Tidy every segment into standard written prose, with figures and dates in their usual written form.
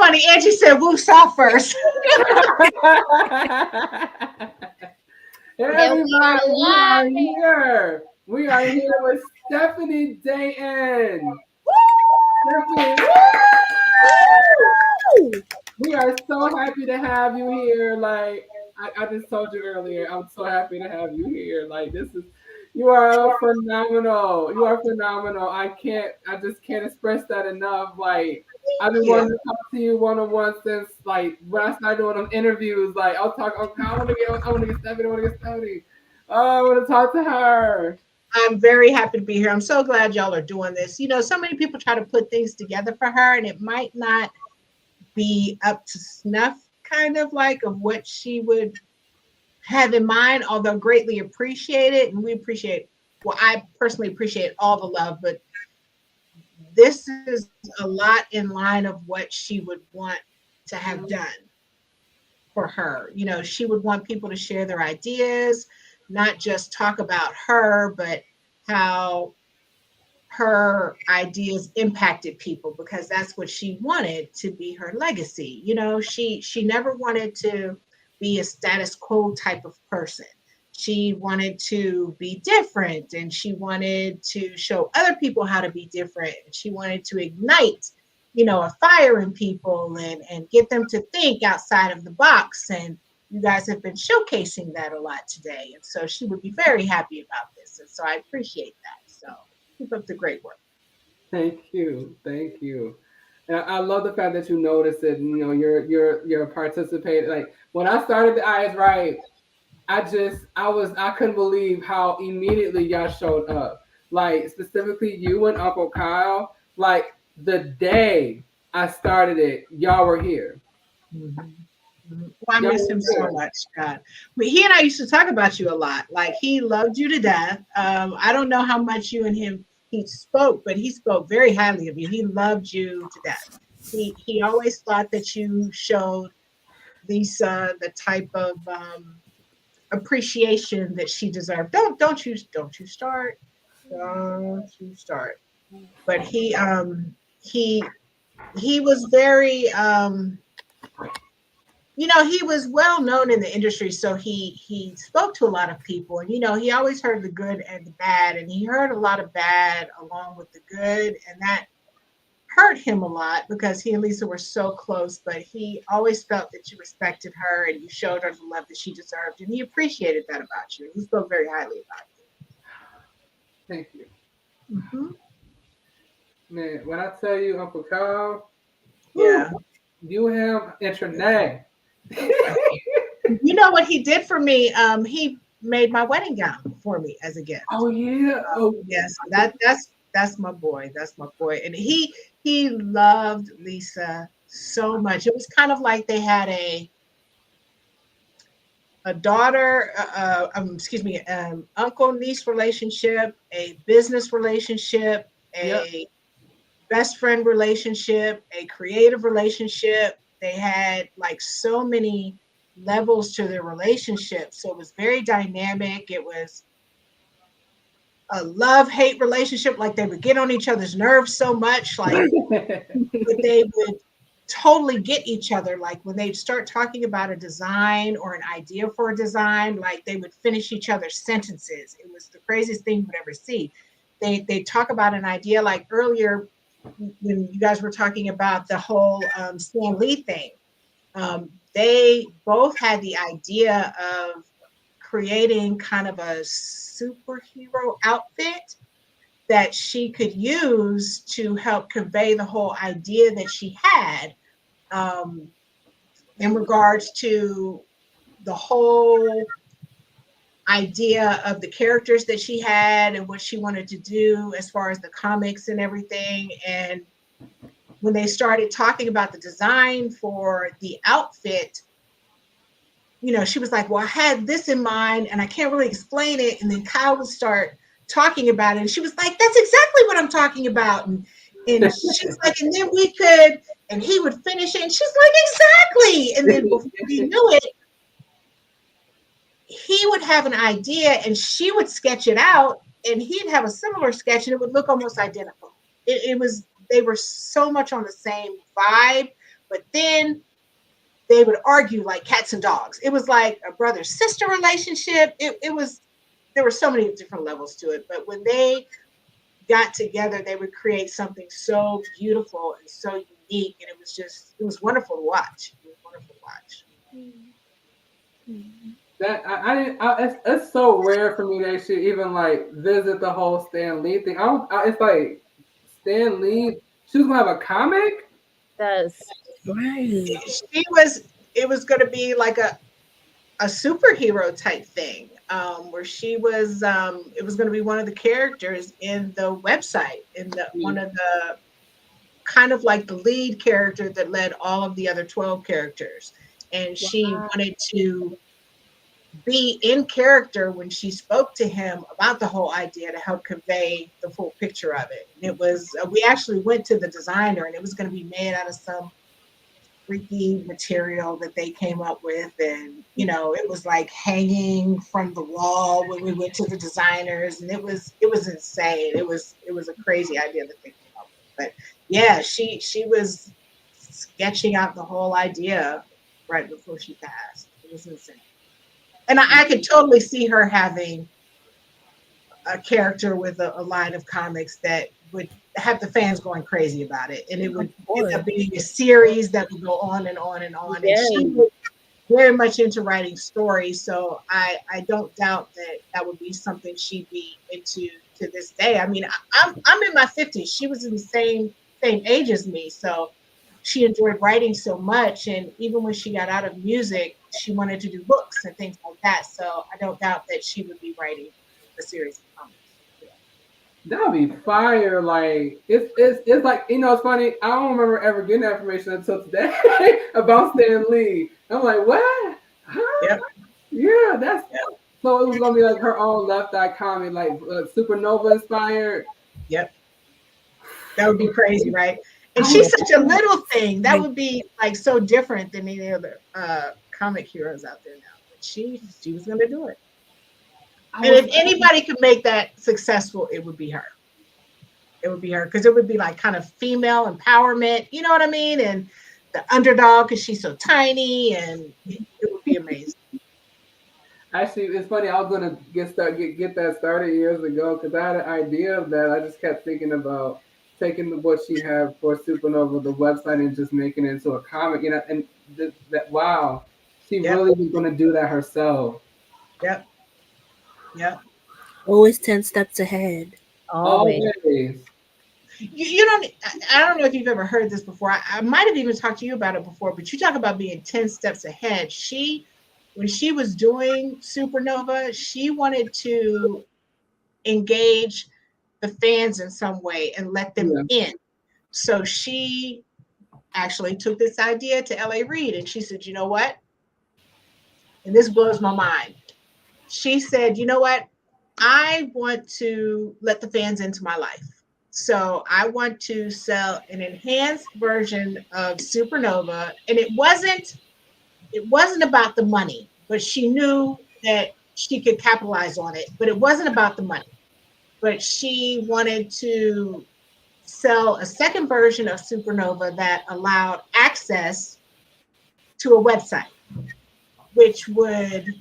funny. Angie said woo-saw first. Everybody, we are here. We are here with Stephanie Dayton. Stephanie, woo! We are so happy to have you here. Like I just told you earlier, I'm so happy to have you here. Like you are phenomenal. You are phenomenal. I just can't express that enough. Like I've been wanting to talk to you one on one since like when I started doing them interviews. Like I'll talk. Okay, I want to get Stephanie. I want to get Stephanie. Oh, I want to talk to her. I'm very happy to be here. I'm so glad y'all are doing this. So many people try to put things together for her, and it might not be up to snuff, kind of like of what she would have in mind, although greatly appreciate it. And we appreciate, well, I personally appreciate all the love, but this is a lot in line of what she would want to have done for her. She would want people to share their ideas, not just talk about her, but how her ideas impacted people, because that's what she wanted to be her legacy. She never wanted to be a status quo type of person. She wanted to be different, and she wanted to show other people how to be different. She wanted to ignite, a fire in people and get them to think outside of the box. And you guys have been showcasing that a lot today. And so she would be very happy about this. And so I appreciate that. So keep up the great work. Thank you. Thank you. And I love the fact that you noticed it. You're participating. Like when I started the Eyes Right, I couldn't believe how immediately y'all showed up. Like specifically you and Uncle Kyle. Like the day I started it, y'all were here. Mm-hmm. Well, I miss him so much, God. But he and I used to talk about you a lot. Like he loved you to death. I don't know how much you and him he spoke, but he spoke very highly of you. He loved you to death. He always thought that you showed Lisa the type of appreciation that she deserved. Don't you start. Don't you start. But he was very he was well known in the industry, so he spoke to a lot of people, and he always heard the good and the bad, and he heard a lot of bad along with the good, and that hurt him a lot because he and Lisa were so close. But he always felt that you respected her and you showed her the love that she deserved, and he appreciated that about you. He spoke very highly about you. Thank you. Mm-hmm. Man, when I tell you Uncle Kyle, yeah, you have internet. You know what he did for me? He made my wedding gown for me as a gift. Oh yeah. Yes, that's my boy. That's my boy. And he loved Lisa so much. It was kind of like they had a daughter, uncle niece relationship, a business relationship, a best friend relationship, a creative relationship. They had like so many levels to their relationship. So it was very dynamic. It was a love-hate relationship. Like they would get on each other's nerves so much, like but they would totally get each other. Like when they'd start talking about a design or an idea for a design, like they would finish each other's sentences. It was the craziest thing you would ever see. They talk about an idea, like earlier when you guys were talking about the whole Stan Lee thing. They both had the idea of creating kind of a superhero outfit that she could use to help convey the whole idea that she had in regards to the whole idea of the characters that she had and what she wanted to do as far as the comics and everything. And when they started talking about the design for the outfit, she was like, well, I had this in mind and I can't really explain it. And then Kyle would start talking about it. And she was like, that's exactly what I'm talking about. And she's like, and then we could, and he would finish it. And she's like, exactly. And then before we knew it, he would have an idea and she would sketch it out and he'd have a similar sketch and it would look almost identical. They were so much on the same vibe, But then they would argue like cats and dogs. It was like a brother-sister relationship. It was, there were so many different levels to it. But when they got together, they would create something so beautiful and so unique. And it was wonderful to watch. It was wonderful to watch. That I didn't. It's so rare for me to actually even like visit the whole Stan Lee thing. It's like Stan Lee. She was gonna have a comic. Yes. Right. It was going to be like a superhero type thing, where she was, it was going to be one of the characters in the website, in the one of the kind of like the lead character that led all of the other 12 characters. And she wanted to be in character when she spoke to him about the whole idea to help convey the full picture of it. And it was, we actually went to the designer, and it was going to be made out of some freaky material that they came up with. And, you know, it was like hanging from the wall when we went to the designers, and it was insane. It was a crazy idea that they came up with. But yeah, she was sketching out the whole idea right before she passed. It was insane. And I could totally see her having a character with a line of comics that would have the fans going crazy about it. And it would end up being a series that would go on and on and on. Yes. And she was very much into writing stories. So I don't doubt that that would be something she'd be into to this day. I mean, I'm in my 50s. She was in the same age as me. So she enjoyed writing so much. And even when she got out of music, she wanted to do books and things like that. So I don't doubt that she would be writing a series of comics. Yeah. That would be fire. Like it's like, you know, it's funny. I don't remember ever getting that information until today about Stan Lee. I'm like, what? Huh? Yep. Yeah, that's so it was gonna be like her own Left Eye comic, like Supernova inspired. Yep. That would be crazy, right? And she's such a little thing. That would be like so different than any other comic heroes out there now. But she was going to do it. And if anybody could make that successful, it would be her. It would be her, because it would be like kind of female empowerment. You know what I mean? And the underdog, because she's so tiny, and it would be amazing. Actually, it's funny. I was gonna get that started years ago because I had an idea of that. I just kept thinking about taking what she had for Supernova, the website, and just making it into a comic. You know, and that wow, she really was gonna do that herself. Yep. Yep. Always 10 steps ahead. Always. You don't. I don't know if you've ever heard this before. I might have even talked to you about it before. But you talk about being 10 steps ahead. When she was doing Supernova, she wanted to engage the fans in some way and let them in. So she actually took this idea to LA Reid, and she said, you know what? And this blows my mind. She said, you know what? I want to let the fans into my life. So I want to sell an enhanced version of Supernova. And it wasn't about the money, but she knew that she could capitalize on it. But it wasn't about the money. But she wanted to sell a second version of Supernova that allowed access to a website, which would,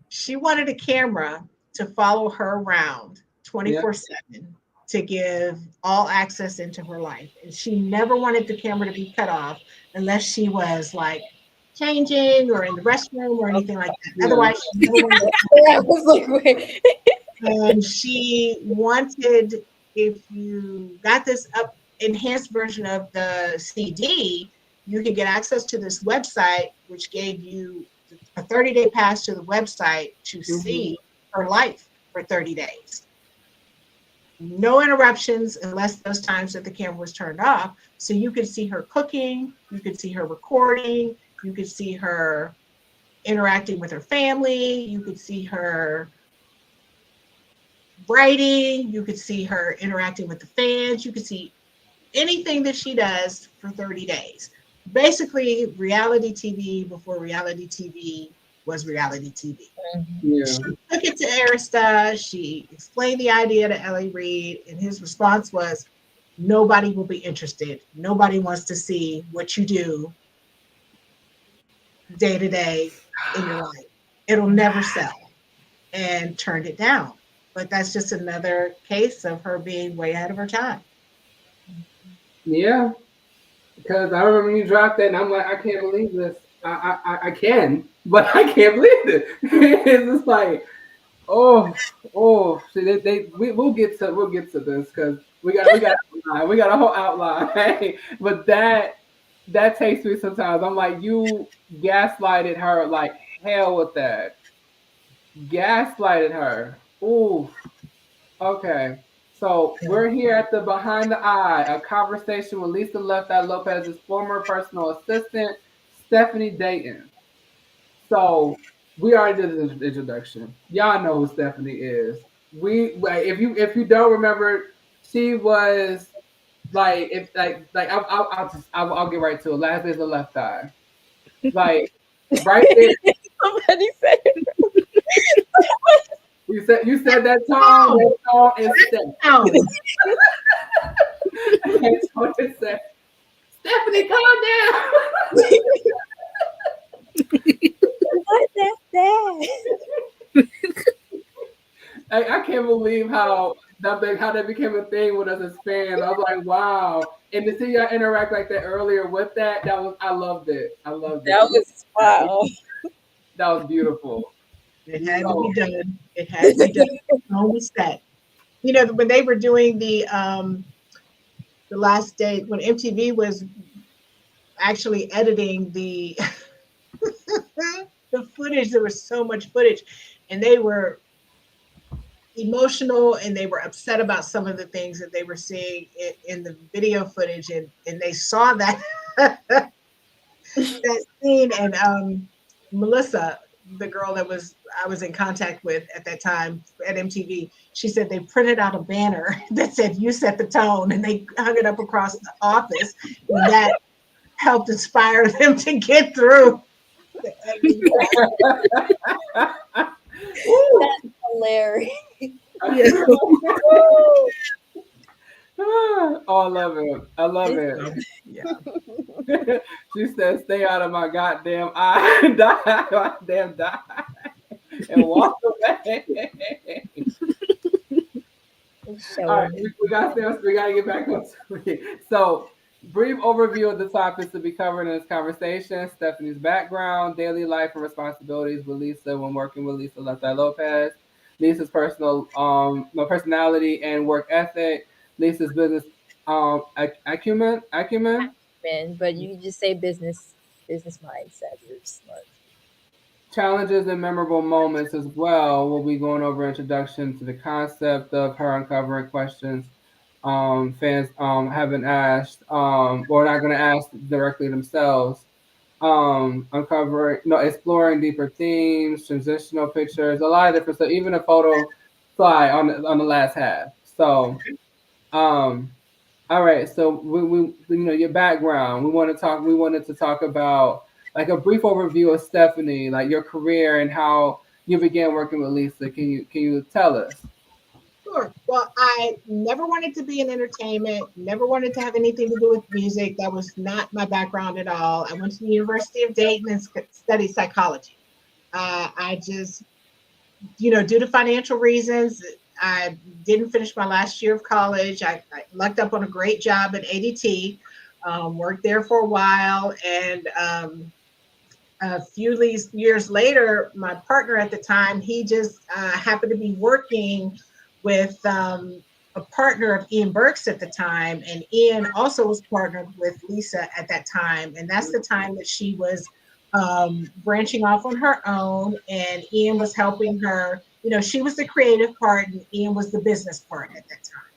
she wanted a camera to follow her around 24/7 to give all access into her life. And she never wanted the camera to be cut off unless she was like changing or in the restroom or anything like that. Otherwise, she never wanted I was like, wait. And she wanted, if you got this enhanced version of the CD, you could get access to this website, which gave you a 30-day pass to the website to see her life for 30 days. No interruptions unless those times that the camera was turned off. So you could see her cooking, you could see her recording, you could see her interacting with her family, you could see her writing, you could see her interacting with the fans, you could see anything that she does for 30 days. Basically, reality TV before reality TV was reality TV. Yeah. She took it to Arista, she explained the idea to L.A. Reid, and his response was, nobody will be interested. Nobody wants to see what you do day to day in your life. It'll never sell, and turned it down. But that's just another case of her being way ahead of her time. Yeah, because I remember when you dropped that, and I'm like, I can't believe this. I can, but I can't believe it. It's just like, see, we'll get to this because we got a whole outline. But that takes me sometimes. I'm like, you gaslighted her like hell with that. Gaslighted her. Ooh, okay. So we're here at the Behind the Eye, a conversation with Lisa Left Eye Lopez's former personal assistant, Stephanie Dayton. So we already did this introduction. Y'all know who Stephanie is. If you don't remember, she was like if like I'll get right to it. Last days of Left Eye, like right there. Somebody said You said that tone. That tone is set. Oh, That tone is set. Stephanie, calm down. what that's that. I can't believe how that became a thing with us as fans. I was like, wow. And to see y'all interact like that earlier with that was I loved it. I loved it. That was wow. That was beautiful. it had to be done. It had to be done. Always set. You know, when they were doing the last day, when MTV was actually editing the the footage, there was so much footage, and they were emotional and they were upset about some of the things that they were seeing in the video footage, and they saw that that scene, and Melissa, the girl that I was in contact with at that time at MTV, she said they printed out a banner that said "You set the tone," and they hung it up across the office, and that helped inspire them to get through. That's hilarious. Oh, I love it. I love it. Yeah. She said, "Stay out of my goddamn eye, die, goddamn die," and walk away. All right, we got to get back on it. So, brief overview of the topics to be covered in this conversation: Stephanie's background, daily life and responsibilities with Lisa when working with Lisa Left Eye Lopez, Lisa's personality and work ethic, Lisa's business acumen. But you can just say business mindset. You're smart. Challenges and memorable moments as well. We'll be going over introduction to the concept of her uncovering questions fans haven't asked or not going to ask directly themselves. Exploring deeper themes, transitional pictures, a lot of different stuff, even a photo fly on the last half. So, all right. So we your background. We wanted to talk about like a brief overview of Stephanie, like your career and how you began working with Lisa. Can you tell us? Sure. Well, I never wanted to be in entertainment, never wanted to have anything to do with music. That was not my background at all. I went to the University of Dayton and studied psychology. I just, due to financial reasons, I didn't finish my last year of college. I lucked up on a great job at ADT, worked there for a while, and a few years later, my partner at the time, he just happened to be working with a partner of Ian Burke's at the time, and Ian also was partnered with Lisa at that time, and that's the time that she was branching off on her own, and Ian was helping her. She was the creative part, and Ian was the business part at that time.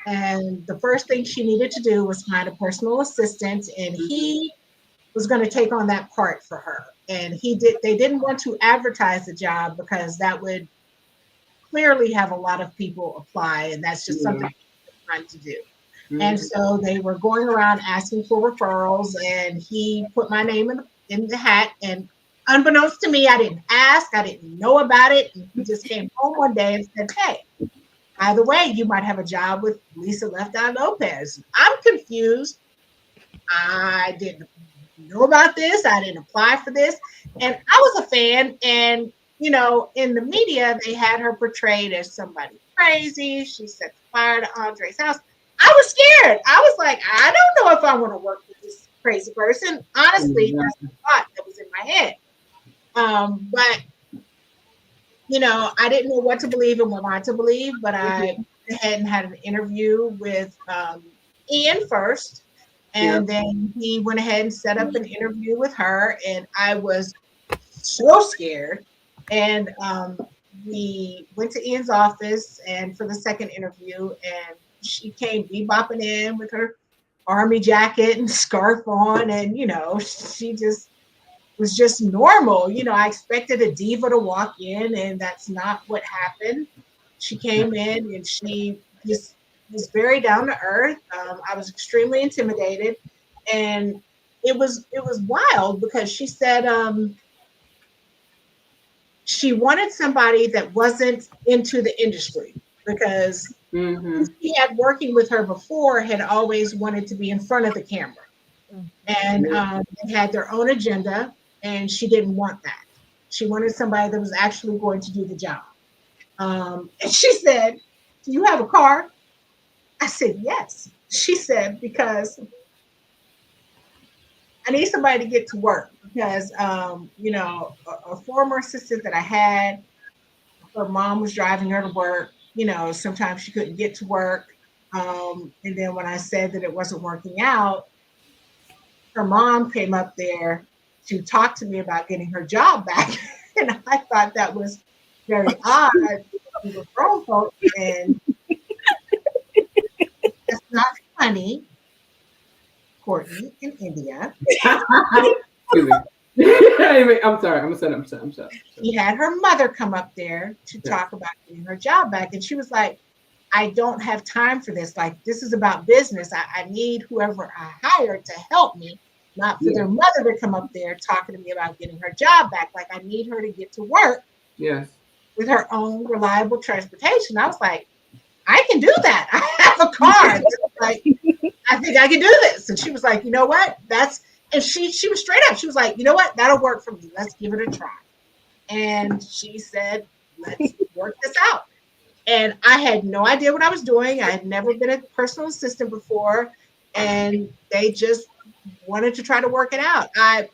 And the first thing she needed to do was find a personal assistant, and he was going to take on that part for her. And they didn't want to advertise the job because that would clearly have a lot of people apply, and that's just something they're trying to do. And so they were going around asking for referrals, and he put my name in the hat. And unbeknownst to me, I didn't ask, I didn't know about it. And he just came home one day and said, "Hey, by the way, you might have a job with Lisa Left Eye Lopes. I'm confused. I didn't know about this. I didn't apply for this. And I was a fan. And, you know, in the media, they had her portrayed as somebody crazy. She set fire to Andre's house. I was scared. I was like, I don't know if I want to work with this crazy person. Honestly, that's the thought that was in my head. But, you know, I didn't know what to believe and what not to believe, but I went ahead and had an interview with Ian first. And then he went ahead and set up an interview with her. And I was so scared. And we went to Ian's office and for the second interview, and she came bebopping in with her army jacket and scarf on. And, you know, she just was just normal. You know, I expected a diva to walk in, and that's not what happened. She came in and she just was very down to earth. I was extremely intimidated, and it was wild because she said she wanted somebody that wasn't into the industry because she had working with her before had always wanted to be in front of the camera, and they had their own agenda, and she didn't want that. She wanted somebody that was actually going to do the job. And she said, "Do you have a car?" I said, "Yes." She said, "Because I need somebody to get to work because, you know, a former assistant that I had, her mom was driving her to work. You know, sometimes she couldn't get to work. And then when I said that it wasn't working out, her mom came up there to talk to me about getting her job back." And I thought that was very odd. We were grown folks, and that's not funny, Courtney in India. I'm sorry. I'm sorry. She had her mother come up there to talk about getting her job back. And she was like, "I don't have time for this. Like, this is about business. I need whoever I hire to help me, not for their mother to come up there talking to me about getting her job back. Like, I need her to get to work with her own reliable transportation." I was like, "I can do that. I have a car." Like, "I think I can do this." And she was like, "You know what? And she was straight up. She was like, "You know what? That'll work for me. Let's give it a try." And she said, "Let's work this out." And I had no idea what I was doing. I had never been a personal assistant before. And they just wanted to try to work it out. I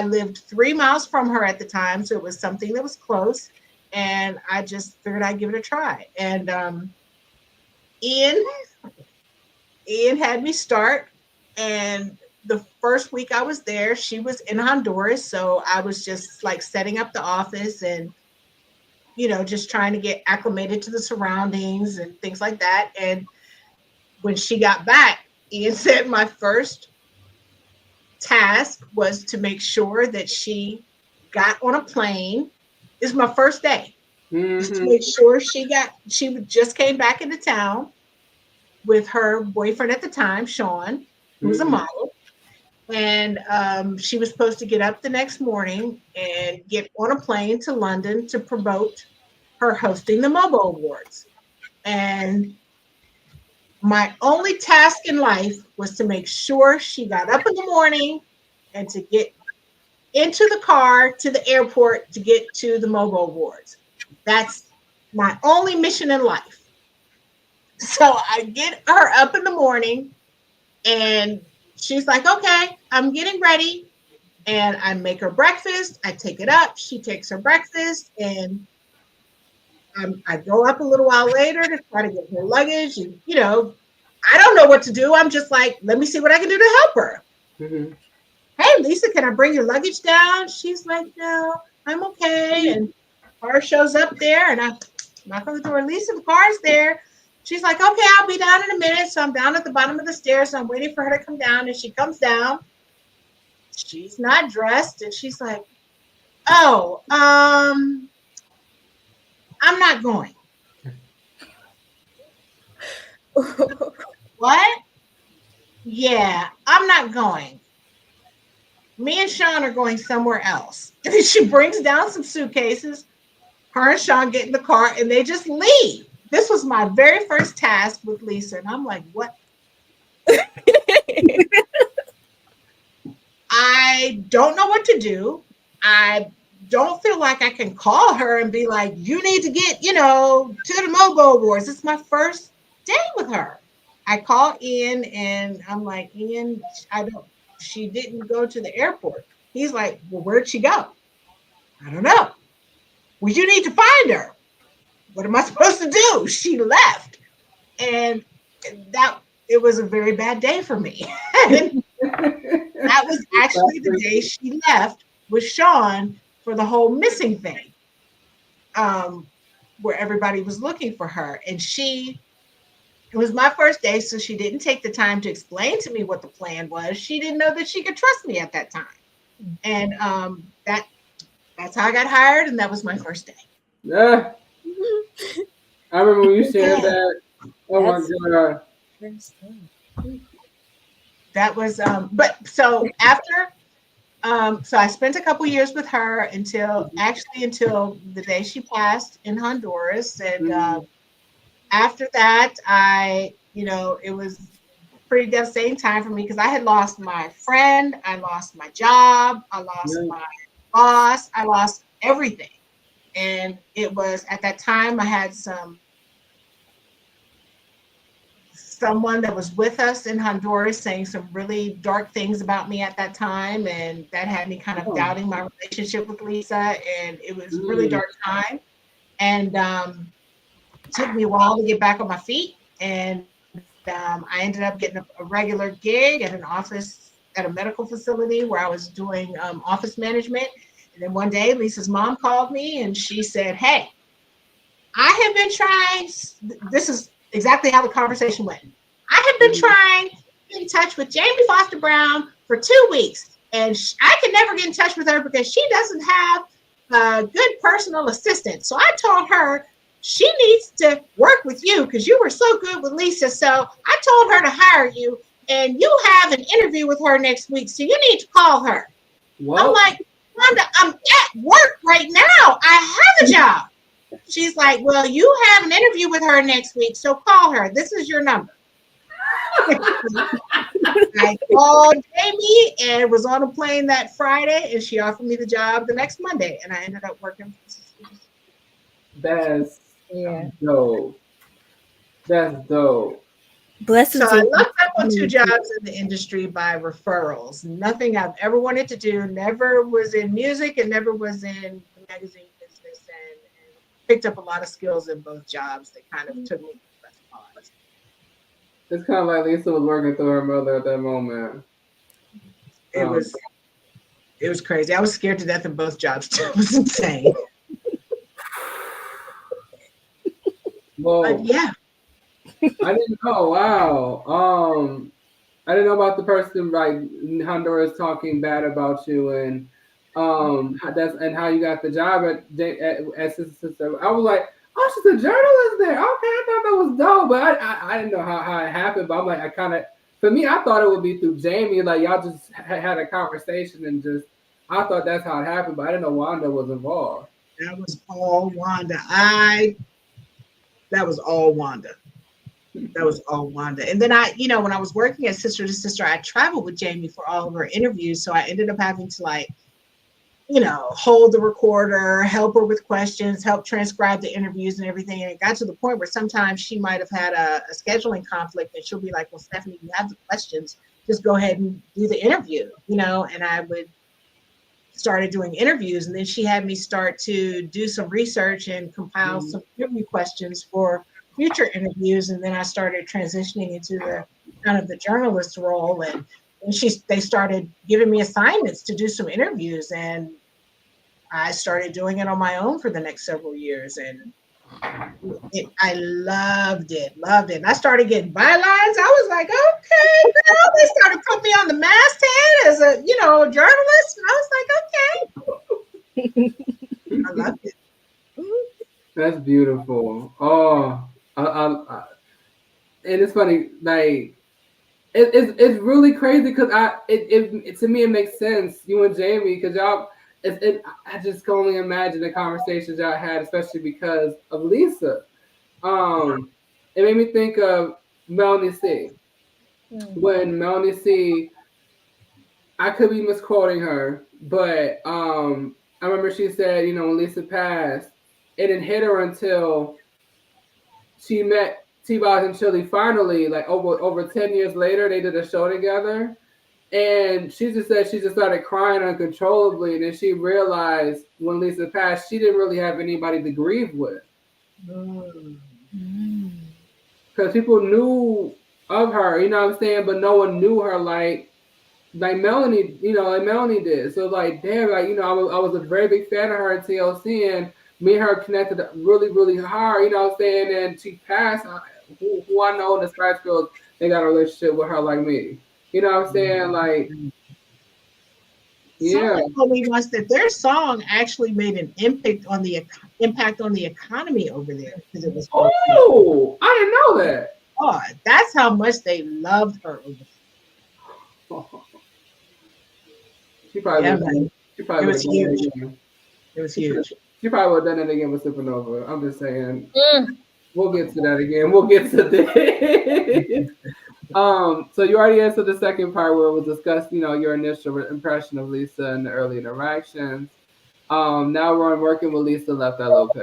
lived 3 miles from her at the time. So it was something that was close. And I just figured I'd give it a try. And Ian had me start. And the first week I was there, she was in Honduras. So I was just like setting up the office and, you know, just trying to get acclimated to the surroundings and things like that. And when she got back, Ian said my first task was to make sure that she got on a plane. This is my first day. Just to make sure she just came back into town with her boyfriend at the time, Sean, who was a model. And she was supposed to get up the next morning and get on a plane to London to promote her hosting the Mobo Awards. And my only task in life was to make sure she got up in the morning and to get into the car to the airport to get to the Mobo Awards. That's my only mission in life. So I get her up in the morning and she's like, "Okay, I'm getting ready." And I make her breakfast. I take it up. She takes her breakfast. And I go up a little while later to try to get her luggage. And, you know, I don't know what to do. I'm just like, let me see what I can do to help her. "Hey, Lisa, can I bring your luggage down?" She's like, "No, I'm okay." And car shows up there and I knock on the door. "Lisa, the car's there." She's like, "Okay, I'll be down in a minute." So I'm down at the bottom of the stairs and I'm waiting for her to come down. And she comes down. She's not dressed. And she's like, "Oh, I'm not going." "What?" "Yeah, I'm not going. Me and Sean are going somewhere else." And then she brings down some suitcases. Her and Sean get in the car and they just leave. this was my very first task with Lisa, and I'm like, what? I don't know what to do. I don't feel like I can call her and be like, you need to get, to the MOBO Awards. It's my first day with her. I call Ian and I'm like, Ian, she didn't go to the airport. He's like, well, where'd she go? I don't know. Well, you need to find her. What am I supposed to do? She left. And it was a very bad day for me. That was actually the day she left with Sean for the whole missing thing, where everybody was looking for her. And it was my first day, so she didn't take the time to explain to me what the plan was. She didn't know that she could trust me at that time. And that's how I got hired, and that was my first day. Yeah. I remember when you shared that. Oh my God. That was but so after so I spent a couple years with her until the day she passed in Honduras. And after that, it was pretty devastating time for me because I had lost my friend, I lost my job, I lost my boss, I lost everything. And it was at that time I had someone that was with us in Honduras saying some really dark things about me at that time, and that had me kind of doubting my relationship with Lisa, and it was a really dark time. And it took me a while to get back on my feet, and I ended up getting a regular gig at an office at a medical facility where I was doing office management. And then one day Lisa's mom called me and she said, hey, I have been trying, this is exactly how the conversation went. I have been trying to get in touch with Jamie Foster Brown for 2 weeks, and I can never get in touch with her because she doesn't have a good personal assistant. So I told her she needs to work with you because you were so good with Lisa. So I told her to hire you, and you have an interview with her next week. So you need to call her. Whoa. I'm like, Wanda, I'm at work right now. I have a job. She's like, well, you have an interview with her next week, so call her. This is your number. I called Jamie and was on a plane that Friday, and she offered me the job the next Monday, and I ended up working. That's dope. That's dope. So I lucked up on 2 jobs in the industry by referrals. Nothing I've ever wanted to do. Never was in music and never was in the magazine business, and picked up a lot of skills in both jobs that kind of took me to the best spots. It's kind of like Lisa was working through her mother at that moment. It was crazy. I was scared to death in both jobs too. It was insane. Well, but yeah. I didn't know. Wow. I didn't know about the person like in Honduras talking bad about you, and how you got the job at Sister. I was like, oh, she's a journalist there. Okay, I thought that was dope, but I didn't know how it happened. But I'm like, for me, I thought it would be through Jamie. Like y'all just had a conversation and I thought that's how it happened, but I didn't know Wanda was involved. That was all Wanda. That was all Wanda. That was all Wanda. And then when I was working at Sister to Sister, I traveled with Jamie for all of her interviews. So I ended up having to hold the recorder, help her with questions, help transcribe the interviews and everything. And it got to the point where sometimes she might have had a scheduling conflict, and she'll be like, well, Stephanie, you have the questions, just go ahead and do the interview, and I would started doing interviews. And then she had me start to do some research and compile some interview questions for future interviews. And then I started transitioning into the journalist role, and they started giving me assignments to do some interviews, and I started doing it on my own for the next several years, and I loved it. And I started getting bylines. I was like, okay, girl. They started putting me on the masthead as a journalist, and I was like, okay. I loved it. That's beautiful. Oh, and it's funny, like it's really crazy because it to me it makes sense, you and Jamie, because y'all. I just can only imagine the conversations y'all had, especially because of Lisa. It made me think of Melanie C. When Melanie C, I could be misquoting her, but I remember she said, you know, when Lisa passed, it didn't hit her until she met T-Boz and Chili finally, like over 10 years later, they did a show together. And she just said she just started crying uncontrollably. And then she realized when Lisa passed, she didn't really have anybody to grieve with. Because people knew of her, you know what I'm saying? But no one knew her like Melanie, you know, like Melanie did. So like, damn, like, you know, I was a very big fan of her at TLC, and me and her connected really, really hard, you know what I'm saying? And she passed, who I know in the Spice Girls, they got a relationship with her like me. You know what I'm saying? Like, yeah. Someone told me once that their song actually made an impact on the economy over there because it was. Oh, I didn't know that. Oh, that's how much they loved her over there. She probably it was huge. It was huge. She probably would have done it again with Supernova. I'm just saying. We'll get to that again. We'll get to this. So you already answered the second part where we'll discuss, you know, your initial impression of Lisa and the early interactions. Now we're on working with Lisa Lopes,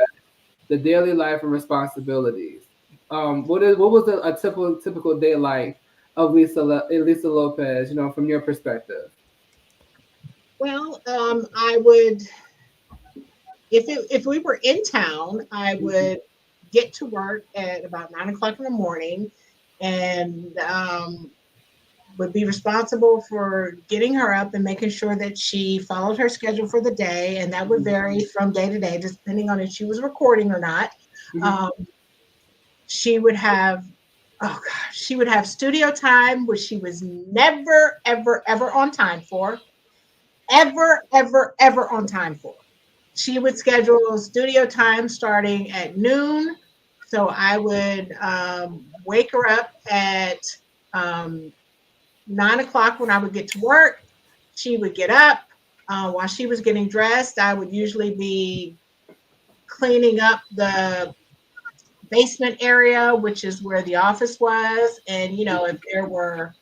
the daily life and responsibilities. What was a typical day like of Lisa Lopes, you know, from your perspective? Well, I would, if we were in town, I would get to work at about 9 o'clock in the morning, and would be responsible for getting her up and making sure that she followed her schedule for the day. And that would vary from day to day, depending on if she was recording or not. She would have, she would have studio time, which she was never, ever, ever on time for. Ever, ever, ever on time for. She would schedule studio time starting at noon. So I would wake her up at 9 o'clock when I would get to work. She would get up. While she was getting dressed, I would usually be cleaning up the basement area, which is where the office was. And, you know, if there were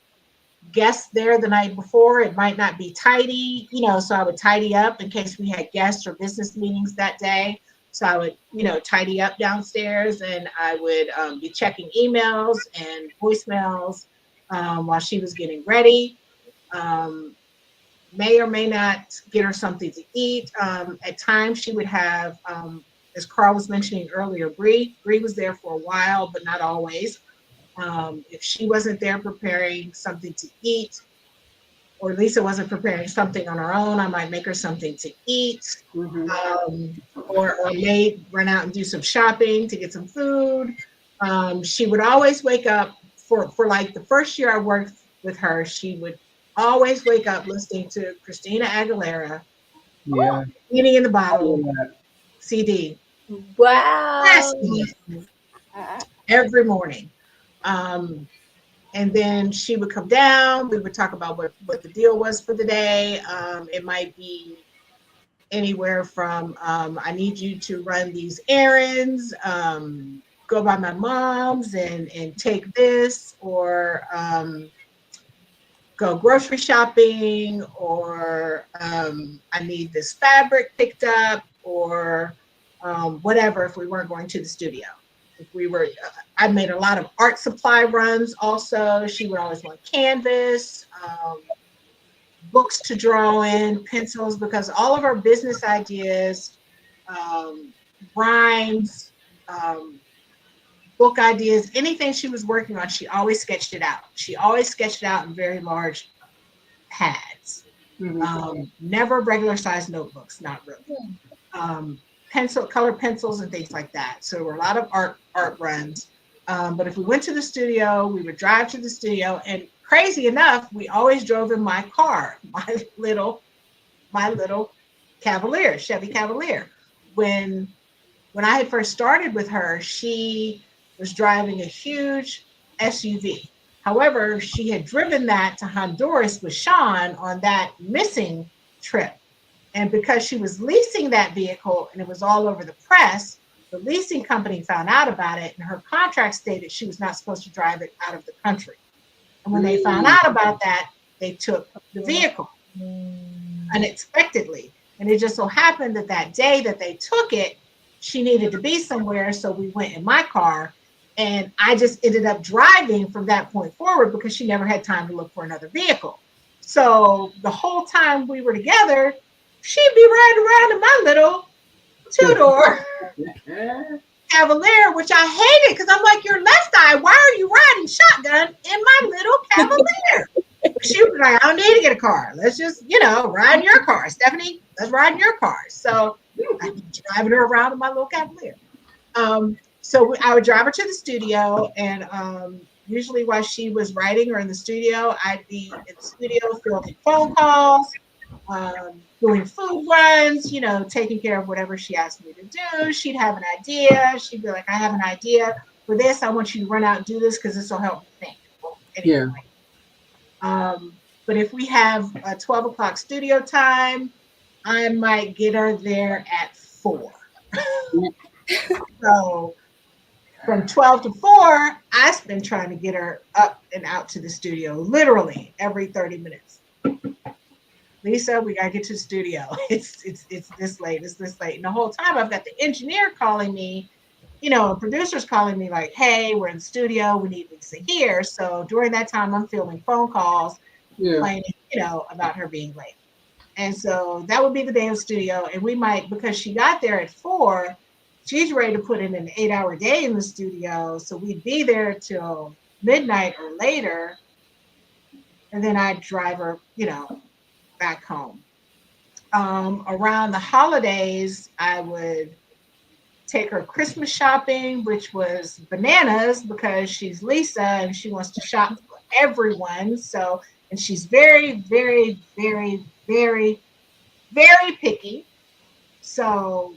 guests there the night before, it might not be tidy, you know, so I would tidy up in case we had guests or business meetings that day. So I would, you know, tidy up downstairs, and I would be checking emails and voicemails while she was getting ready. May or may not get her something to eat. At times she would have, as Carl was mentioning earlier, Bree was there for a while, but not always. If she wasn't there preparing something to eat, or Lisa wasn't preparing something on her own, I might make her something to eat, or may run out and do some shopping to get some food. She would always wake up for like the first year I worked with her. She would always wake up listening to Christina Aguilera, Genie in the Bottle CD. Wow. Every morning. And then she would come down. We would talk about what the deal was for the day. It might be anywhere from I need you to run these errands, go by my mom's and take this, or go grocery shopping, or I need this fabric picked up, or whatever, if we weren't going to the studio. If we were, I made a lot of art supply runs also. She would always want canvas, books to draw in, pencils, because all of our business ideas, rhymes, book ideas, anything she was working on, she always sketched it out. She always sketched it out in very large pads. Never regular sized notebooks, not really. Color pencils and things like that. So there were a lot of art runs. But if we went to the studio, we would drive to the studio, and crazy enough, we always drove in my car, my little Cavalier, Chevy Cavalier. When I had first started with her, she was driving a huge SUV. However, she had driven that to Honduras with Sean on that missing trip. And because she was leasing that vehicle and it was all over the press, the leasing company found out about it, and her contract stated she was not supposed to drive it out of the country. And when they found out about that, they took the vehicle unexpectedly. And it just so happened that that day that they took it, she needed to be somewhere. So we went in my car, and I just ended up driving from that point forward because she never had time to look for another vehicle. So the whole time we were together, she'd be riding around in my little two-door Cavalier, which I hated because I'm like, you're left eye. Why are you riding shotgun in my little Cavalier? She was like, I don't need to get a car. Let's just, ride in your car. Stephanie, let's ride in your car. So I be driving her around in my little Cavalier. So I would drive her to the studio, and usually while she was writing or in the studio, I'd be in the studio fielding phone calls, doing food runs, taking care of whatever she asked me to do. She'd have an idea. She'd be like, I have an idea for this. I want you to run out and do this because this will help me think. Anyway. But if we have a 12 o'clock studio time, I might get her there at 4. So from 12 to 4, I spend trying to get her up and out to the studio literally every 30 minutes. Lisa, we gotta get to the studio. It's this late. It's this late. And the whole time I've got the engineer calling me, producers calling me like, hey, we're in the studio. We need Lisa here. So during that time, I'm fielding phone calls, complaining, about her being late. And so that would be the day of studio. And we might, because she got there at 4, she's ready to put in an 8-hour day in the studio. So we'd be there till midnight or later. And then I'd drive her, back home. Around the holidays, I would take her Christmas shopping, which was bananas because she's Lisa and she wants to shop for everyone. So, and she's very, very, very, very, very picky. So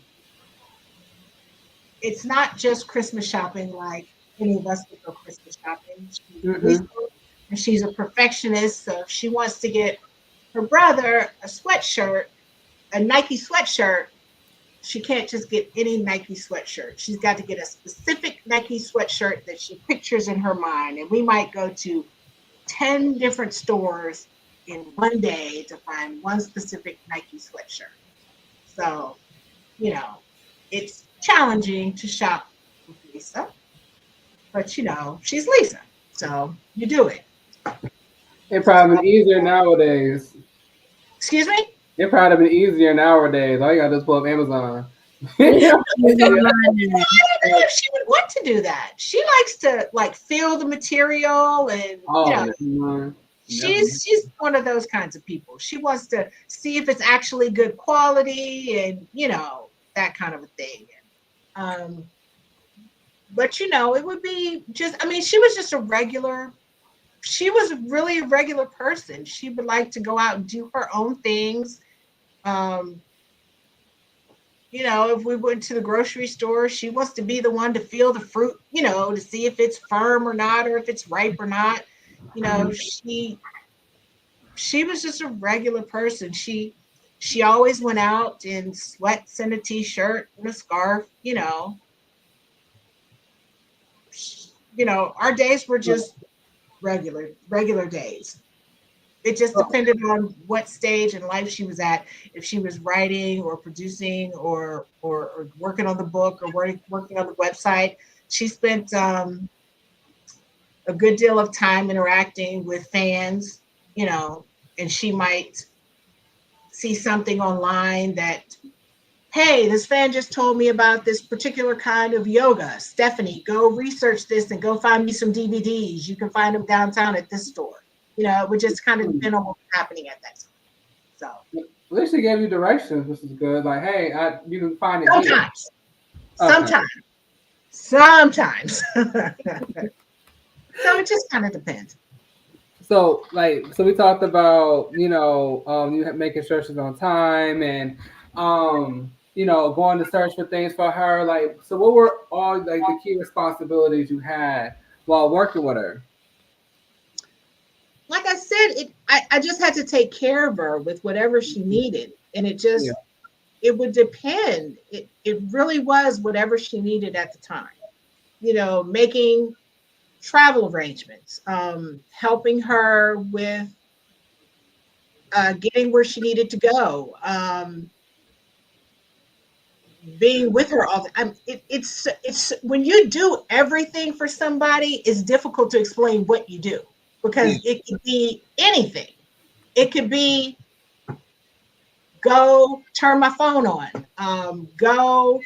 it's not just Christmas shopping like any of us would go Christmas shopping. And she's a perfectionist. So if she wants to get her brother a sweatshirt, a Nike sweatshirt, she can't just get any Nike sweatshirt. She's got to get a specific Nike sweatshirt that she pictures in her mind. And we might go to 10 different stores in one day to find one specific Nike sweatshirt. So, it's challenging to shop with Lisa, but she's Lisa. So you do it. It probably been easier nowadays. Excuse me? It probably been easier nowadays. All you gotta do is pull up Amazon. I don't know if she would want to do that. She likes to feel the material and she's one of those kinds of people. She wants to see if it's actually good quality and that kind of a thing. But it would be just, she was just she was really a regular person. She would like to go out and do her own things. If we went to the grocery store, she wants to be the one to feel the fruit, to see if it's firm or not, or if it's ripe or not. She was just a regular person. She always went out in sweats and a t-shirt and a scarf, our days were just regular days. It just depended on what stage in life she was at. If she was writing or producing or working on the book or working on the website, she spent a good deal of time interacting with fans, and she might see something online that, hey, this fan just told me about this particular kind of yoga. Stephanie, go research this and go find me some DVDs. You can find them downtown at this store. It would just kind of depend on what was happening at that time. So at least they gave you directions, which is good. Like, hey, you can find it sometimes. Here. Sometimes. So it just kind of depends. So we talked about, you making sure she's on time and, going to search for things for her. So what were all the key responsibilities you had while working with her? Like I said, I just had to take care of her with whatever she needed. And it just, it would depend. It really was whatever she needed at the time. Making travel arrangements, helping her with getting where she needed to go, being with her all the time. It's when you do everything for somebody, it's difficult to explain what you do because it could be anything. It could be go turn my phone on, go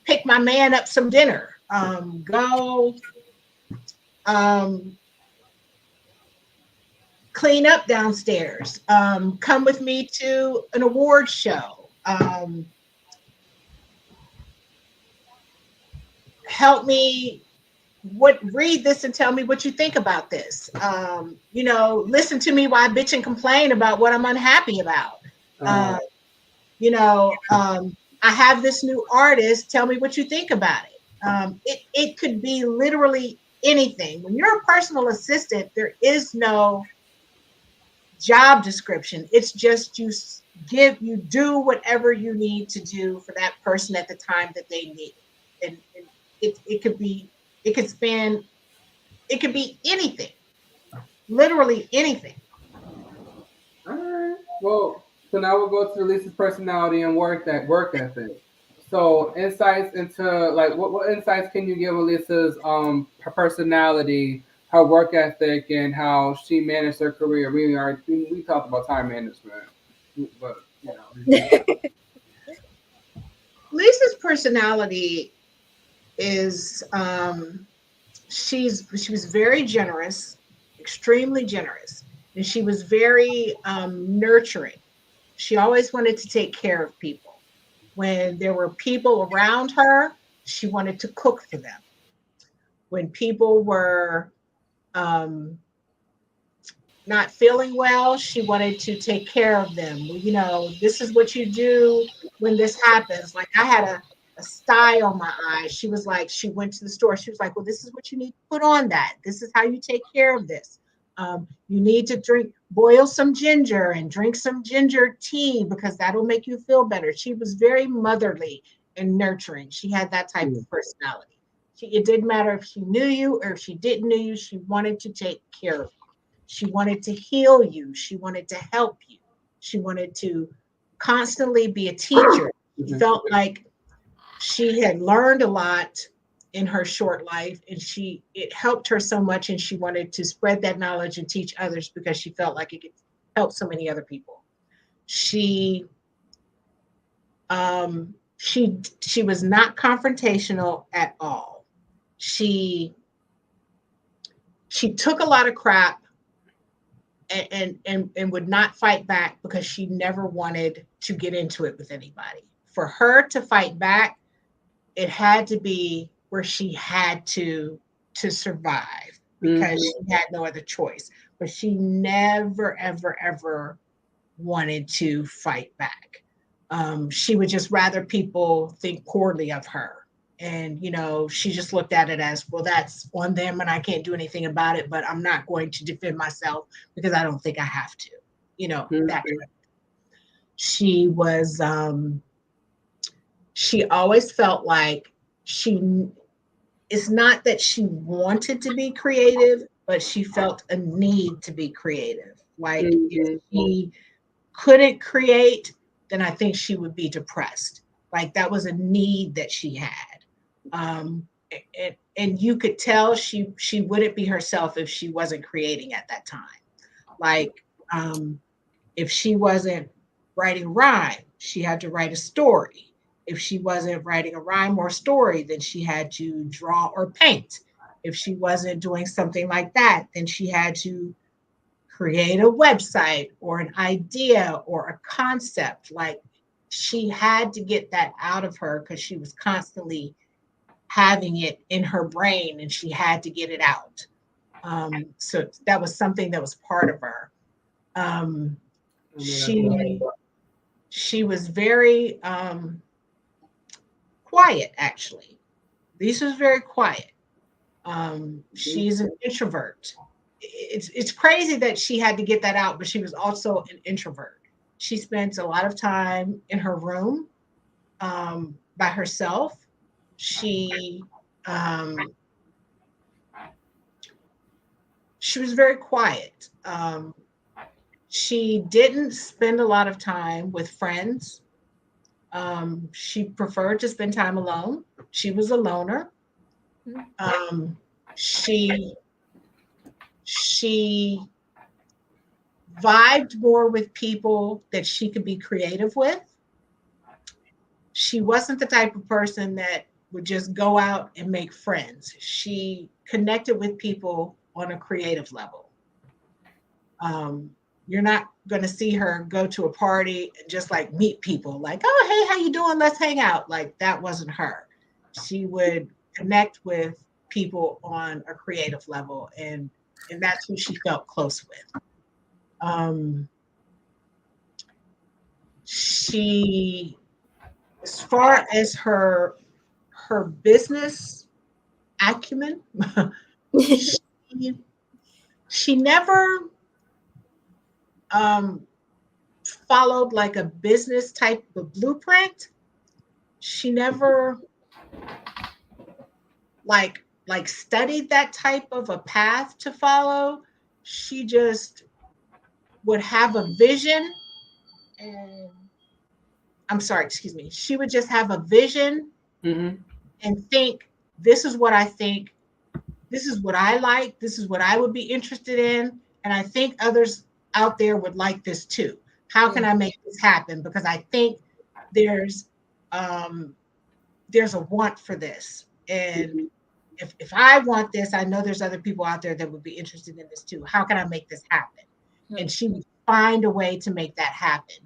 pick my man up some dinner, go clean up downstairs, come with me to an award show, help me read this and tell me what you think about this. Listen to me while I bitch and complain about what I'm unhappy about. I have this new artist. Tell me what you think about it. It could be literally anything. When you're a personal assistant, there is no job description. It's just you do whatever you need to do for that person at the time that they need it. And it could be anything, literally anything. All right. Well, so now we'll go to Lisa's personality and work ethic. So insights into like what insights can you give Lisa's her personality, her work ethic, and how she managed her career? We talked about time management, but Lisa's personality is she was very generous, extremely generous, and she was very nurturing. She always wanted to take care of people. When there were people around her, she wanted to cook for them. When people were not feeling well, she wanted to take care of them. This is what you do when this happens. Like I had a sty on my eye. She was like, she went to the store. She was like, well, this is what you need to put on that. This is how you take care of this. You need to boil some ginger and drink some ginger tea because that'll make you feel better. She was very motherly and nurturing. She had that type of personality. It didn't matter if she knew you or if she didn't know you. She wanted to take care of you. She wanted to heal you. She wanted to help you. She wanted to constantly be a teacher. She felt like she had learned a lot in her short life, and it helped her so much, and she wanted to spread that knowledge and teach others because she felt like it could help so many other people. She was not confrontational at all. She took a lot of crap and would not fight back because she never wanted to get into it with anybody. For her to fight back, it had to be where she had to survive because she had no other choice. But she never, ever, ever wanted to fight back. She would just rather people think poorly of her. And, she just looked at it as, well, that's on them and I can't do anything about it, but I'm not going to defend myself because I don't think I have to, that kind of. She was, she always felt like it's not that she wanted to be creative, but she felt a need to be creative. Like if she couldn't create, then I think she would be depressed. Like that was a need that she had. And you could tell she wouldn't be herself if she wasn't creating at that time. Like if she wasn't writing rhyme, she had to write a story. If she wasn't writing a rhyme or story, then she had to draw or paint. If she wasn't doing something like that, then she had to create a website or an idea or a concept. Like she had to get that out of her because she was constantly having it in her brain and she had to get it out. So that was something that was part of her. She was very quiet, actually. Lisa was very quiet. She's an introvert. It's crazy that she had to get that out, but she was also an introvert. She spent a lot of time in her room. by herself. She was very quiet. She didn't spend a lot of time with friends. She preferred to spend time alone. She was a loner. She vibed more with people that she could be creative with. She wasn't the type of person that would just go out and make friends. She connected with people on a creative level. You're not going to see her go to a party and just like meet people like, oh, hey, how you doing? Let's hang out. Like that wasn't her. She would connect with people on a creative level, and that's who she felt close with. She, as far as her business acumen, she never followed like a business type of blueprint. She never like studied that type of a path to follow. She just would have a vision, and she would just have a vision and think, this is what I think, this is what I like, this is what I would be interested in, and I think others out there would like this too. How can I make this happen? Because I think there's a want for this, and if I want this, I know there's other people out there that would be interested in this too. How can I make this happen? And she would find a way to make that happen.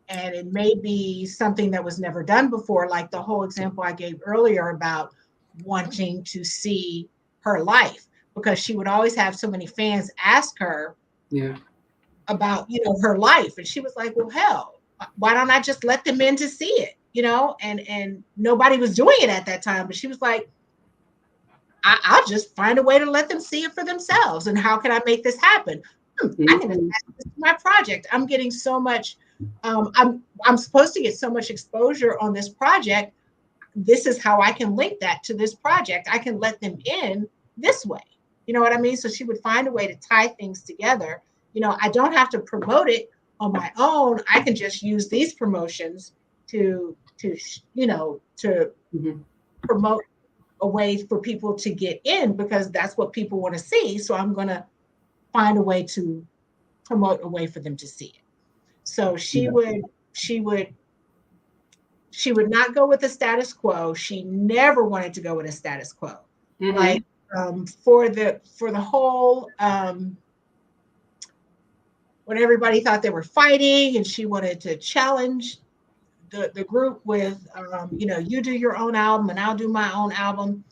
And it may be something that was never done before, like the whole example I gave earlier about wanting to see her life, because she would always have so many fans ask her about, her life. And she was like, well, hell, why don't I just let them in to see it? And nobody was doing it at that time. But she was like, I'll just find a way to let them see it for themselves. And how can I make this happen? I can attach this to my project. I'm getting so much, I'm supposed to get so much exposure on this project. This is how I can link that to this project. I can let them in this way. You know what I mean? So she would find a way to tie things together. I don't have to promote it on my own. I can just use these promotions to promote a way for people to get in, because that's what people want to see. So I'm going to find a way to promote a way for them to see it. So she would not go with the status quo. She never wanted to go with a status quo. Like for the whole when everybody thought they were fighting, and she wanted to challenge the group with you do your own album and I'll do my own album.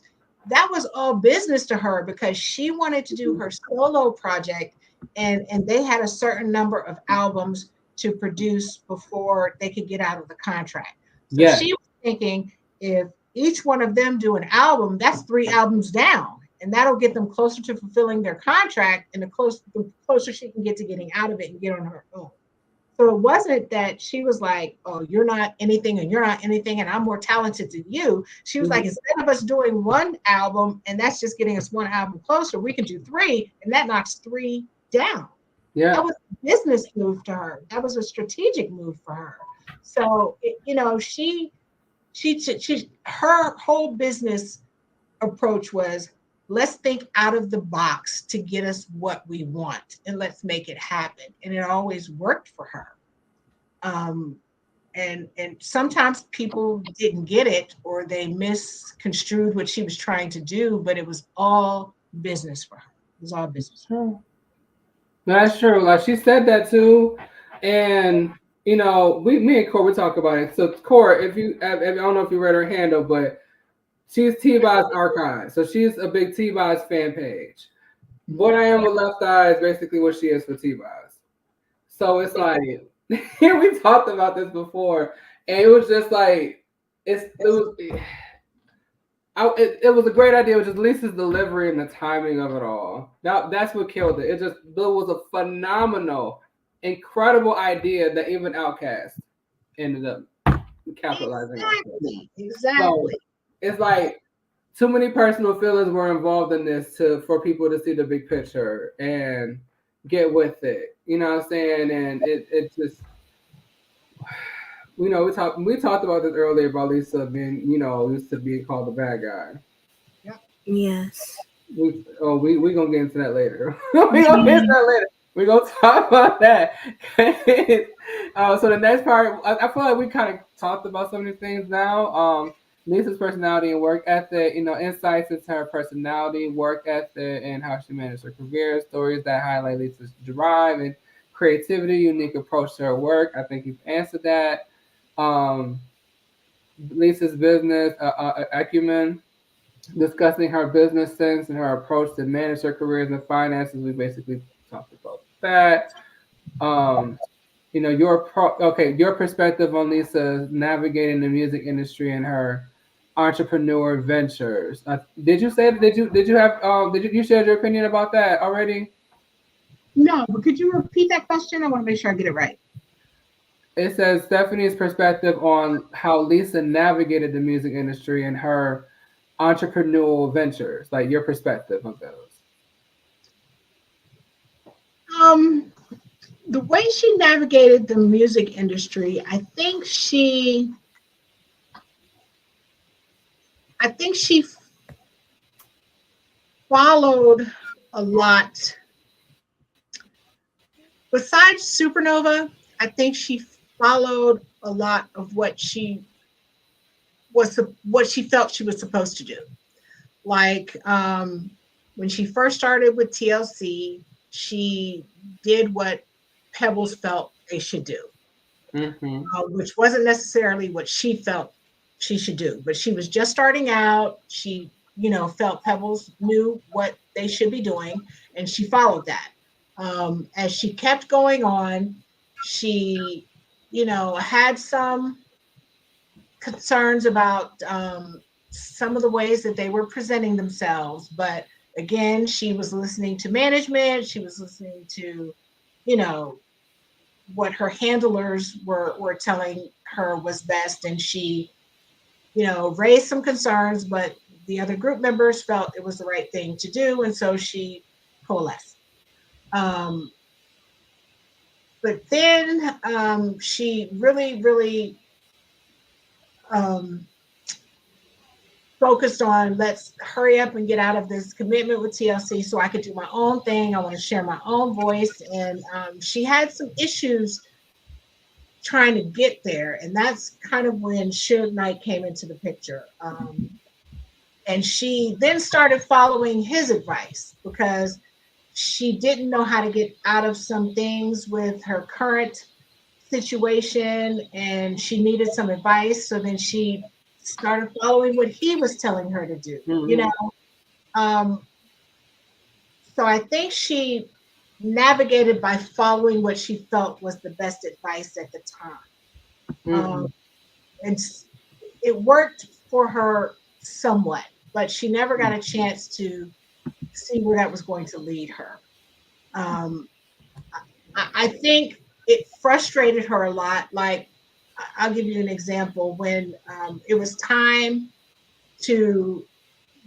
That was all business to her, because she wanted to do her solo project, and they had a certain number of albums to produce before they could get out of the contract. So she was thinking, if each one of them do an album, that's 3 albums down, and that'll get them closer to fulfilling their contract, and the closer she can get to getting out of it and get on her own. So it wasn't that she was like, oh, you're not anything and you're not anything and I'm more talented than you. She was like, instead of us doing 1 album and that's just getting us 1 album closer, we can do 3, and that knocks 3 down. That was a business move to her. That was a strategic move for her. So, her whole business approach was, let's think out of the box to get us what we want, and let's make it happen. And it always worked for her. And sometimes people didn't get it, or they misconstrued what she was trying to do, but it was all business for her. It was all business. That's true. Like she said that too. And me and Core, we talk about it. So Core, if I don't know if you read her handle, but she's T-Boz Archive. So she's a big T-Boz fan page. What I am with Left Eye is basically what she is for T-Boz. So it's like, we talked about this before, and it was just like, it was a great idea. It was just Lisa's delivery and the timing of it all. That's what killed it. It was a phenomenal, incredible idea that even Outkast ended up capitalizing on it. Exactly. So it's like too many personal feelings were involved in this for people to see the big picture and get with it. You know what I'm saying? And it just, we talked about this earlier about Lisa being, used to being called the bad guy. Yeah. Yes. We gonna get into that later. We gonna get into that later. We gonna talk about that. So the next part, I feel like we kind of talked about some of these things now. Lisa's personality and work ethic, insights into her personality, work ethic, and how she managed her career. Stories that highlight Lisa's drive and creativity, unique approach to her work. I think you've answered that. Um, Lisa's business acumen, discussing her business sense and her approach to manage her careers and finances. We basically talked about that. Your perspective on Lisa navigating the music industry and her entrepreneur ventures. Did you say? Did you have? You shared your opinion about that already? No, but could you repeat that question? I want to make sure I get it right. It says Stephanie's perspective on how Lisa navigated the music industry and her entrepreneurial ventures, like your perspective on those. The way she navigated the music industry, I think she followed a lot. Besides Supernova, I think she followed a lot of what she felt she was supposed to do. Like when she first started with TLC, she did what Pebbles felt they should do, which wasn't necessarily what she felt she should do. But she was just starting out. She, felt Pebbles knew what they should be doing, and she followed that. As she kept going on, she, had some concerns about some of the ways that they were presenting themselves. But again, she was listening to management. She was listening to, what her handlers were telling her was best. And she, raised some concerns, but the other group members felt it was the right thing to do. And so she coalesced. But then she really, really focused on, let's hurry up and get out of this commitment with TLC so I could do my own thing. I want to share my own voice. And she had some issues trying to get there. And that's kind of when Suge Knight came into the picture. And she then started following his advice because she didn't know how to get out of some things with her current situation and she needed some advice. So then she started following what he was telling her to do, So I think she navigated by following what she felt was the best advice at the time. And it worked for her somewhat, but she never got a chance to see where that was going to lead her. I think it frustrated her a lot. Like, I'll give you an example. When it was time to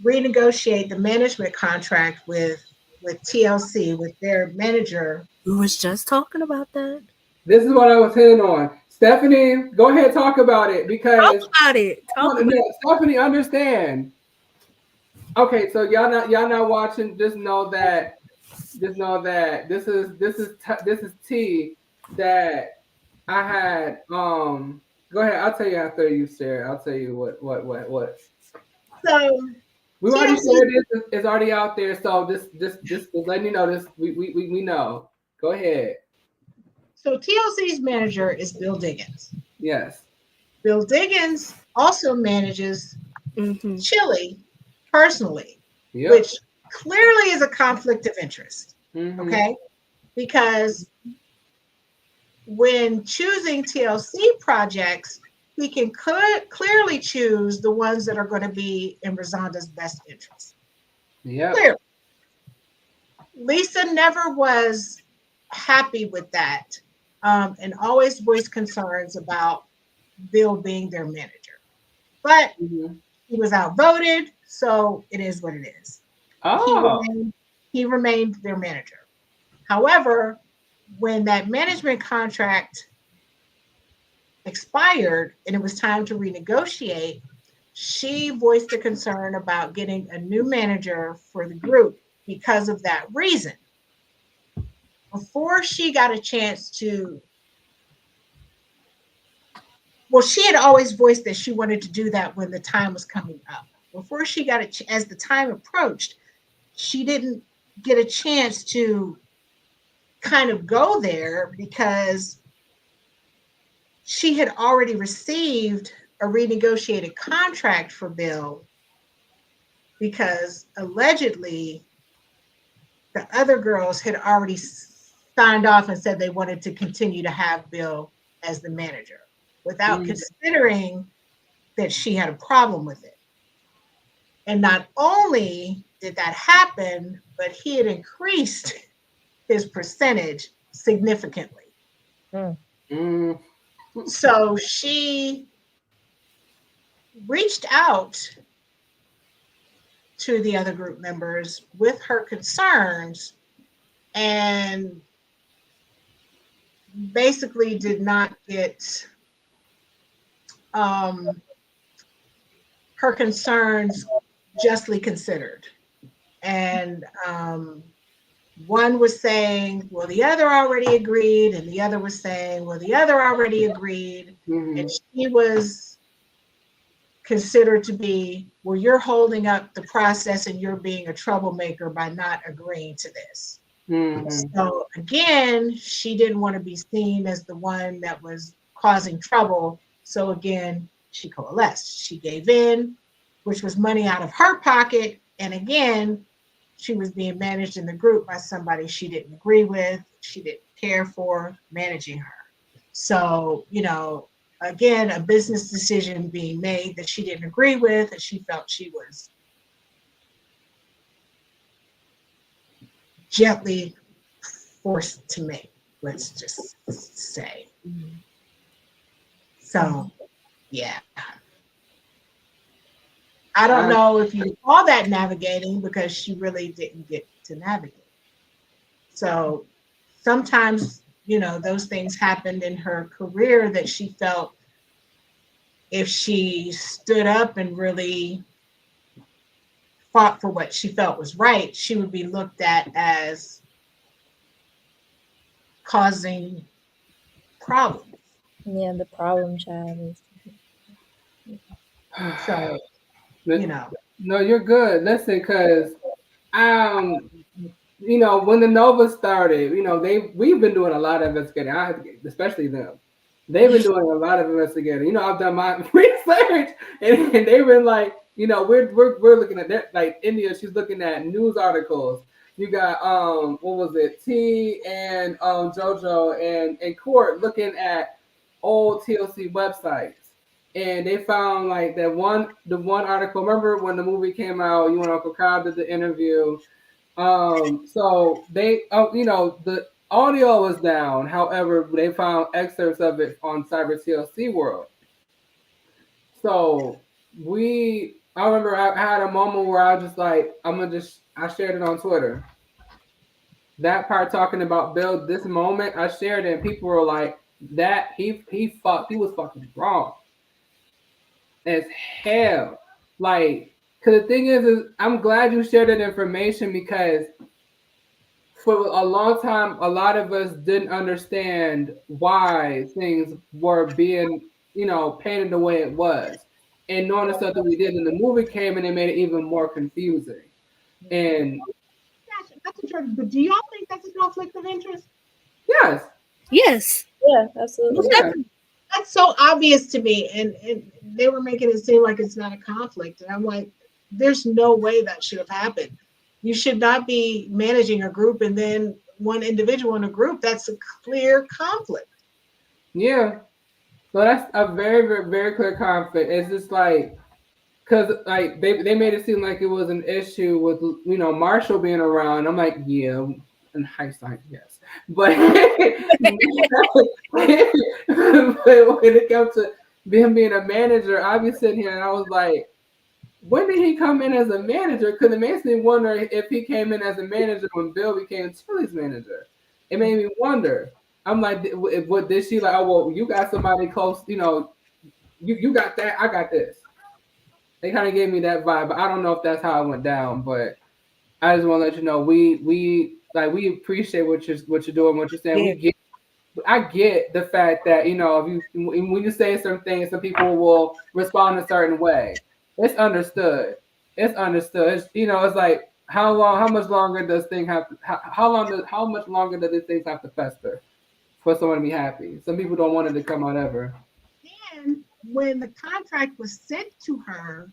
renegotiate the management contract with TLC, with their manager. We was just talking about that. This is what I was hitting on. Stephanie, go ahead, talk about it because Stephanie, understand. Okay, so y'all not watching. Just know that this is tea that I had. Go ahead. I'll tell you after you share. I'll tell you what. So we already shared this. It's already out there. So just letting you know this. We know. Go ahead. So TLC's manager is Bill Diggins. Yes. Bill Diggins also manages Chili personally, which clearly is a conflict of interest. Okay, because when choosing TLC projects, he can clearly choose the ones that are going to be in Rozonda's best interest. Yeah. Clearly. Lisa never was happy with that, and always voiced concerns about Bill being their manager. But he was outvoted, so it is what it is. Oh. He remained their manager. However, when that management contract expired and it was time to renegotiate, she voiced a concern about getting a new manager for the group because of that reason. Before she got a chance to, well, she had always voiced that she wanted to do that when the time was coming up. Before she got it, as the time approached, she didn't get a chance to kind of go there because she had already received a renegotiated contract for Bill because allegedly the other girls had already signed off and said they wanted to continue to have Bill as the manager without considering that she had a problem with it. And not only did that happen, but he had increased his percentage significantly. So she reached out to the other group members with her concerns and basically did not get her concerns justly considered. And one was saying, well, the other already agreed, and the other was saying, well, the other already agreed. And she was considered to be, well, you're holding up the process and you're being a troublemaker by not agreeing to this. So again, she didn't want to be seen as the one that was causing trouble. So again, she coalesced. She gave in, which was money out of her pocket. And again, she was being managed in the group by somebody she didn't agree with, she didn't care for managing her. So, you know, again, a business decision being made that she didn't agree with, and she felt she was gently forced to make, let's just say. So, yeah. I don't know if you call that navigating because she really didn't get to navigate. So sometimes, you know, those things happened in her career that she felt if she stood up and really fought for what she felt was right, she would be looked at as causing problems. Yeah, the problem child. So, you know. No, you're good. Listen, because you know, when the Nova started, you know, we've been doing a lot of investigating. Especially them. They've been doing a lot of investigating. You know, I've done my research, and they've been like, you know, we're looking at that. Like India, she's looking at news articles. You got what was it? T and JoJo and Court looking at old TLC websites. And they found like the one article. Remember when the movie came out? You and Uncle Kyle did the interview. So they, you know, the audio was down. However, they found excerpts of it on Cyber TLC World. So I remember I had a moment where I was just like, I shared it on Twitter. That part talking about Bill, this moment, I shared it, and people were like, that he was fucking wrong as hell. Like, because the thing is I'm glad you shared that information because for a long time, a lot of us didn't understand why things were being, you know, painted the way it was. And knowing the stuff that we did in the movie came and it made it even more confusing. And but do y'all think that's a conflict of interest? Yes. Yes. Yeah, absolutely. Yeah. That's so obvious to me. And they were making it seem like it's not a conflict. And I'm like, there's no way that should have happened. You should not be managing a group and then one individual in a group. That's a clear conflict. Yeah. So that's a very, very, very clear conflict. It's just like, because like they made it seem like it was an issue with, you know, Marshall being around. I'm like, yeah, in hindsight, yes. But, but when it comes to him being a manager, I'd be sitting here and I was like, when did he come in as a manager? Because it makes me wonder if he came in as a manager when Bill became Chili's manager. It made me wonder. I'm like, what did she like? Oh, well, you got somebody close, you know, you got that, I got this. They kind of gave me that vibe, but I don't know if that's how it went down. But I just want to let you know we appreciate what you're doing, what you're saying. Yeah. I get the fact that, you know, if you when you say certain things, some people will respond a certain way. It's understood. It's understood. You know, it's like how much longer does thing have to, how much longer does these things have to fester for someone to be happy? Some people don't want it to come out ever. And when the contract was sent to her,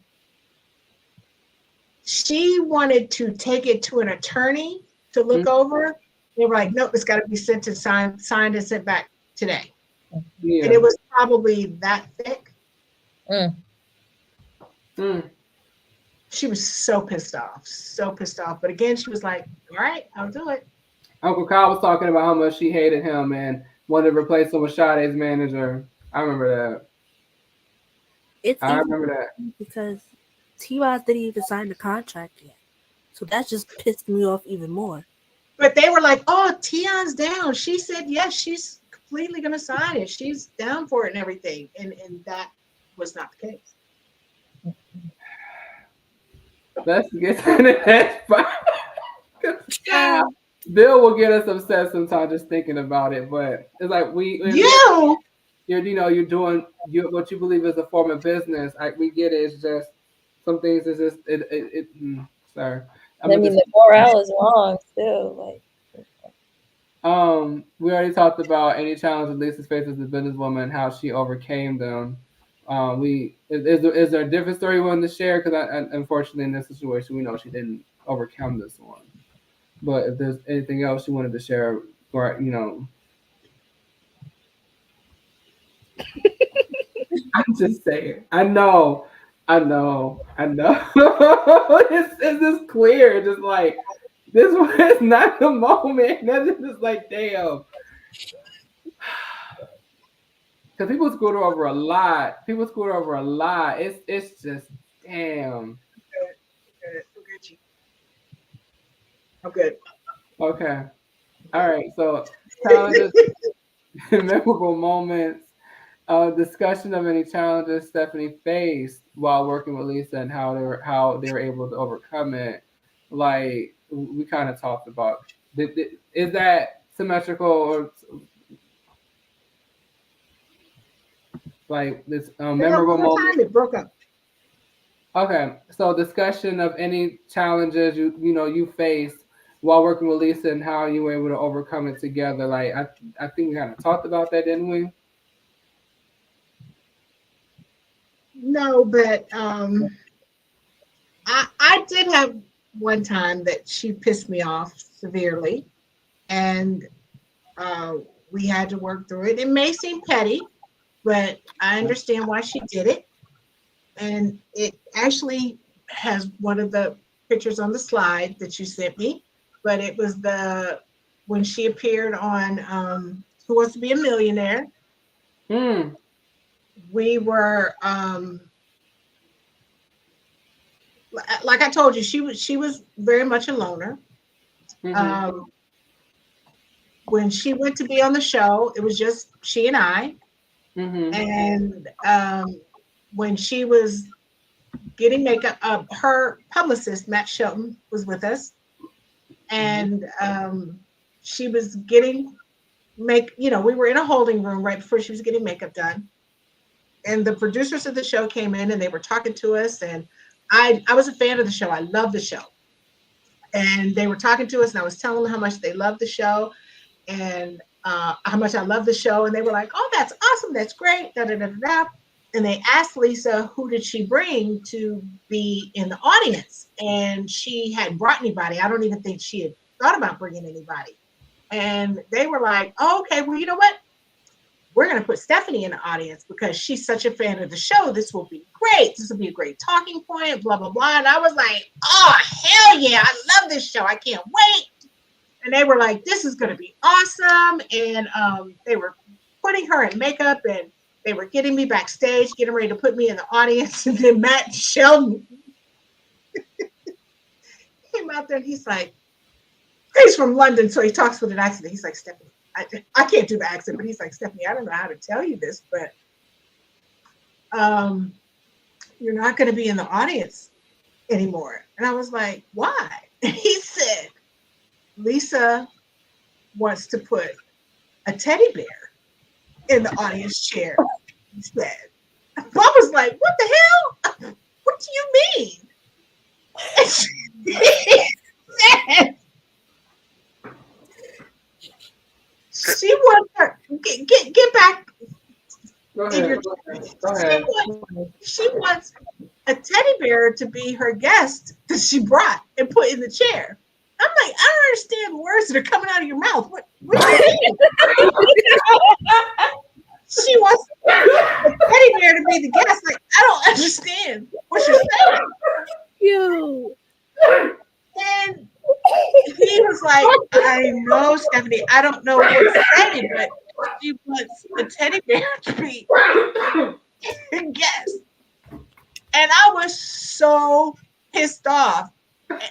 she wanted to take it to an attorney to look over. They were like, nope, it's got to be sent and signed and sent back today. Yeah. And it was probably that thick. She was so pissed off. But again, she was like, all right, I'll do it. Uncle Kyle was talking about how much she hated him and wanted to replace him with Sade's manager. I remember that. I remember that. Because T-Roz didn't even sign the contract yet. So that just pissed me off even more. But they were like, oh, Tion's down. She said, yes, she's completely going to sign it. She's down for it and everything. And that was not the case. Let's get to the next part. Yeah. Bill will get us upset sometimes just thinking about it, but it's like you're doing what you believe is a form of business. We get it. It's just some things is just sorry. I mean, the morale is wrong still. Like, we already talked about any challenges Lisa faces as a businesswoman and how she overcame them. Is there a different story you wanted to share? Because unfortunately in this situation we know she didn't overcome this one. But if there's anything else you wanted to share, or you know, I'm just saying. I know. It's just clear. Just like this was not the moment. That's just like damn. Because people screwed her over a lot. It's just damn. I'm good. Okay. All right. So challenges, memorable moments, discussion of any challenges Stephanie faced while working with Lisa and how they were able to overcome it. Like we kind of talked about. Is that symmetrical or like this memorable moment? It broke up. Okay, so discussion of any challenges you faced while working with Lisa and how you were able to overcome it together. Like I think we kind of talked about that, didn't we? No, but I did have one time that she pissed me off severely, and we had to work through it. It may seem petty, but I understand why she did it. And it actually has one of the pictures on the slide that you sent me, but it was when she appeared on Who Wants to Be a Millionaire. We were like I told you, she was very much a loner. When she went to be on the show, it was just she and I. And when she was getting makeup, her publicist, Matt Shelton, was with us. And she was getting we were in a holding room right before she was getting makeup done. And the producers of the show came in and they were talking to us. And I was a fan of the show. I love the show. And they were talking to us and I was telling them how much they loved the show and how much I love the show. And they were like, oh, that's awesome. That's great. Da, da, da, da, da. And they asked Lisa, who did she bring to be in the audience? And she hadn't brought anybody. I don't even think she had thought about bringing anybody. And they were like, oh, okay, well, you know what? We're going to put Stephanie in the audience because she's such a fan of the show. This will be great. This will be a great talking point, blah, blah, blah. And I was like, oh, hell yeah. I love this show. I can't wait. And they were like, this is going to be awesome. And they were putting her in makeup and They were getting me backstage, getting ready to put me in the audience. And then Matt Sheldon came out there and he's like, he's from London, so he talks with an accent. He's like, Stephanie, I can't do the accent, but he's like, Stephanie, I don't know how to tell you this, but you're not going to be in the audience anymore. And I was like, why? And he said, Lisa wants to put a teddy bear in the audience chair instead. I was like, what the hell? What do you mean? And she wants her get back. Go ahead. She wants a teddy bear to be her guest that she brought and put in the chair. I'm like, I don't understand the words that are coming out of your mouth. What do you mean? She wants a teddy bear to be the guest. Like, I don't understand what you're saying. You. And he was like, I know, Stephanie, I don't know what to say, but she wants the teddy bear to be a guest. And I was so pissed off. And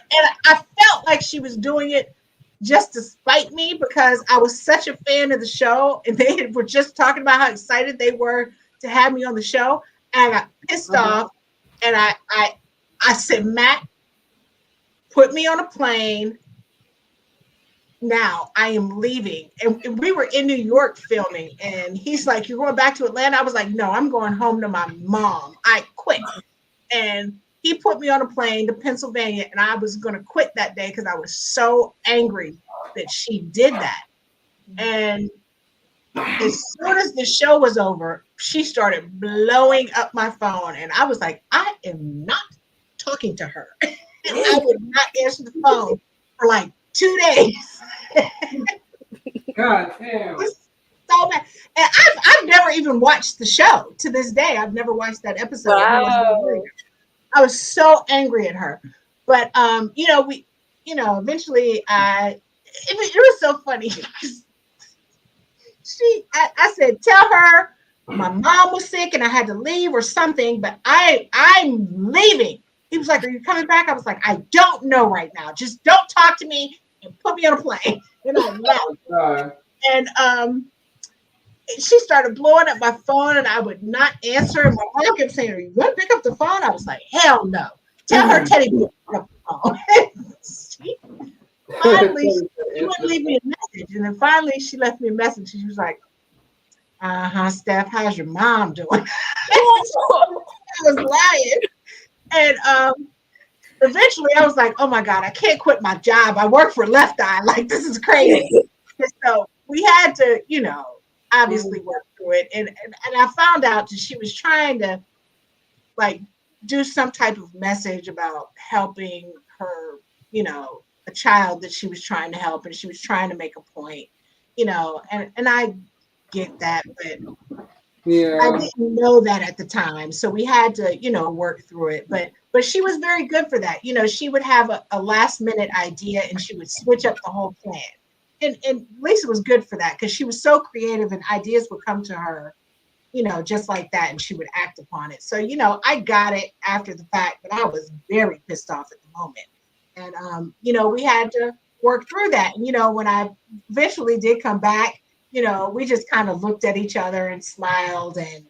I felt like she was doing it just to spite me because I was such a fan of the show and they were just talking about how excited they were to have me on the show. And I got pissed off and I said, Matt, put me on a plane. Now I am leaving. And we were in New York filming and he's like, you're going back to Atlanta? I was like, no, I'm going home to my mom. I quit. And he put me on a plane to Pennsylvania and I was going to quit that day because I was so angry that she did that. And as soon as the show was over, she started blowing up my phone and I was like, I am not talking to her. And I would not answer the phone for like 2 days. God damn. So bad. And I've never even watched the show to this day. I've never watched that episode. Wow. I was so angry at her. But eventually it was so funny. I said, tell her my mom was sick and I had to leave or something, but I'm leaving. He was like, are you coming back? I was like, I don't know right now. Just don't talk to me and put me on a plane. And I left. And she started blowing up my phone and I would not answer. And my mom kept saying, are you going to pick up the phone? I was like, hell no. Tell her Teddy to pick up the phone. Finally, she wouldn't leave me a message. And then finally she left me a message. She was like, Steph, how's your mom doing? I was lying. And eventually I was like, oh my God, I can't quit my job. I work for Left Eye. Like, this is crazy. And so we had to, obviously work through it. And I found out that she was trying to like do some type of message about helping her, a child that she was trying to help. And she was trying to make a point, and I get that, but I didn't know that at the time. So we had to, work through it. But she was very good for that. She would have a last minute idea and she would switch up the whole plan. And Lisa was good for that because she was so creative and ideas would come to her, just like that. And she would act upon it. So, I got it after the fact, but I was very pissed off at the moment. And, we had to work through that. And, when I eventually did come back, we just kind of looked at each other and smiled and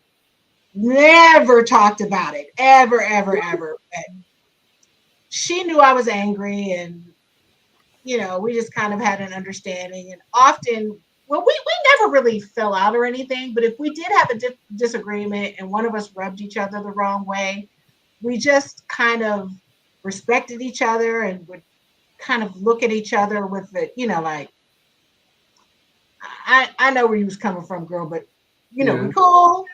never talked about it ever. But she knew I was angry and, we just kind of had an understanding. And often, we never really fell out or anything, but if we did have a disagreement and one of us rubbed each other the wrong way, we just kind of respected each other and would kind of look at each other with the, like, I know where you was coming from, girl, but we cool.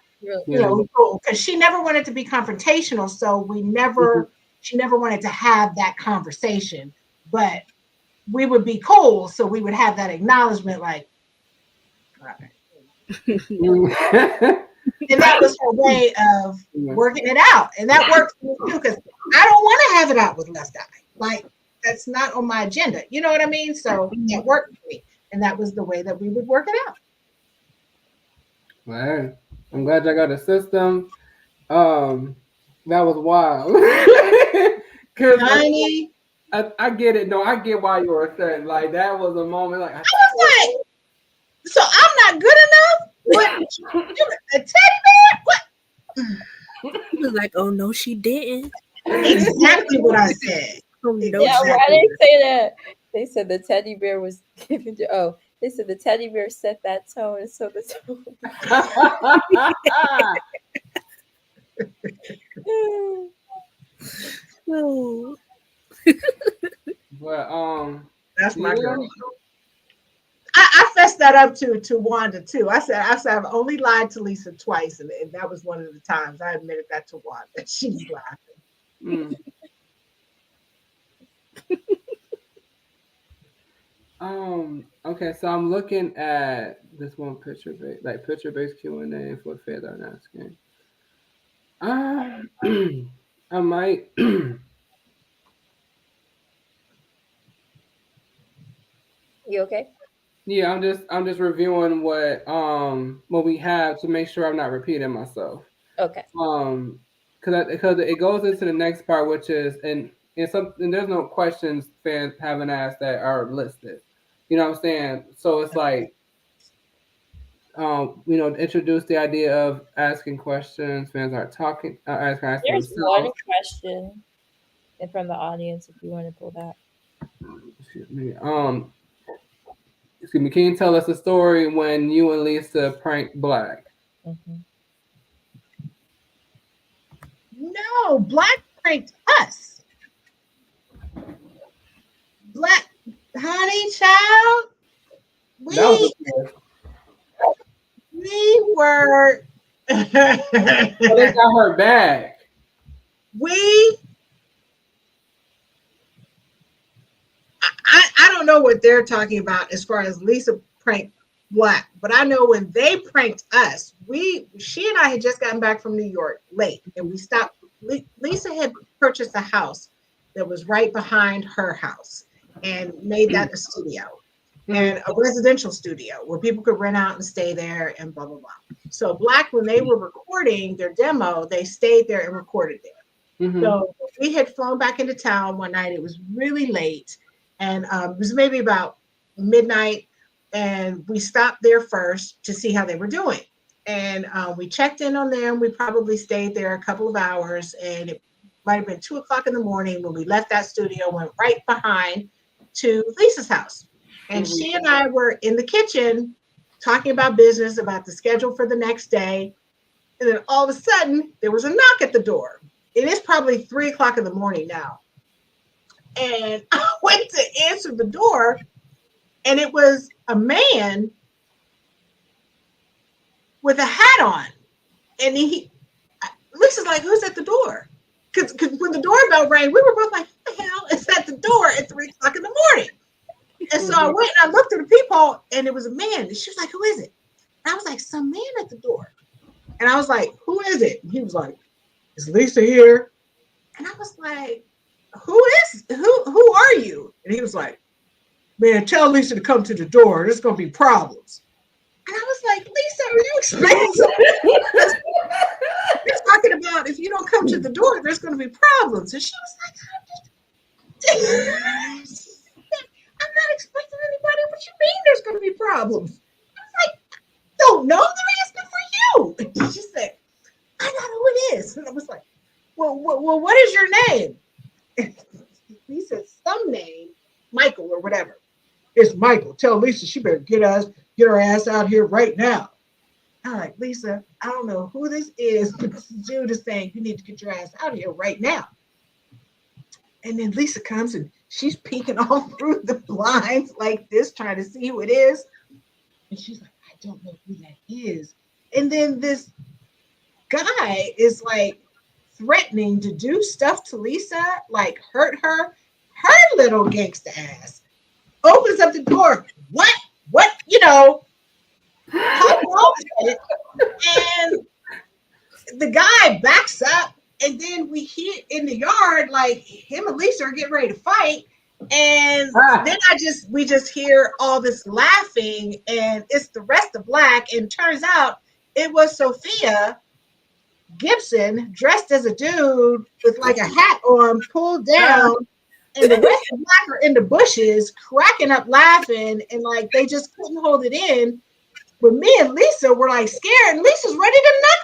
We cool. Because she never wanted to be confrontational, so she never wanted to have that conversation. But we would be cool, so we would have that acknowledgement, like, all right. And that was her way of working it out, and that worked for me too. Because I don't want to have it out with Left Eye. Like, that's not on my agenda. You know what I mean? So it worked for me. And that was the way that we would work it out. Right. I'm glad y'all got a system. That was wild. Cause Honey, I get it. No, I get why you were upset. Like that was a moment. Like I was like, so I'm not good enough? What? A teddy bear? What? He was like, "Oh no, she didn't." Exactly what I said. Oh no, Yeah, she why Exactly. they say that? They said the teddy bear was given to. Oh, they said the teddy bear set that tone, and so the tone. no. but That's my yeah. girl. I fessed that up to Wanda too. I said I've only lied to Lisa twice, and that was one of the times I admitted that to Wanda. She was laughing. Mm. Okay, so I'm looking at this one picture based Q&A for Fed on asking. I might. You okay? Yeah, I'm just reviewing what we have to make sure I'm not repeating myself. Okay. Because it goes into the next part, which is and there's no questions fans haven't asked that are listed. You know what I'm saying? So it's like introduce the idea of asking questions. Fans are asking There's one themselves. question from the audience if you want to pull that. Excuse me. Excuse me. Can you tell us a story when you and Lisa pranked Black? Mm-hmm. No, Black pranked us. Black, honey, child. That was We were. well, they got her back. we. I don't know what they're talking about as far as Lisa pranked Black, but I know when they pranked us, she and I had just gotten back from New York late, and we stopped. Lisa had purchased a house that was right behind her house and made that a studio and a residential studio where people could rent out and stay there and blah blah blah. So Black, when they were recording their demo, they stayed there and recorded there. Mm-hmm. So we had flown back into town one night. It was really late, and it was maybe about midnight. And we stopped there first to see how they were doing. And we checked in on them. We probably stayed there a couple of hours, and it might have been 2 o'clock in the morning when we left that studio, went right behind to Lisa's house. And she and I were in the kitchen talking about business, about the schedule for the next day. And then all of a sudden, there was a knock at the door. It is probably 3 o'clock in the morning now. And I went to answer the door, and it was a man with a hat on. And Lisa's like, who's at the door? Because when the doorbell rang, we were both like, who the hell is at the door at 3 o'clock in the morning? And so I went and I looked through the peephole, and it was a man. And she was like, who is it? And I was like, some man at the door. And I was like, who is it? And he was like, is Lisa here? And I was like, who are you? And he was like, man, tell Lisa to come to the door. There's going to be problems. And I was like, Lisa, are you expensive? You're talking about if you don't come to the door, there's going to be problems. And she was like, I'm not expecting anybody. What you mean there's going to be problems? I was like, don't know. They're asking for you. And she said, I don't know who it is. And I was like, well, what is your name? And he said some name, Michael or whatever. It's Michael. Tell Lisa she better get her ass out here right now. I'm like, Lisa, I don't know who this is, but this dude is saying you need to get your ass out here right now. And then Lisa comes and she's peeking all through the blinds like this, trying to see who it is. And she's like, I don't know who that is. And then this guy is like threatening to do stuff to Lisa, like hurt her little gangsta ass. Opens up the door. What? And the guy backs up, and then we hear in the yard like him and Lisa are getting ready to fight. And then we just hear all this laughing, and it's the rest of Black. And turns out it was Sophia Gibson dressed as a dude with like a hat on, pulled down, and the rest of the black are in the bushes, cracking up laughing, and like they just couldn't hold it in. But me and Lisa were like scared, and Lisa's ready to knock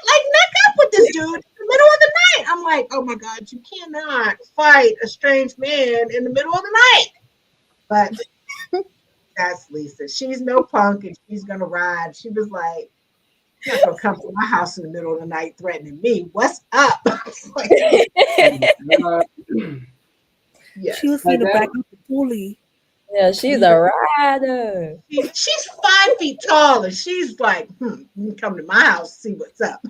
up with this dude in the middle of the night. I'm like, oh my God, you cannot fight a strange man in the middle of the night. But that's Lisa. She's no punk, and she's gonna ride. She was like, you're not gonna come to my house in the middle of the night threatening me. What's up? Like, yes. She was in the back of the bully. Yeah, she's a rider. She's 5 feet tall, and she's like, you can come to my house, see what's up.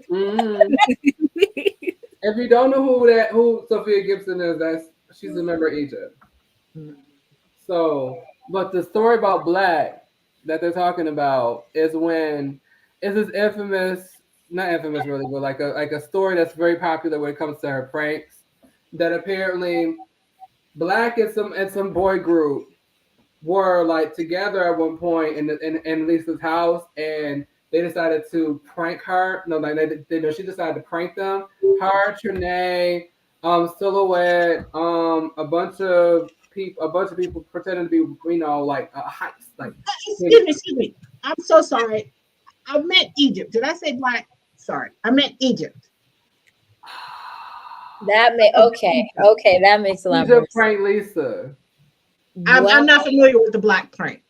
Mm-hmm. If you don't know who Sophia Gibson is, she's a member of Egypt. Mm-hmm. So, but the story about Black that they're talking about is when it's this not infamous really, but like a story that's very popular when it comes to her pranks. That apparently Black and some boy group were like together at one point in Lisa's house, and they decided to prank her. No, like she decided to prank them. Her, Trinae, Silhouette, a bunch of people pretending to be, like a heist. Like, excuse me. I'm so sorry. I meant Egypt. Did I say Black? Sorry, I meant Egypt. That makes a lot more sense. Prank Lisa. I'm not familiar with the Black prank.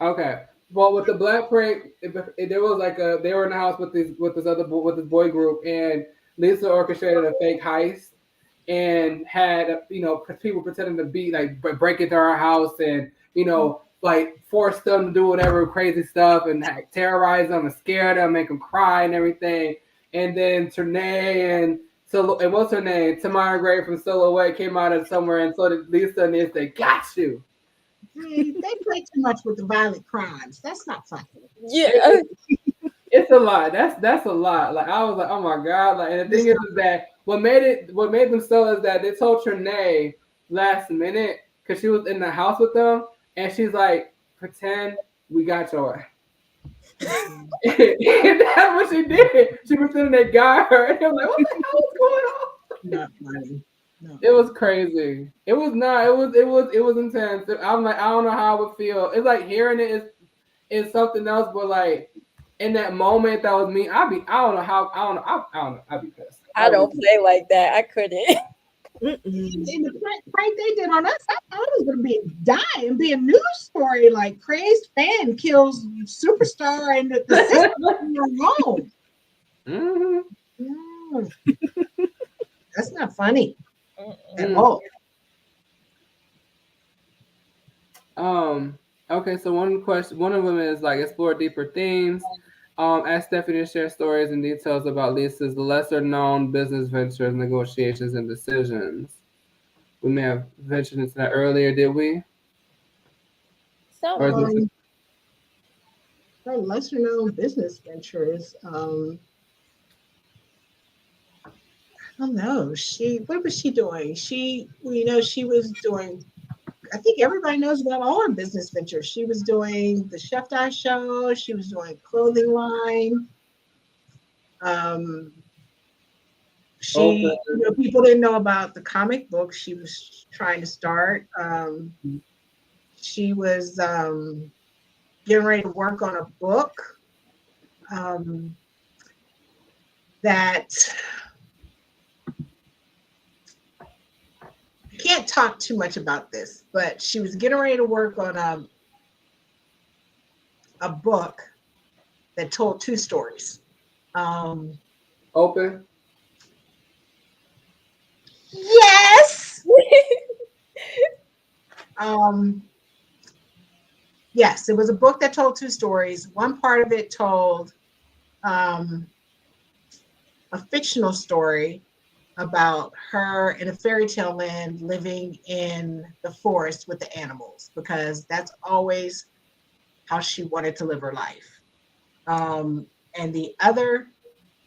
Okay. Well, with the Black prank, there was like they were in the house with this boy group, and Lisa orchestrated a fake heist and had people pretending to be like break into our house and like force them to do whatever crazy stuff and terrorize them and scare them, make them cry and everything. And then Trinae and what's her name? Tamara Gray from Silhouette came out of somewhere, and so did Lisa, and they got you. They play too much with the violent crimes. That's not funny. Yeah, it's a lot. That's a lot. Like I was like, oh my God. Like, and the thing is that what made them so is that they told Trinae last minute because she was in the house with them, and she's like, pretend we got your. And that's what she did. She pretended they got her, and they were like, what the hell is going on? Not funny. No. It was crazy. It was not. It was intense. I'm like, I don't know how I would feel. It's like hearing it is something else, but like in that moment, that was me. I'd be pissed. I don't play like that. I couldn't. In the prank they did on us, I thought it was going to die and be a news story like crazed fan kills superstar and the system alone. Mm-hmm. Mm. That's not funny at all. Okay, so one of them is like explore deeper themes. Ask Stephanie to share stories and details about Lisa's lesser known business ventures, negotiations, and decisions. We may have ventured into that earlier, did we? Her lesser known business ventures. I don't know. What was she doing? She was doing. I think everybody knows about all her business ventures. She was doing the Chef Die show. She was doing clothing line. People didn't know about the comic book she was trying to start. She was getting ready to work on a book that. I can't talk too much about this, but she was getting ready to work on a book that told 2 stories. Open? Yes. Yes, it was a book that told 2 stories. One part of it told a fictional story about her in a fairy tale land living in the forest with the animals, because that's always how she wanted to live her life. And the other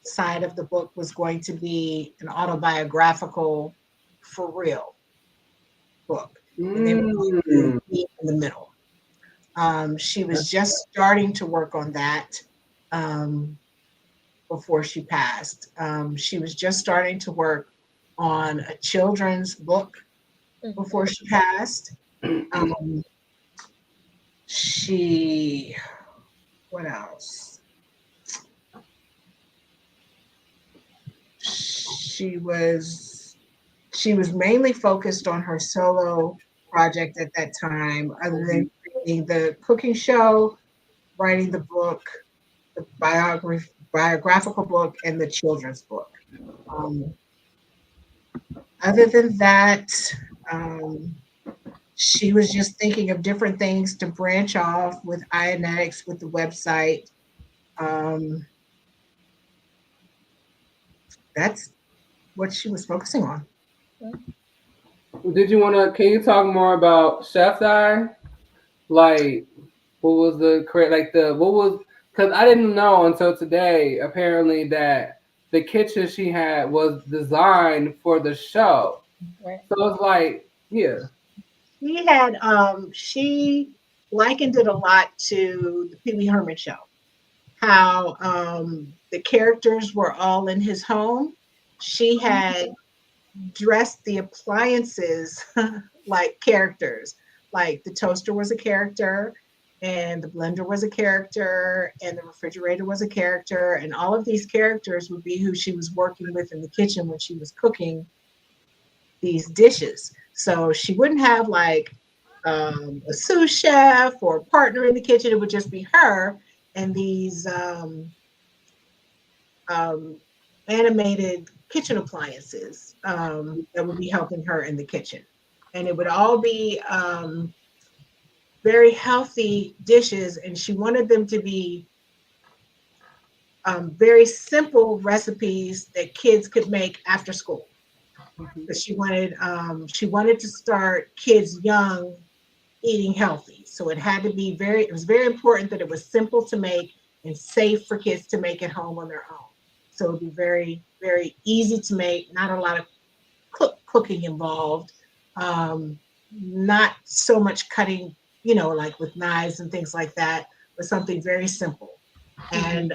side of the book was going to be an autobiographical, for real book. And they were going to be in the middle. She was just starting to work on that. before she passed. She was just starting to work on a children's book before she passed. Um, what else? She was mainly focused on her solo project at that time, other than creating the cooking show, writing the book, the biographical book, and the children's book. Um, Other than that, um, she was just thinking of different things to branch off with Ionetics, with the website. Um, that's what she was focusing on. Did you want to? Can you talk more about Chef's Eye? Like, what was the correct? Like the what was? Because I didn't know until today. Apparently, that the kitchen she had was designed for the show. Right. So it's like, yeah. She likened it a lot to the Pee Wee Herman show. How the characters were all in his home. She had dressed the appliances like characters. Like the toaster was a character, and the blender was a character, and the refrigerator was a character, and all of these characters would be who she was working with in the kitchen when she was cooking these dishes. So she wouldn't have like a sous chef or a partner in the kitchen. It would just be her and these animated kitchen appliances that would be helping her in the kitchen. And it would all be very healthy dishes. And she wanted them to be very simple recipes that kids could make after school. But she wanted to start kids young eating healthy. So it had to be it was very important that it was simple to make and safe for kids to make at home on their own. So it would be very, very easy to make, not a lot of cooking involved, not so much cutting, like with knives and things like that, but something very simple. And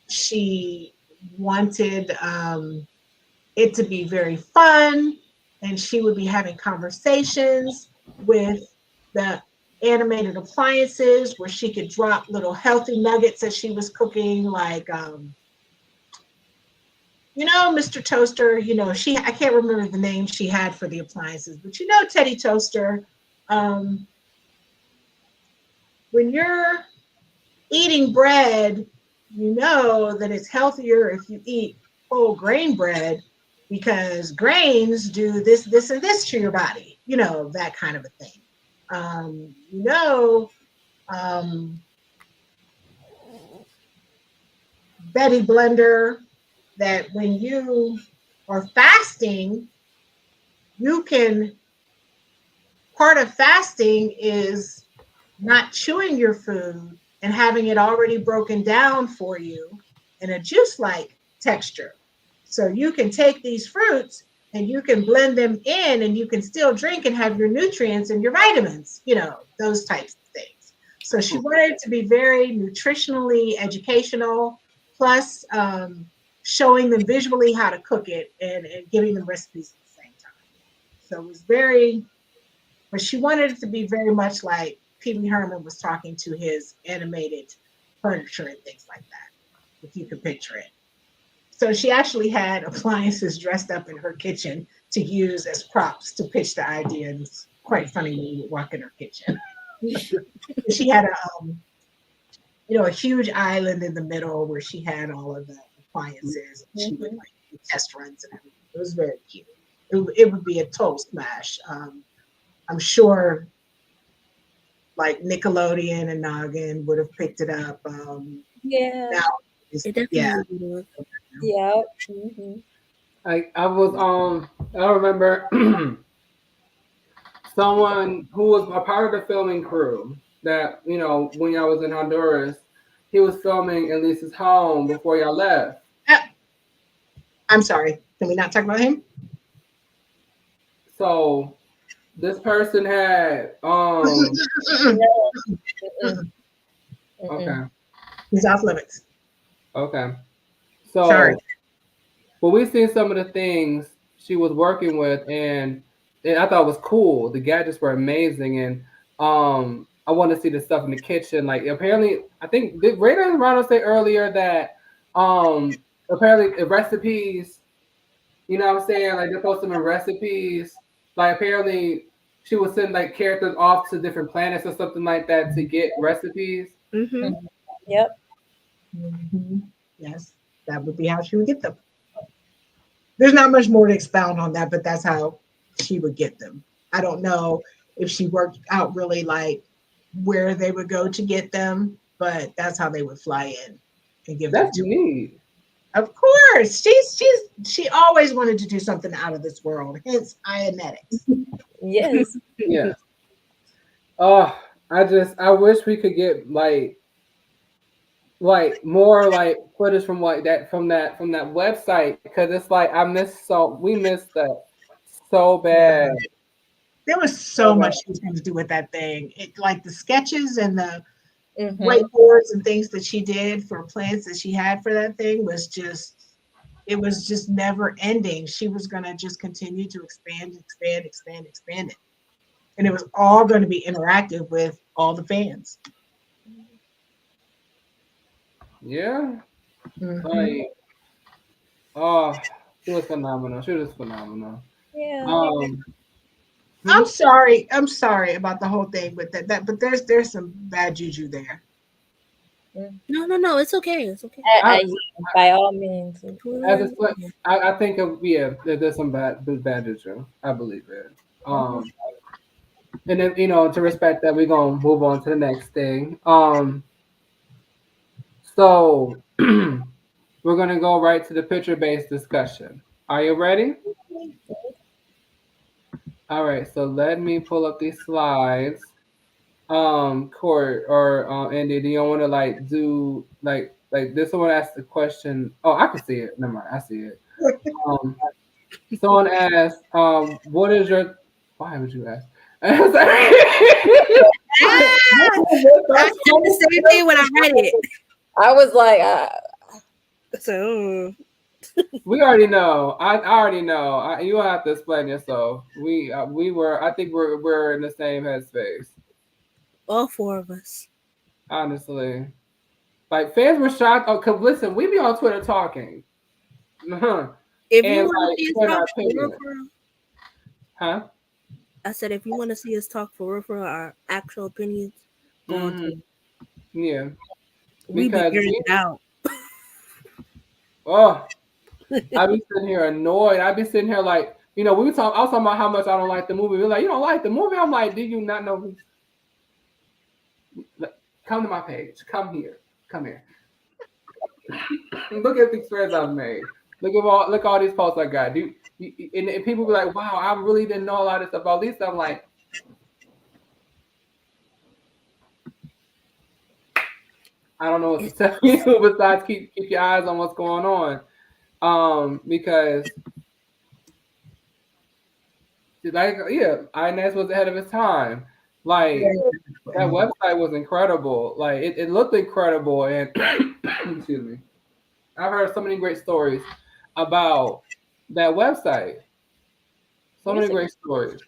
she wanted it to be very fun, and she would be having conversations with the animated appliances where she could drop little healthy nuggets as she was cooking, like Mr. Toaster, I can't remember the name she had for the appliances, but Teddy Toaster, when you're eating bread, you know that it's healthier if you eat whole grain bread, because grains do this, this, and this to your body, that kind of a thing. Betty Blender, that when you are fasting, part of fasting is not chewing your food and having it already broken down for you in a juice-like texture. So you can take these fruits and you can blend them in, and you can still drink and have your nutrients and your vitamins, those types of things. So she wanted it to be very nutritionally educational, plus showing them visually how to cook it and giving them recipes at the same time. So it was but she wanted it to be very much like Pee Wee Herman was talking to his animated furniture and things like that, if you could picture it. So she actually had appliances dressed up in her kitchen to use as props to pitch the idea. And it's quite funny when you walk in her kitchen. She had a huge island in the middle where she had all of the appliances. And she would do test runs and everything. It was very cute. It would be a total smash. I'm sure like Nickelodeon and Noggin would have picked it up. Yeah. Yeah. Mm-hmm. I remember someone who was a part of the filming crew that, when y'all was in Honduras, he was filming at Lisa's home before y'all left. I'm sorry. Can we not talk about him? So this person had okay. He's off limits. Okay. So, Sorry. well, we've seen some of the things she was working with, and I thought it was cool. The gadgets were amazing, and I want to see the stuff in the kitchen. Like apparently, I think did Rada and Ronald say earlier that apparently the recipes. You know what I'm saying? Like they're posting them recipes. Like apparently she was sending like characters off to different planets or something like that to get recipes. Mm-hmm. Yep. Yes, that would be how she would get them. There's not much more to expound on that, but that's how she would get them. I don't know if she worked out really like where they would go to get them, but that's how they would fly in and give them That's to her. neat. Of course, she always wanted to do something out of this world. Hence, Ionetics. Yes. Yeah. Oh, I wish we could get like more like footage from like that from that website because it's like we missed that so bad. There was so much she was going to do with that thing. It like the sketches and the Mm-hmm. whiteboards and things that she did for plans that she had for that thing was just never ending. She was going to just continue to expand it. And it was all going to be interactive with all the fans. Yeah. Mhm. Like oh, she was phenomenal. She was phenomenal. Yeah. Um I'm sorry. I'm sorry about the whole thing with that but there's some bad juju there. No. It's okay. It's okay. By all means. as a slut, I think there's some bad juju. I believe it. And then to respect that, we're gonna move on to the next thing. So we're gonna go right to the picture-based discussion. Are you ready? All right. So let me pull up these slides. Court or Andy, do you want to like do like this? Someone asked the question. Oh, I can see it. Never mind. I see it. Um, someone asked, what is your? Why would you ask? I said the same thing when I read it. I was like, So We already know. I already know. You don't have to explain yourself. We were. I think we're in the same headspace. all four of us. Honestly, like fans were shocked. Oh, cause listen, we be on Twitter talking. If And you want like to see us putting our talk for real, opinion. for real, Huh? I said if you want to see us talk for real, our actual opinions, go on to Mhm. Yeah. we be Because airing it out. oh, I be sitting here annoyed. I be sitting here like, we were talking. I was talking about how much I don't like the movie. We're like, you don't like the movie? I'm like, do you not know? Come to my page. Come here. Come here. Look at these threads I've made. Look at all these posts I got. And people be like, wow, I really didn't know a lot of stuff about Lisa. I'm like, I don't know what to tell you besides keep your eyes on what's going on. Because like Inez was ahead of its time. Like that website was incredible. Like it looked incredible, and excuse me. I've heard so many great stories about that website. So many great stories.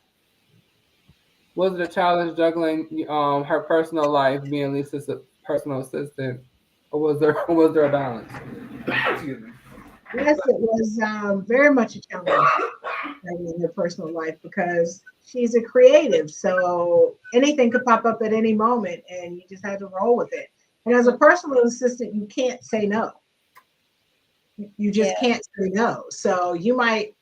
Was it a challenge juggling her personal life, being Lisa's personal assistant, or was there a balance? Excuse me. Yes, it was very much a challenge in her personal life because she's a creative. So anything could pop up at any moment and you just had to roll with it. And as a personal assistant, you can't say no. You just can't say no. So you might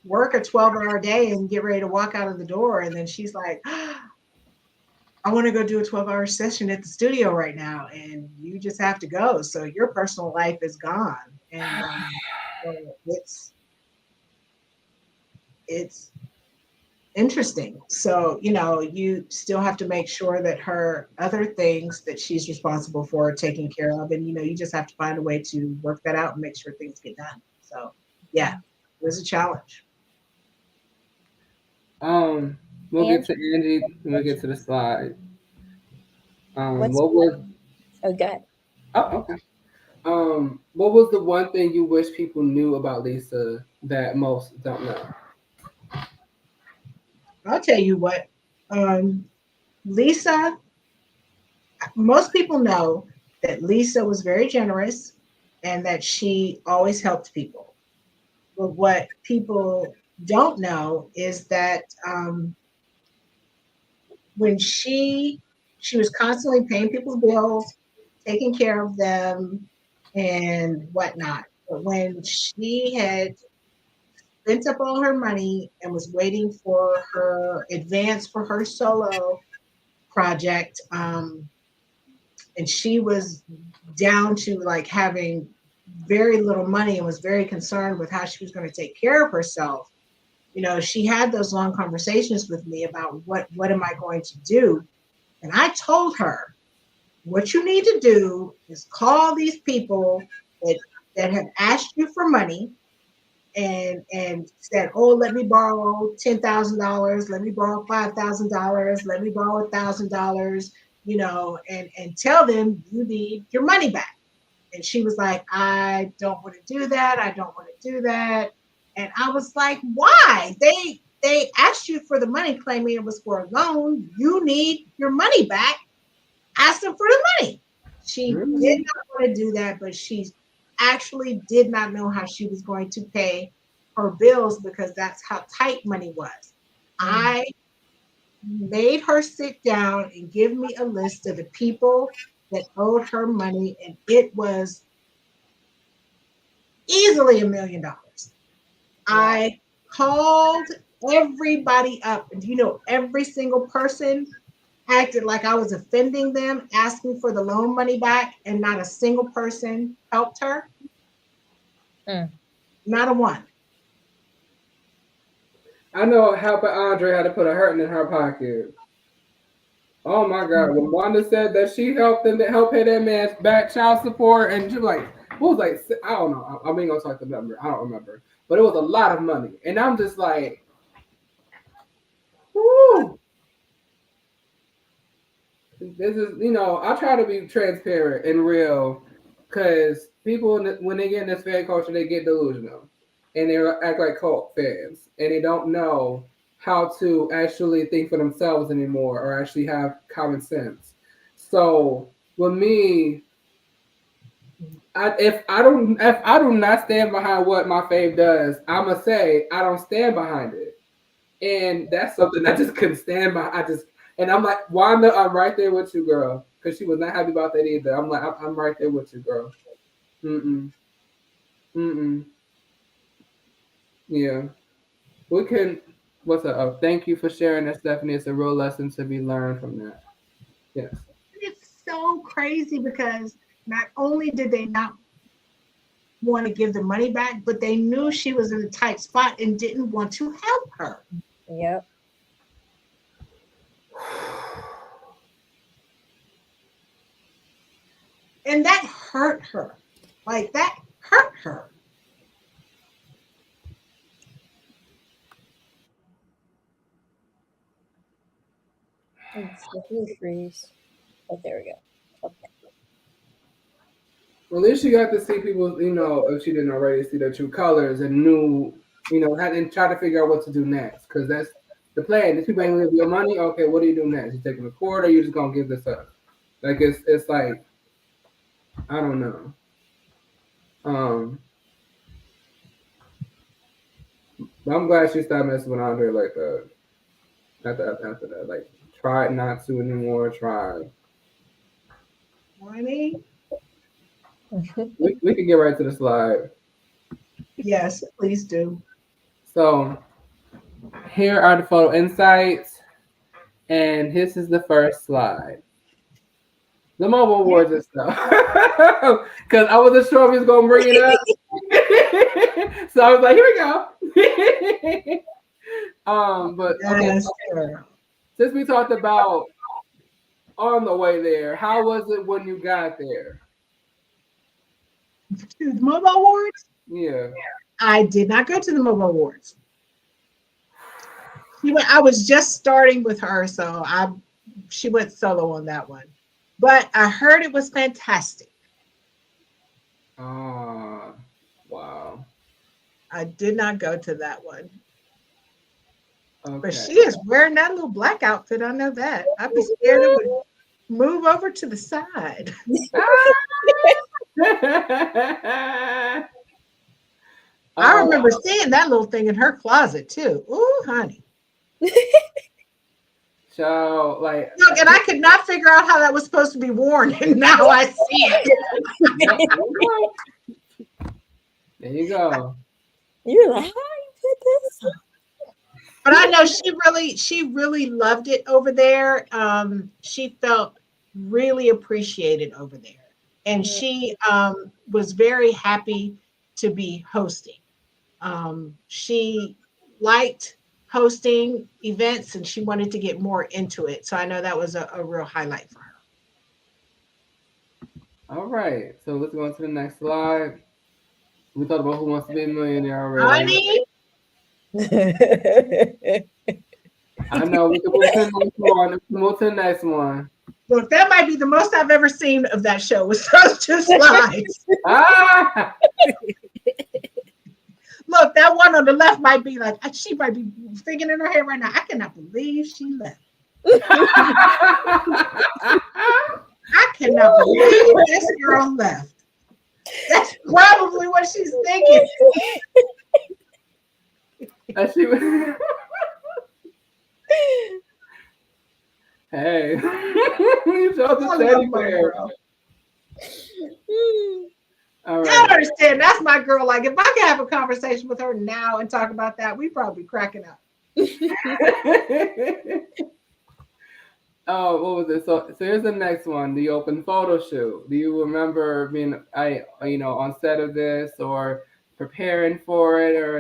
work a 12-hour day and get ready to walk out of the door. And then she's like, I want to go do a 12-hour session at the studio right now. And you just have to go. So your personal life is gone. And so it's interesting. So, you still have to make sure that her other things that she's responsible for are taken care of. And, you just have to find a way to work that out and make sure things get done. So, yeah, it was a challenge. We'll get to Angie when we get to the slide. What's What was? oh god. Oh, okay. What was the one thing you wish people knew about Lisa that most don't know? I'll tell you what, Lisa, most people know that Lisa was very generous and that she always helped people. But what people don't know is that when she was constantly paying people's bills, taking care of them, and whatnot. But when she had spent up all her money and was waiting for her advance for her solo project, and she was down to like having very little money and was very concerned with how she was going to take care of herself. You know, she had those long conversations with me about what am I going to do? And I told her, what you need to do is call these people that have asked you for money and said, oh, let me borrow $10,000, let me borrow $5,000, let me borrow $1,000, you know, and tell them you need your money back. And she was like, I don't want to do that. I don't want to do that. And I was like, why? They asked you for the money, claiming it was for a loan. You need your money back. Ask them for the money. She did not want to do that, but she actually did not know how she was going to pay her bills because that's how tight money was. I made her sit down and give me a list of the people that owed her money, and it was easily $1 million. I called everybody up, and you know, every single person acted like I was offending them, asking for the loan money back, and not a single person helped her. Not a one. I know Helper Andre had to put a hurting in her pocket. Oh my God. When Wanda said that she helped them to help pay that man's back child support, and she was like, what was like, I don't know. I ain't gonna talk the number. I don't remember. But it was a lot of money. And I'm just like, whoo. This is, you know, I try to be transparent and real because people, when they get in this fan culture, they get delusional and they act like cult fans and they don't know how to actually think for themselves anymore or actually have common sense. So with me, if I do not stand behind what my fave does, I'ma say I don't stand behind it, and that's something I just couldn't stand by. And I'm like, Wanda, I'm right there with you, girl, because she was not happy about that either. I'm like, I'm right there with you, girl. Yeah, we can. What's up? Oh, thank you for sharing that, Stephanie. It's a real lesson to be learned from that. Yes. It's so crazy because not only did they not want to give the money back, but they knew she was in a tight spot and didn't want to help her. Yep. And that hurt her. Like that hurt her. It's the blue freeze. Oh, there we go. Okay. Well, at least she got to see people, you know, if she didn't already see their true colors and knew, you know, and try to figure out what to do next. Because that's the plan. If people ain't gonna give your money, okay, what do you do next? You taking a court or you just gonna give this up? Like it's like, I don't know. But I'm glad she stopped messing with Andre like that. After that, like tried not to anymore. Tried. Money? We can get right to the slide. Yes, please do. So here are the photo insights, and this is the first slide. The mobile awards and stuff. Because I wasn't sure if he was gonna bring it up. So I was like, here we go. But okay, since we talked about on the way there, how was it when you got there? To the mobile awards? Yeah. I did not go to the mobile awards. I was just starting with her, so she went solo on that one. But I heard it was fantastic. Oh, wow. I did not go to that one. But Okay. she is wearing that little black outfit. I know that. I'd be scared it would move over to the side. I Oh, remember seeing that little thing in her closet too. Ooh, honey. so like, Look, and I could not figure out how that was supposed to be worn, and now I see it. there you go. You're like, how you put this on? But I know she really loved it over there. She felt really appreciated over there, and she was very happy to be hosting. She liked hosting events, and she wanted to get more into it. So I know that was a real highlight for her. All right. So let's go on to the next slide. We talked about Who Wants to Be a Millionaire already. Honey, I know we can move to the next one. We can move to the next one. look, that might be the most I've ever seen of that show was those two slides. Ah! Look, that one on the left might be like, she might be thinking in her head right now, I cannot believe she left. I cannot believe this girl left. That's probably what she's thinking. And she was- Hey, you showed the I teddy love my bear. girl. All I don't right. understand. That's my girl. Like, if I could have a conversation with her now and talk about that, we'd probably be cracking up. Oh, what was it? So here's the next one, the open photo shoot. Do you remember being on set of this or preparing for it or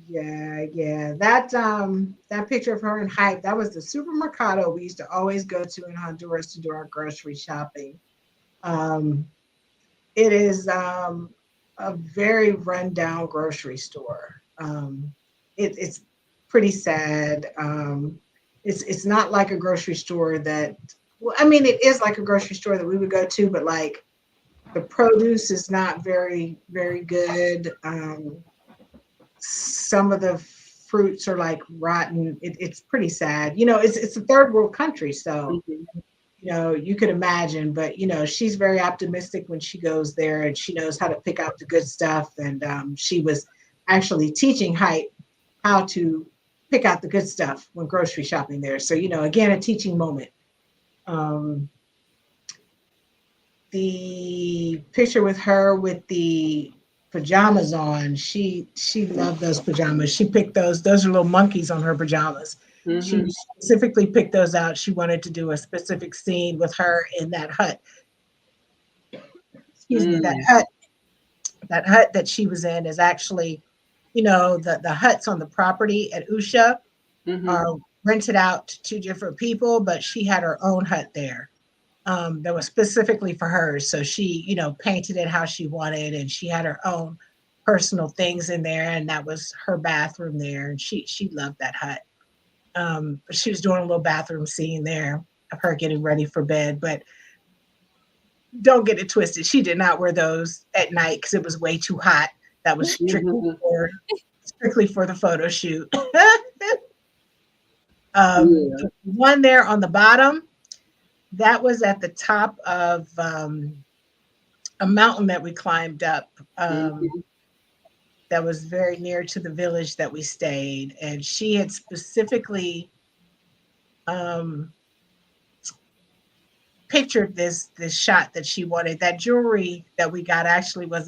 Yeah. That picture of her in Hype, that was the supermercado we used to always go to in Honduras to do our grocery shopping. It is a very rundown grocery store. It's pretty sad. It's not like a grocery store that, well, I mean, it is like a grocery store that we would go to, but like the produce is not very, very good. Some of the fruits are like rotten. It's pretty sad. It's a third world country, so you could imagine, but she's very optimistic when she goes there and she knows how to pick out the good stuff. And she was actually teaching Hype how to pick out the good stuff when grocery shopping there. So, again, a teaching moment. The picture with her with the pajamas on, she loved those pajamas. She picked those are little monkeys on her pajamas. She specifically picked those out. She wanted to do a specific scene with her in that hut. Excuse me, that hut that she was in is actually, the huts on the property at Usha are rented out to two different people, but she had her own hut there that was specifically for her. So she, painted it how she wanted, and she had her own personal things in there, and that was her bathroom there. And she loved that hut. She was doing a little bathroom scene there of her getting ready for bed, but don't get it twisted. She did not wear those at night because it was way too hot. That was strictly for the photo shoot. The one there on the bottom, that was at the top of a mountain that we climbed up. That was very near to the village that we stayed, and she had specifically pictured this shot that she wanted. That jewelry that we got actually was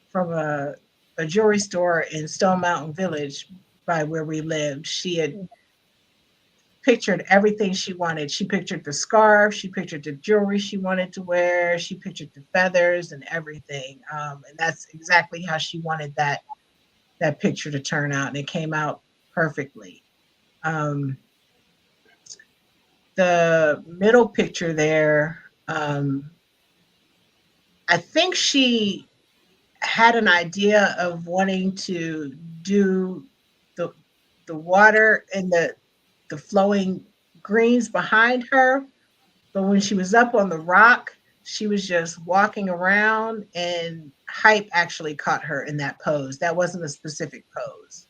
from a jewelry store in Stone Mountain Village by where we lived. She had pictured everything she wanted. She pictured the scarf, she pictured the jewelry she wanted to wear, she pictured the feathers and everything. And that's exactly how she wanted that picture to turn out, and it came out perfectly. The middle picture there, I think she had an idea of wanting to do the water and the flowing greens behind her, but when she was up on the rock, she was just walking around, and Hype actually caught her in that pose. That wasn't a specific pose,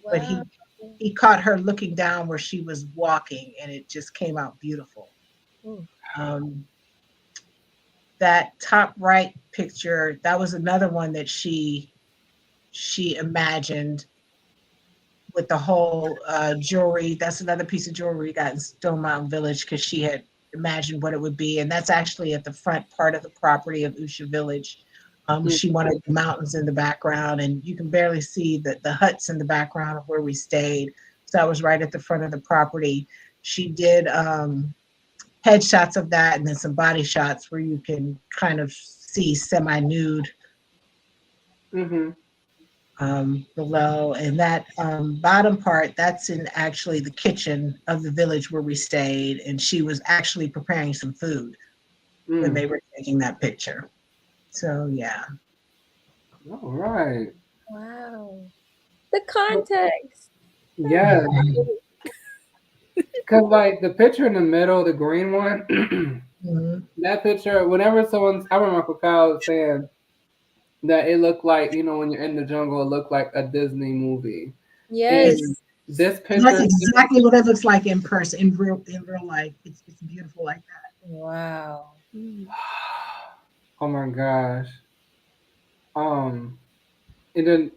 but Wow. he caught her looking down where she was walking, and it just came out beautiful. Mm. Um, that top right picture, that was another one that she imagined with the whole jewelry. That's another piece of jewelry we got in Stone Mountain Village because she had imagined what it would be. And that's actually at the front part of the property of Usha Village. She wanted the mountains in the background, and you can barely see the huts in the background of where we stayed. So that was right at the front of the property. She did headshots of that, and then some body shots where you can kind of see semi-nude below. And that bottom part, that's in actually the kitchen of the village where we stayed, and she was actually preparing some food when they were taking that picture. So yeah. All right. Wow. The context. Yeah. Because like the picture in the middle, the green one, that picture, whenever I remember Kyle saying that it looked like, when you're in the jungle, it looked like a Disney movie. Yes. And this And that's picture, exactly what it looks like in person, in real life. It's beautiful like that. Wow. oh my gosh. And then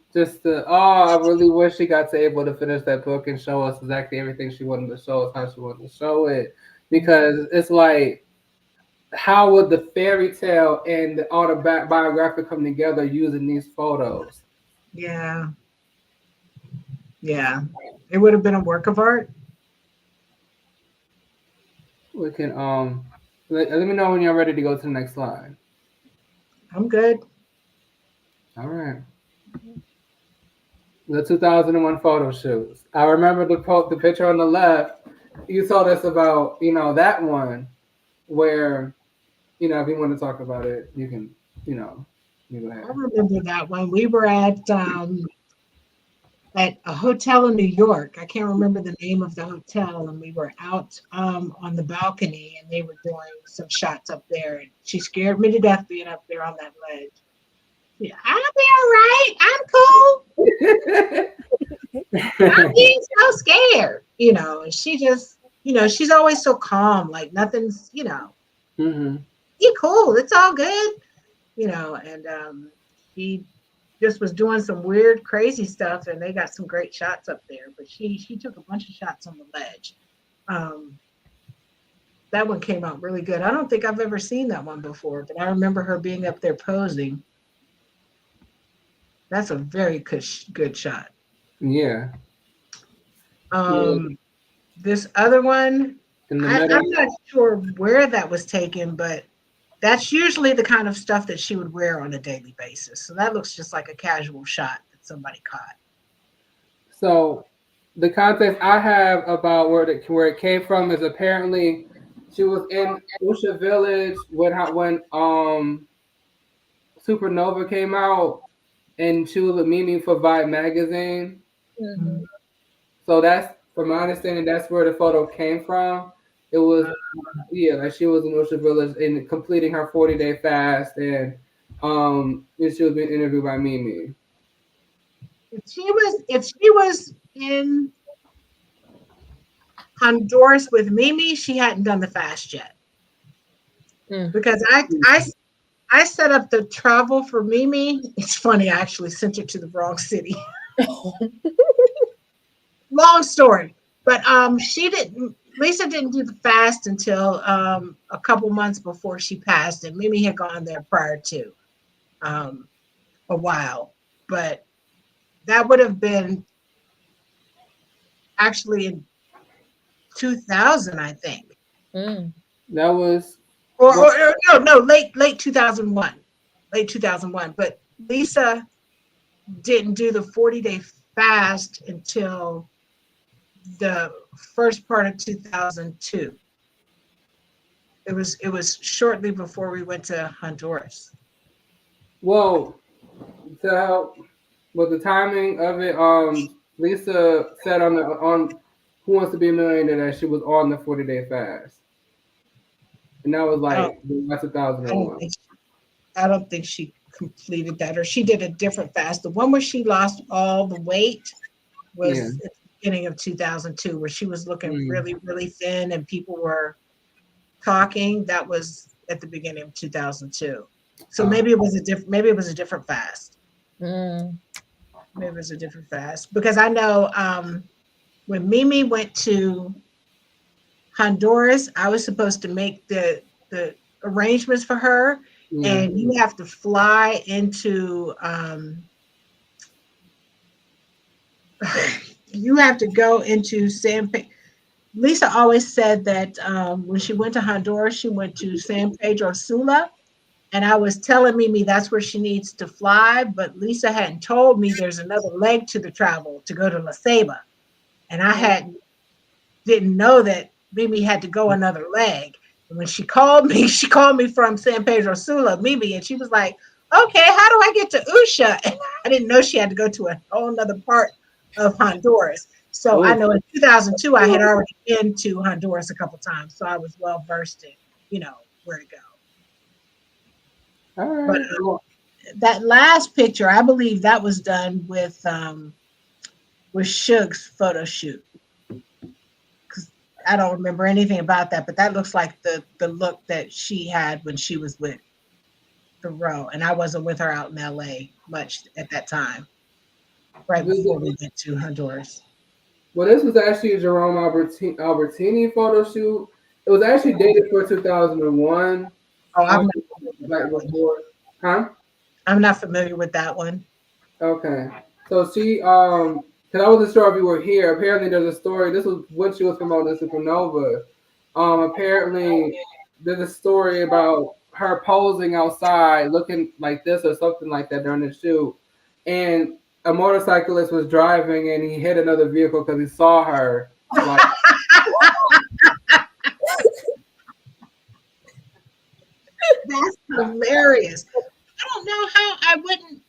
I really wish she got to able to finish that book and show us exactly everything she wanted to show us, how she wanted to show it. Because it's like, how would the fairy tale and the autobiography come together using these photos? Yeah. Yeah. It would have been a work of art. We can let me know when you're ready to go to the next slide. I'm good. All right. The 2001 photo shoots. I remember the picture on the left. You told us about, that one where, if you want to talk about it, you can, you go ahead. I remember that one. We were at a hotel in New York. I can't remember the name of the hotel, and we were out on the balcony, and they were doing some shots up there. And she scared me to death being up there on that ledge. Yeah, I'll be all right. I'm cool. I'm being so scared, and she just, she's always so calm, like nothing's, you're cool, it's all good, and she just was doing some weird, crazy stuff, and they got some great shots up there, but she took a bunch of shots on the ledge. That one came out really good. I don't think I've ever seen that one before, but I remember her being up there posing. That's a very good shot. Yeah. This other one, In the I'm middle. not sure where that was taken, but that's usually the kind of stuff that she would wear on a daily basis. So that looks just like a casual shot that somebody caught. So the context I have about where it came from is apparently she was in Usha Village when Supernova came out, and she was a Mimi for Vibe magazine. Mm-hmm. So that's, from my understanding, that's where the photo came from. It was, like she was in Usha Village and completing her 40-day fast, and she was being interviewed by Mimi. If she was in Honduras with Mimi, she hadn't done the fast yet. Because I set up the travel for Mimi. It's funny, I actually sent her to the wrong city. Long story, but Lisa didn't do the fast until a couple months before she passed, and Mimi had gone there prior to a while, but that would have been actually in 2000, I think. That was no, late 2001, but Lisa didn't do the 40-day fast until the first part of 2002. It was shortly before we went to Honduras. Well, with the timing of it, Lisa said on Who Wants to Be a Millionaire that she was on the 40-day fast. And that was I like don't, I don't 2001. think I don't think she completed that, or she did a different fast. The one where she lost all the weight Yeah. was at the beginning of 2002, where she was looking Mm. really, really thin and people were talking. That was at the beginning of 2002. So Oh. maybe it was a different fast. Mm. Maybe it was a different fast because I know when Mimi went to Honduras, I was supposed to make the arrangements for her, Yeah. and you have to fly into you have to go into San. Lisa always said that when she went to Honduras, she went to San Pedro Sula, and I was telling Mimi that's where she needs to fly, but Lisa hadn't told me there's another leg to the travel to go to La Ceiba, and I had didn't know that Mimi had to go another leg. And when she called me, she called me from San Pedro Sula, Mimi, and she was like, "Okay, how do I get to Usha?" And I didn't know she had to go to a whole other part of Honduras. So I Oh. know in 2002 I had already been to Honduras a couple times, so I was well versed in, where to go. All But right. Well, that last picture, I believe that was done with Suge's photo shoot. I don't remember anything about that, but that looks like the look that she had when she was with Thoreau, and I wasn't with her out in LA much at that time, right before we went to Honduras. well, this was actually a Jerome Albertini photo shoot. It was actually dated for 2001. Oh, Um, like before, huh? I'm not familiar with that one. Okay. So she, because I wasn't sure if you were here. Apparently, there's a story. This was when she was promoting the Supernova. Apparently, there's a story about her posing outside, looking like this or something like that during the shoot, and a motorcyclist was driving and he hit another vehicle because he saw her. Like, That's hilarious. I don't know how I wouldn't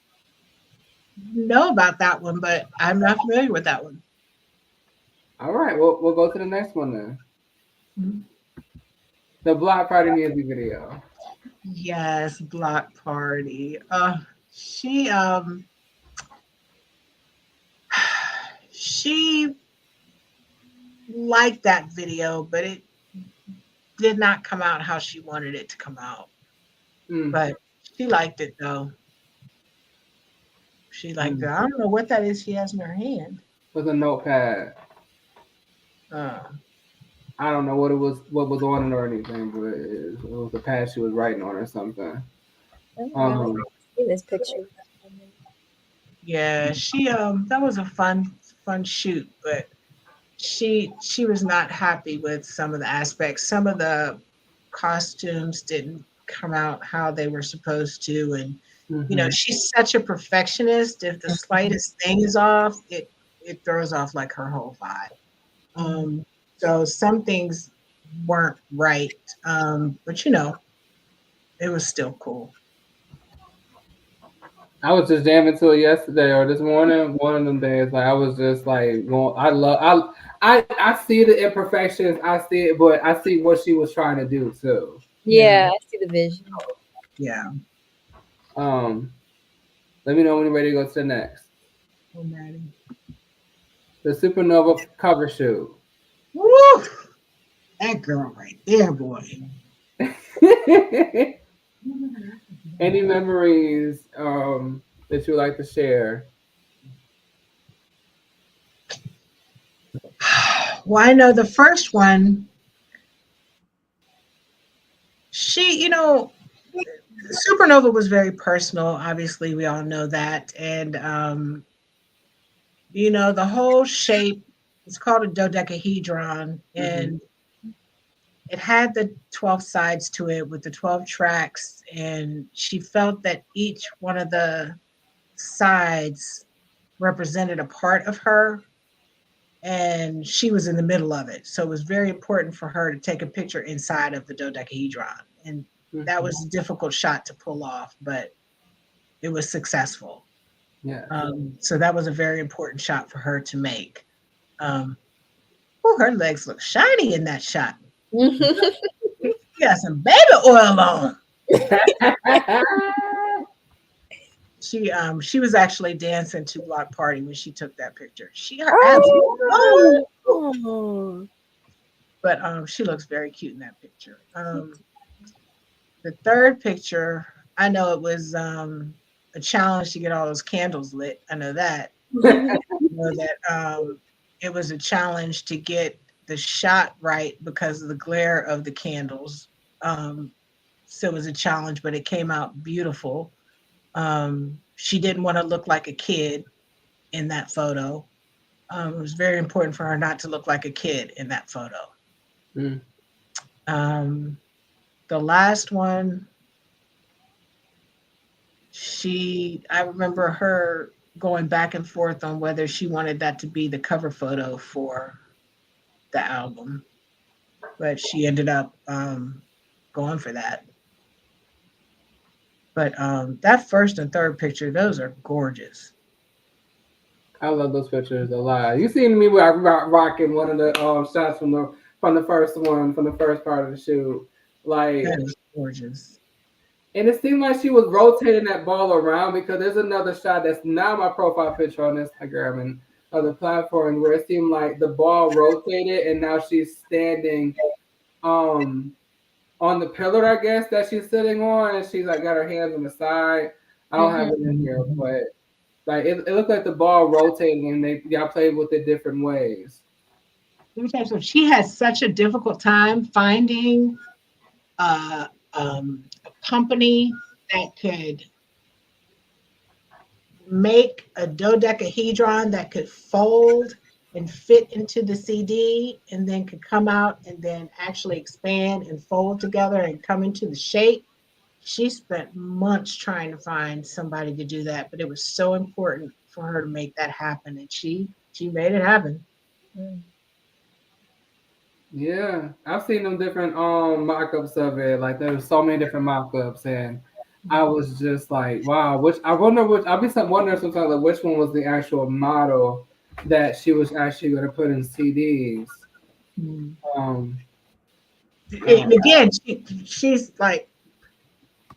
know about that one, but I'm not familiar with that one. all right, we'll go to the next one then. Mhm. The Block Party music video. Yes, Block Party. She she liked that video, but it did not come out how she wanted it to come out. Mm, But she liked it though. She liked it. mm. I don't know what that is she has in her hand. With a notepad. Uh, I don't know what was on it or anything, but it was the pad she was writing on or something. I Um, see this picture. yeah, she that was a fun shoot, but she was not happy with some of the aspects. Some of the costumes didn't come out how they were supposed to, and mhm. she's such a perfectionist. If the slightest thing is off, it throws off like her whole vibe. So some things weren't right, but it was still cool. I was just jamming to it yesterday or this morning. One of them days, like I was just like going. I see the imperfections. I see it, but I see what she was trying to do too. Yeah, Yeah, I see the vision. yeah. Um, let me know when you're ready to go to the next. I'm ready. The Supernova cover shoot. Woo! That girl right there, boy. Any memories that you would like to share? Well, I know the first one, she, Supernova was very personal. Obviously, we all know that. And, the whole shape, it's called a dodecahedron. Mm-hmm. And it had the 12 sides to it with the 12 tracks. And she felt that each one of the sides represented a part of her. And she was in the middle of it. So it was very important for her to take a picture inside of the dodecahedron. And that Mm-hmm. was a difficult shot to pull off, but it was successful. Yeah. So that was a very important shot for her to make. Her legs look shiny in that shot. got some baby oil on. She was actually dancing to Block Party when she took that picture. Her abs, Oh. but she looks very cute in that picture. The third picture, I know it was a challenge to get all those candles lit. I know that. I know that it was a challenge to get the shot right because of the glare of the candles. So it was a challenge, but it came out beautiful. She didn't want to look like a kid in that photo. It was very important for her not to look like a kid in that photo. Mm. The last one, I remember her going back and forth on whether she wanted that to be the cover photo for the album, but she ended up going for that. But that first and third picture, those are gorgeous. I love those pictures a lot. You seen me where I rocking one of the shots from the first one, from the first part of the shoot. Like, That is gorgeous. and it seemed like she was rotating that ball around, because there's another shot that's now my profile picture on Instagram and other platforms where it seemed like the ball rotated and now she's standing on the pillar, I guess, that she's sitting on, and she's like got her hands on the side. I don't have it in here, but like it looked like the ball rotating, and y'all played with it different ways. Let me tell you something. She has such a difficult time finding a company that could make a dodecahedron that could fold and fit into the CD and then could come out and then actually expand and fold together and come into the shape. She spent months trying to find somebody to do that, but it was so important for her to make that happen, and she made it happen. Yeah, I've seen them different mock-ups of it. Like there's so many different mock-ups, and I was just like, wow. I'll be wondering sometimes like which one was the actual model that she was actually going to put in CDs. And again, she's like,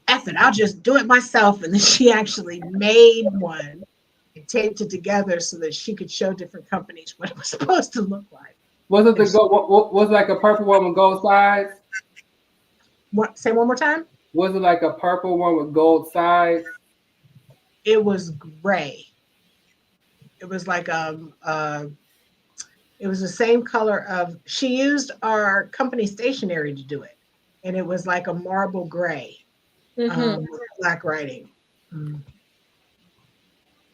F it, I'll just do it myself. And then she actually made one and taped it together so that she could show different companies what it was supposed to look like. Was it was it like a purple one with gold sides? What? Say one more time. Was it like a purple one with gold sides? It was gray. It was like it was the same color of. She used our company stationery to do it, and it was like a marble gray, with black writing.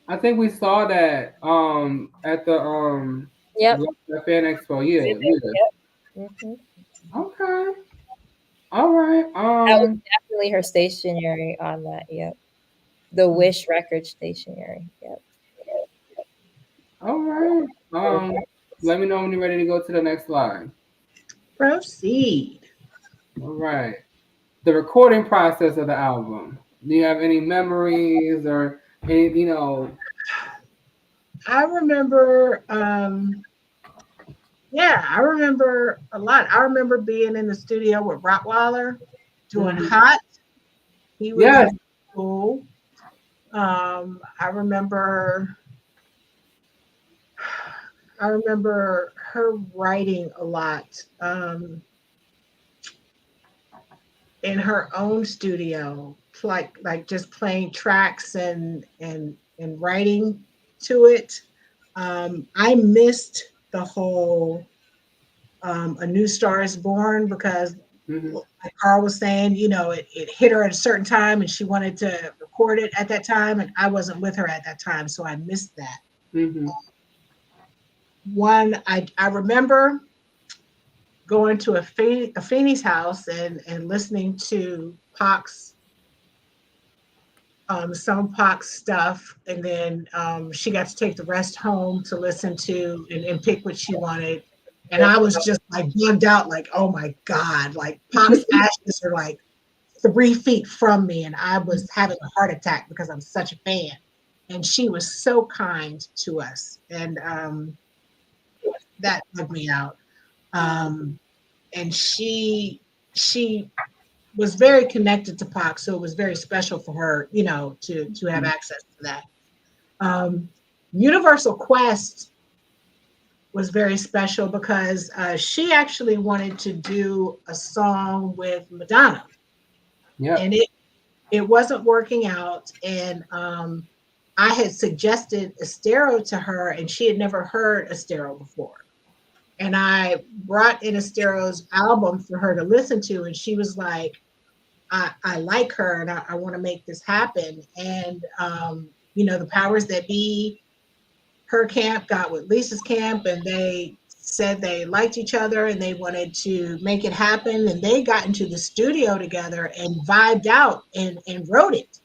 I think we saw that at the Fan Expo. Yeah. Okay. All right. That was definitely her stationery on that. Yep. The Wish record stationery. Yep. All right. Let me know when you're ready to go to the next slide. Proceed. All right. The recording process of the album. Do you have any memories or any, I remember, I remember a lot. I remember being in the studio with Rottweiler doing Hot. He was cool. I remember her writing a lot in her own studio, like just playing tracks and writing to it. I missed the whole A New Star Is Born because like Carl was saying, it hit her at a certain time and she wanted to record it at that time, and I wasn't with her at that time, so I missed that. One, I remember going to Afeni's house and listening to Pac's some Pac's stuff, and then she got to take the rest home to listen to and pick what she wanted. And I was just like bugged out, like, oh my God, like Pac's ashes are like 3 feet from me, and I was having a heart attack because I'm such a fan. And she was so kind to us, and that bugged me out. And she she was very connected to Pac, so it was very special for her, you know, to have access to that. Universal Quest was very special because she actually wanted to do a song with Madonna. Yeah. And it wasn't working out. And I had suggested Estero to her, and she had never heard Estero before. And I brought in Estero's album for her to listen to, and she was like, I like her, and I want to make this happen. And, you know, the powers that be, her camp got with Lisa's camp, and they said they liked each other and they wanted to make it happen. And they got into the studio together and vibed out and wrote it.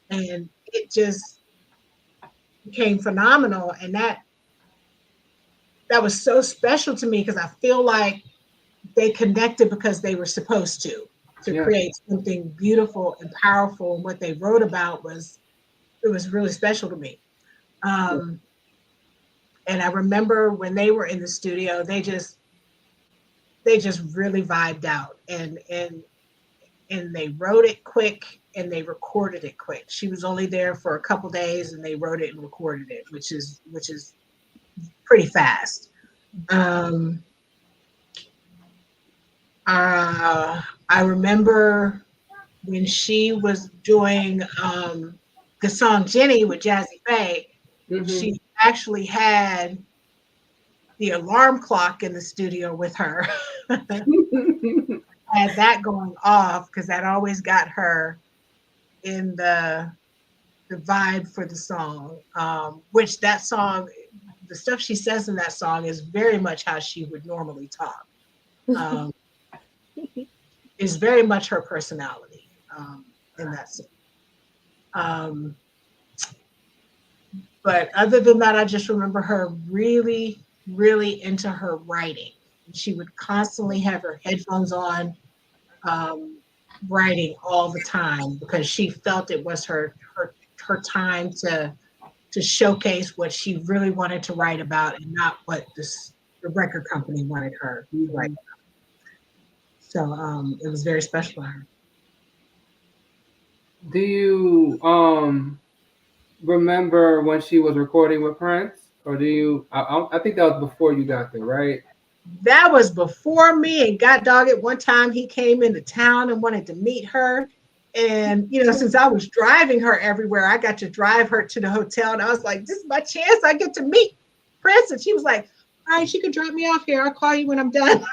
And it just became phenomenal. And that was so special to me because I feel like they connected because they were supposed to create something beautiful and powerful. And what they wrote about was really special to me. And I remember when they were in the studio, they just really vibed out, and they wrote it quick and they recorded it quick. She was only there for a couple days and they wrote it and recorded it, which is pretty fast. I remember when she was doing the song Jenny with Jazzy Faye, she actually had the alarm clock in the studio with her. Had that going off because that always got her in the vibe for the song, which that song, the stuff she says in that song is very much how she would normally talk. Is very much her personality in that song. But other than that, I just remember her really, really into her writing. She would constantly have her headphones on, writing all the time because she felt it was her time to showcase what she really wanted to write about and not what the record company wanted her to write about. So it was very special to her. Do you remember when she was recording with Prince, or do you? I think that was before you got there, right? That was before me. And God dog it, one time he came into town and wanted to meet her. And, you know, since I was driving her everywhere, I got to drive her to the hotel. And I was like, this is my chance. I get to meet Prince. And she was like, all right, you can drop me off here. I'll call you when I'm done. So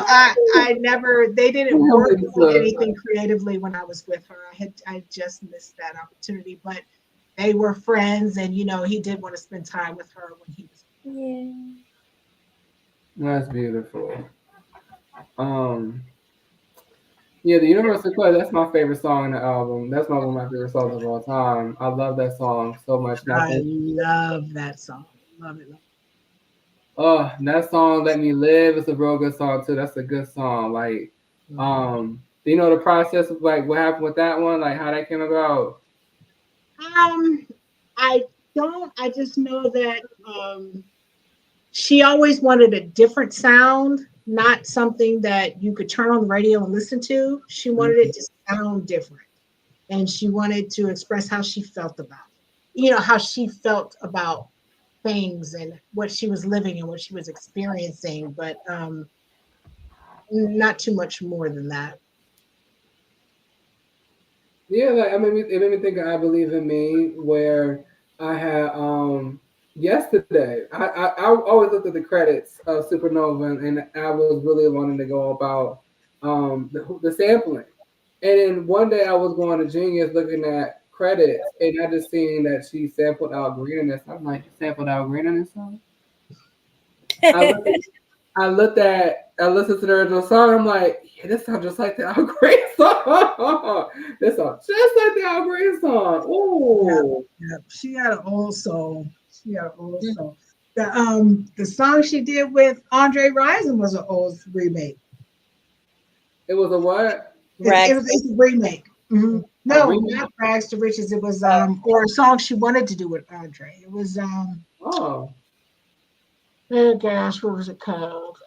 I never, they didn't work on anything creatively when I was with her. I just missed that opportunity, but they were friends, and you know, he did want to spend time with her when he was. That's beautiful. Yeah, the Universal Quest, that's my favorite song in the album. That's one of my favorite songs of all time. I love that song so much. I love that song. Love it. Oh, that song, Let Me Live, is a real good song too. That's a good song. Like, do you know the process of like what happened with that one? Like how that came about? I don't. I just know that she always wanted a different sound, not something that you could turn on the radio and listen to. She wanted it to sound different, and she wanted to express how she felt about it. You know, how she felt about things and what she was living and what she was experiencing, but not too much more than that. Yeah, like it made me think of I Believe in Me, where I had yesterday. I always looked at the credits of Supernova, and I was really wanting to go about the sampling. And then one day I was going to Genius looking at credits, and I just seen that she sampled Al Green in this. I'm like, sampled Al Green in this song? I listened to the original song. I'm like, yeah, this sounds just like the Al Green song. This sounds just like the Al Green song. Ooh. Yeah. She had an old soul. The song she did with Andre Rison was an old remake. It was a what? It's a remake. Mm-hmm. No, not Rags to Riches. It was or a song she wanted to do with Andre. It was Oh gosh, what was it called?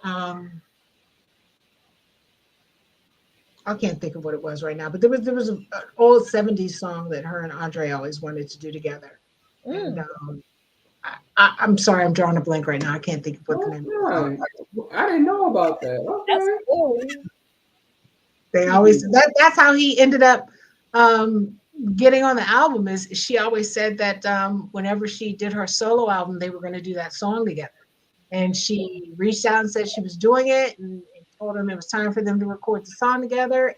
I can't think of what it was right now, but there was an old '70s song that her and Andre always wanted to do together. And I'm sorry, I'm drawing a blank right now. I can't think of what the name of the song. I didn't know about that. That's Okay. cool. They always that's how he ended up getting on the album. Is she always said that whenever she did her solo album, they were going to do that song together. And she reached out and said she was doing it, and told them it was time for them to record the song together.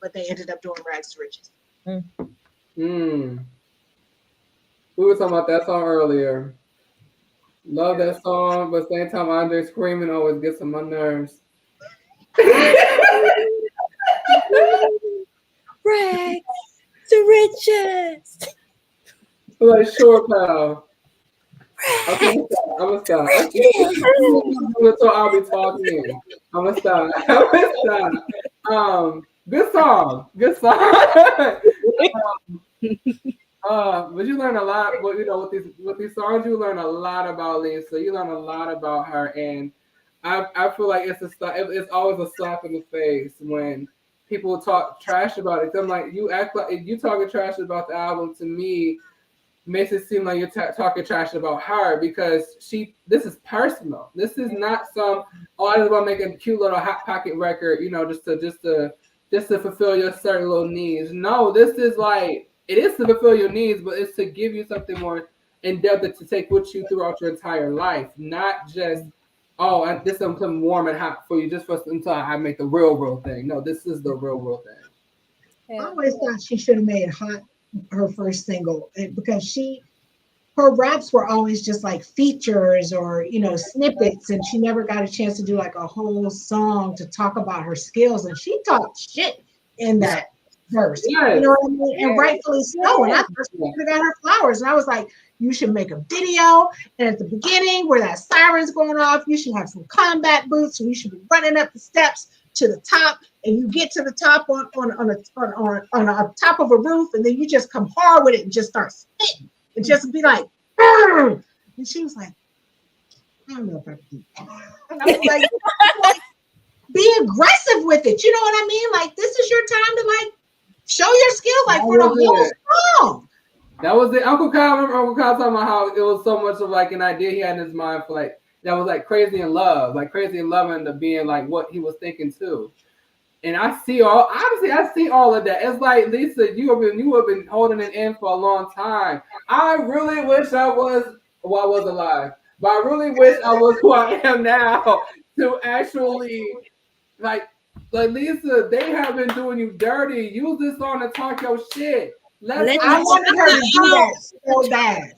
But they ended up doing Rags to Riches. We were talking about that song earlier. Love that song, but same time Andre screaming always gets on my nerves. Rags to riches. Like, sure, pal. Okay, I'm gonna stop. So I'll be talking. I'm gonna stop. Good song. But you learn a lot. But you know, with these songs, you learn a lot about Lisa. You learn a lot about her, and I feel like it's always a slap in the face when people talk trash about it. I'm like, you act like you talking trash about the album to me. Makes it seem like you're talking trash about her because this is personal. This is not some I just want to make a cute little hot pocket record, you know, just to fulfill your certain little needs. No, this is like it is to fulfill your needs, but it's to give you something more in depth to take with you throughout your entire life, not just this is something warm and hot for you just until I make the real thing. No, this is the real thing. I always thought she should have made Hot her first single, because her raps were always just like features or snippets, and she never got a chance to do like a whole song to talk about her skills, and she talked shit in that verse. Yes. You know what I mean? And rightfully so. And I first got her flowers, and I was like, you should make a video, and at the beginning where that siren's going off, you should have some combat boots, and you should be running up the steps to the top, and you get to the top on a top of a roof, and then you just come hard with it and just start spitting and just be like, "Burn!" And she was like, I don't know if I can do that. And I was like, be aggressive with it. You know what I mean? Like, this is your time to like show your skills, like for the whole song. That was it. Uncle Kyle, remember Uncle Kyle talking about how it was so much of like an idea he had in his mind for like that was like crazy in love and being like what he was thinking too. And I see all of that. It's like, Lisa, you have been holding it in for a long time. I really wish I was alive, but I really wish I was who I am now to actually like Lisa, they have been doing you dirty. Use this song to talk your shit. I wanted her to do that so bad.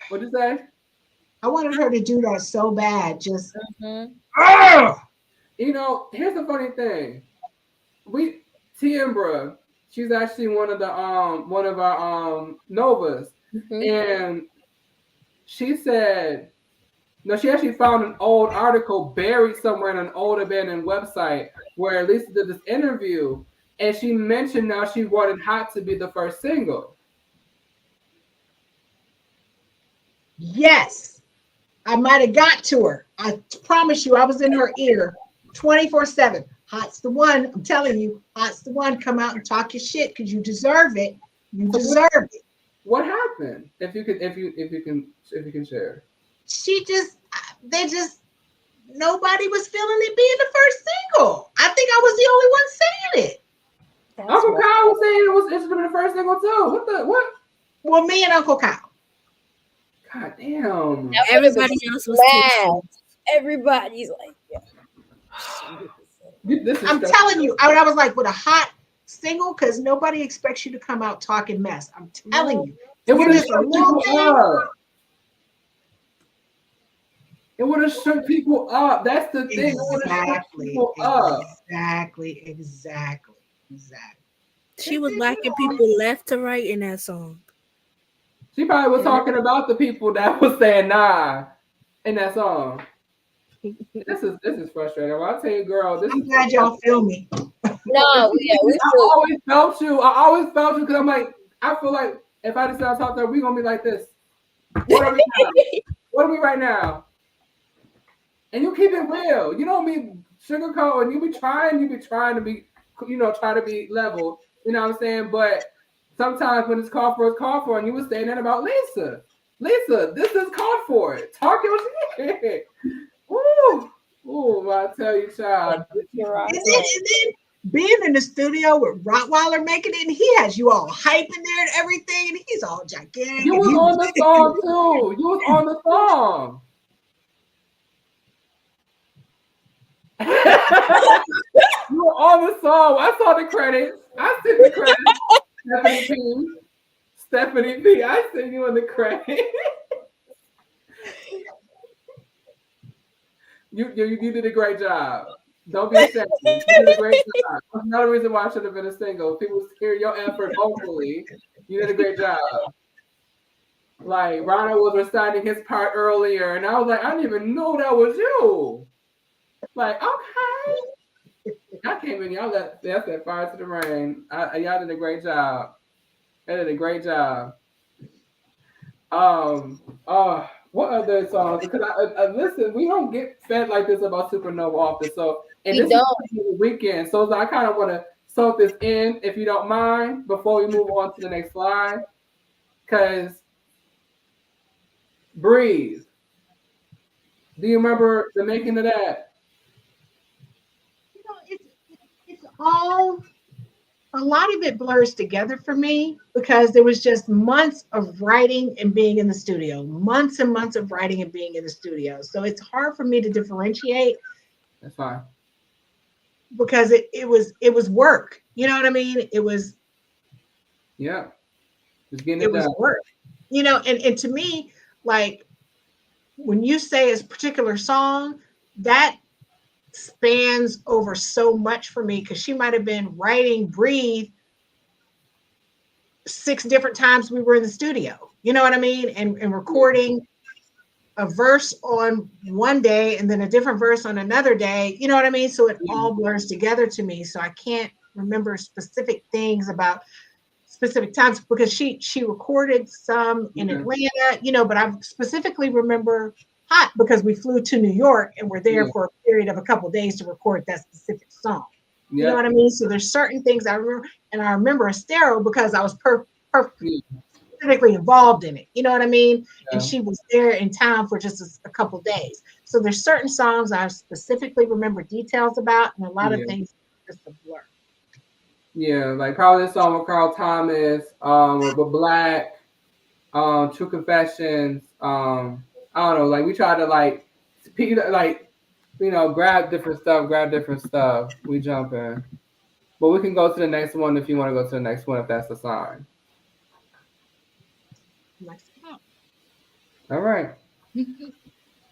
What'd you say? I wanted her to do that so bad. Just you know, here's the funny thing. Tiambra, she's actually one of our Novas. And she said, no, she actually found an old article buried somewhere in an old abandoned website where Lisa did this interview, and she mentioned now she wanted Hot to be the first single. Yes, I might have got to her. I promise you, I was in her ear 24/7. Hot's the one. I'm telling you, Hot's the one. Come out and talk your shit because you deserve it. You deserve it. What happened? If you can share. Nobody was feeling it being the first single. I think I was the only one saying it. Uncle Kyle was saying it should have been the first single too. What? Well, me and Uncle Kyle. God damn. Everybody else was mad. Everybody's like, I'm telling you, I was like with a Hot single because nobody expects you to come out talking mess. I'm telling you. It would have shook people up. It would have shook people up. That's the thing. Exactly. She was lacking people left to right in that song. She probably was talking about the people that was saying nah in that song. This is frustrating. Well, I'll tell you, girl. I'm glad y'all feel me. No, yeah, I always felt you because I'm like, I feel like if I decide to talk to her, we're gonna be like this. What are we What are we right now? And you keep it real. You don't be sugarcoat, and you be trying to be, try to be level. You know what I'm saying? But sometimes when it's called for, and you were saying that about Lisa. Lisa, this is called for it. Talk your shit. Woo! Ooh, I tell you, child. And then being in the studio with Rottweiler making it, and he has you all hyping there and everything, and he's all gigantic. You was on the song too. You was on the song. You were on the song. I saw the credits. I sent the credits. Stephanie P. I sent you in the credits. You did a great job. Don't be ashamed. You did a great job. That's another reason why I should have been a single. People hear your effort vocally. You did a great job. Like Ronald was reciting his part earlier, and I was like, I didn't even know that was you. Like, okay. I came in, y'all that's that fire to the rain. Y'all did a great job. Y'all did a great job. What other songs? Because I listen, we don't get fed like this about Supernova often. So, and this is the weekend. So I kind of want to soak this in, if you don't mind, before we move on to the next slide. Because Breathe. Do you remember the making of that? You know, it's all, a lot of it blurs together for me because there was just months of writing and being in the studio, months and months of writing and being in the studio. So it's hard for me to differentiate. That's fine. Because it was work. You know what I mean? It was, yeah. Just getting it done. Work. You know, and to me, like when you say a particular song, that spans over so much for me because she might have been writing Breathe 6 different times we were in the studio. You know what I mean? And recording a verse on one day and then a different verse on another day. You know what I mean? So it all blurs together to me. So I can't remember specific things about specific times because she recorded some in Atlanta, you know, but I specifically remember Hot because we flew to New York and were there for a period of a couple of days to record that specific song. You know what I mean? So there's certain things I remember, and I remember Estero because I was specifically involved in it. You know what I mean? And she was there in town for just a couple of days. So there's certain songs I specifically remember details about, and a lot of things just a blur. Yeah, like probably this song with Carl Thomas, with Black, True Confessions. I don't know, like we try to like, you know, grab different stuff. We jump in, but we can go to the next one if you want to go to the next one if that's the sign. All right.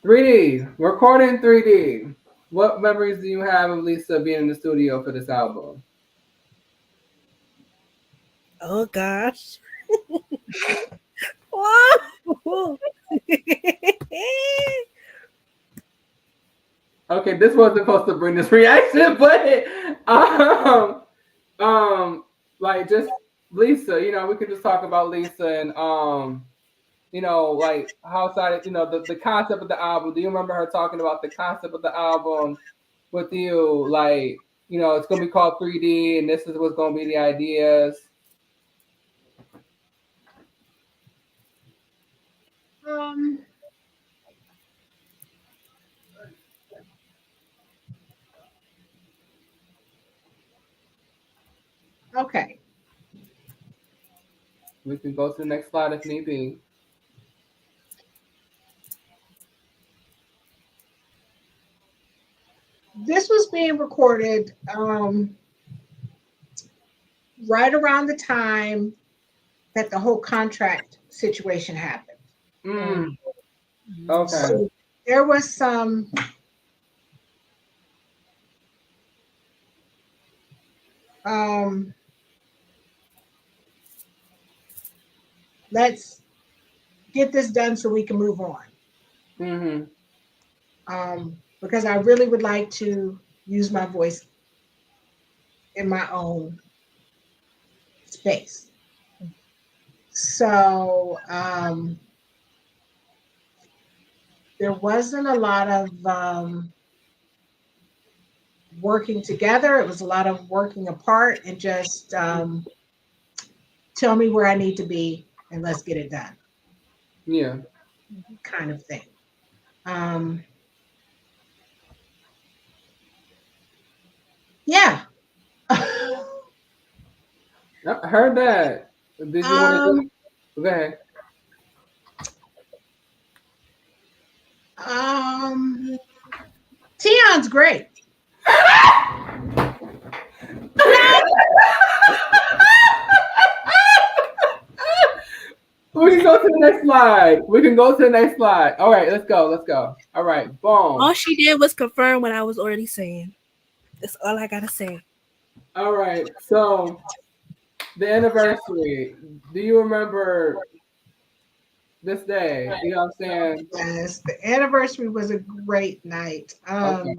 3D, recording 3D. What memories do you have of Lisa being in the studio for this album? Oh gosh. Wow. Okay, this wasn't supposed to bring this reaction, but like just Lisa, you know, we could just talk about Lisa and you know, like how excited, you know, the concept of the album. Do you remember her talking about the concept of the album with you? Like, you know, it's gonna be called 3D, and this is what's gonna be the ideas. Okay. We can go to the next slide if need be. This was being recorded right around the time that the whole contract situation happened. Okay. So there was some let's get this done so we can move on. Because I really would like to use my voice in my own space. So there wasn't a lot of working together. It was a lot of working apart and just tell me where I need to be and let's get it done, Yeah. kind of thing. Um, yeah. I heard that. Did you want um, to go ahead? Tion's great. We can go to the next slide. We can go to the next slide. All right, let's go. Let's go. All right, boom. All she did was confirm what I was already saying. That's all I gotta say. All right, so the anniversary. Do you remember this day? You know what I'm saying? Yes, the anniversary was a great night. Okay.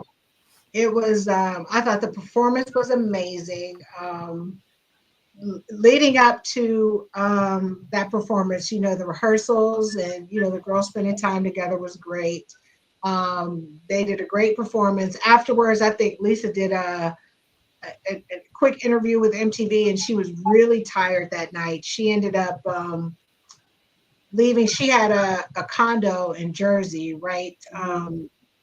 It was, I thought the performance was amazing. Leading up to that performance, you know, the rehearsals and, you know, the girls spending time together was great. They did a great performance. Afterwards, I think Lisa did a quick interview with MTV, and she was really tired that night. She ended up leaving. She had a condo in Jersey, right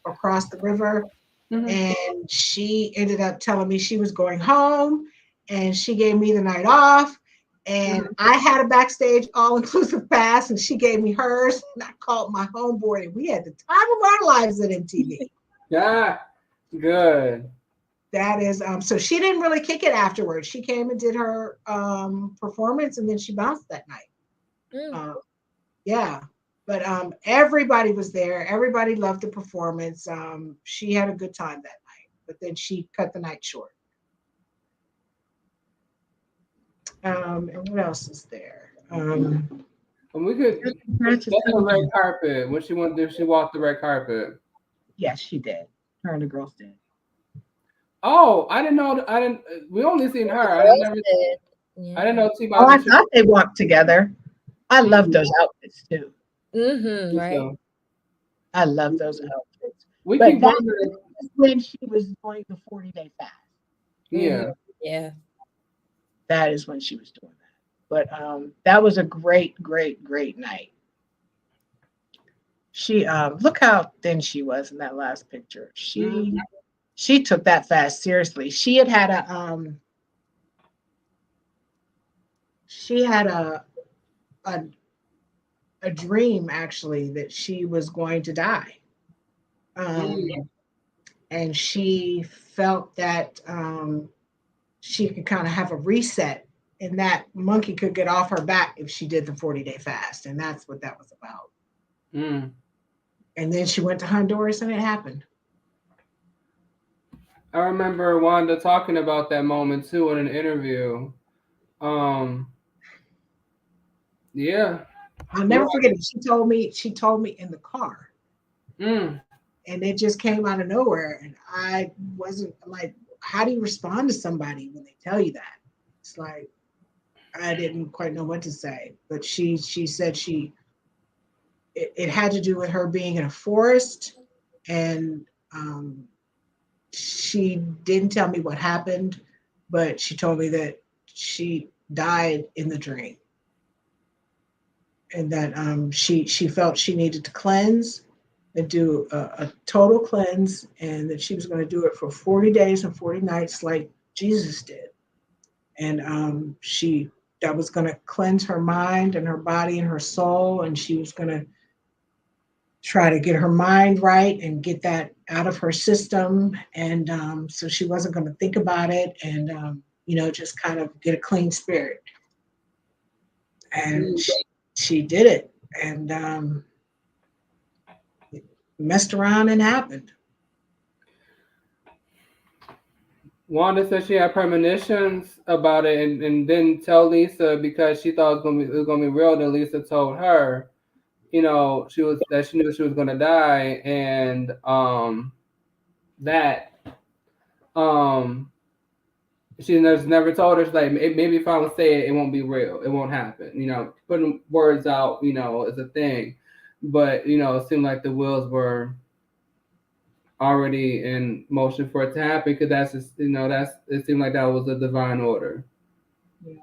across the river. Mhm. And she ended up telling me she was going home, and she gave me the night off. And I had a backstage all-inclusive pass, and she gave me hers. And I called my homeboy, and we had the time of our lives at MTV. Yeah, good. That is, so she didn't really kick it afterwards. She came and did her performance, and then she bounced that night. Yeah, but everybody was there. Everybody loved the performance. She had a good time that night, but then she cut the night short. And what else is there? And we could that's the red carpet. When she went there, she walked the red carpet. Yes, she did. Her and the girls did. Oh, I didn't know. I didn't. We only seen her. I never. Yeah. I didn't know T. Oh, I thought they walked together. I love those outfits too. Right. I love those outfits. We But keep that wondering. was when she was doing the 40-day fast. Yeah. Yeah. That is when she was doing that. But that was a great, great, great night. She look how thin she was in that last picture. She took that fast seriously. She had a dream actually that she was going to die. And she felt that she could kind of have a reset, and that monkey could get off her back if she did the 40-day fast. And that's what that was about. And then she went to Honduras and it happened. I remember Wanda talking about that moment too in an interview. Yeah. I'll never forget it. She told me in the car. And it just came out of nowhere. And I wasn't like, how do you respond to somebody when they tell you that? It's like, I didn't quite know what to say. But she said it had to do with her being in a forest, and she didn't tell me what happened, but she told me that she died in the dream, and that she felt she needed to cleanse and do a total cleanse, and that she was going to do it for 40 days and 40 nights like Jesus did. And that was going to cleanse her mind and her body and her soul, and she was going to try to get her mind right and get that out of her system. And so she wasn't going to think about it, and just kind of get a clean spirit. And she did it, and messed around and happened. Wanda said she had premonitions about it and didn't tell Lisa because she thought it was gonna be real. Then Lisa told her, she knew she was gonna die, and she never told her. She's like, maybe if I would say it, it won't be real. It won't happen. Putting words out, is a thing. but it seemed like the wheels were already in motion for it to happen because that's just, it seemed like that was a divine order. Yeah.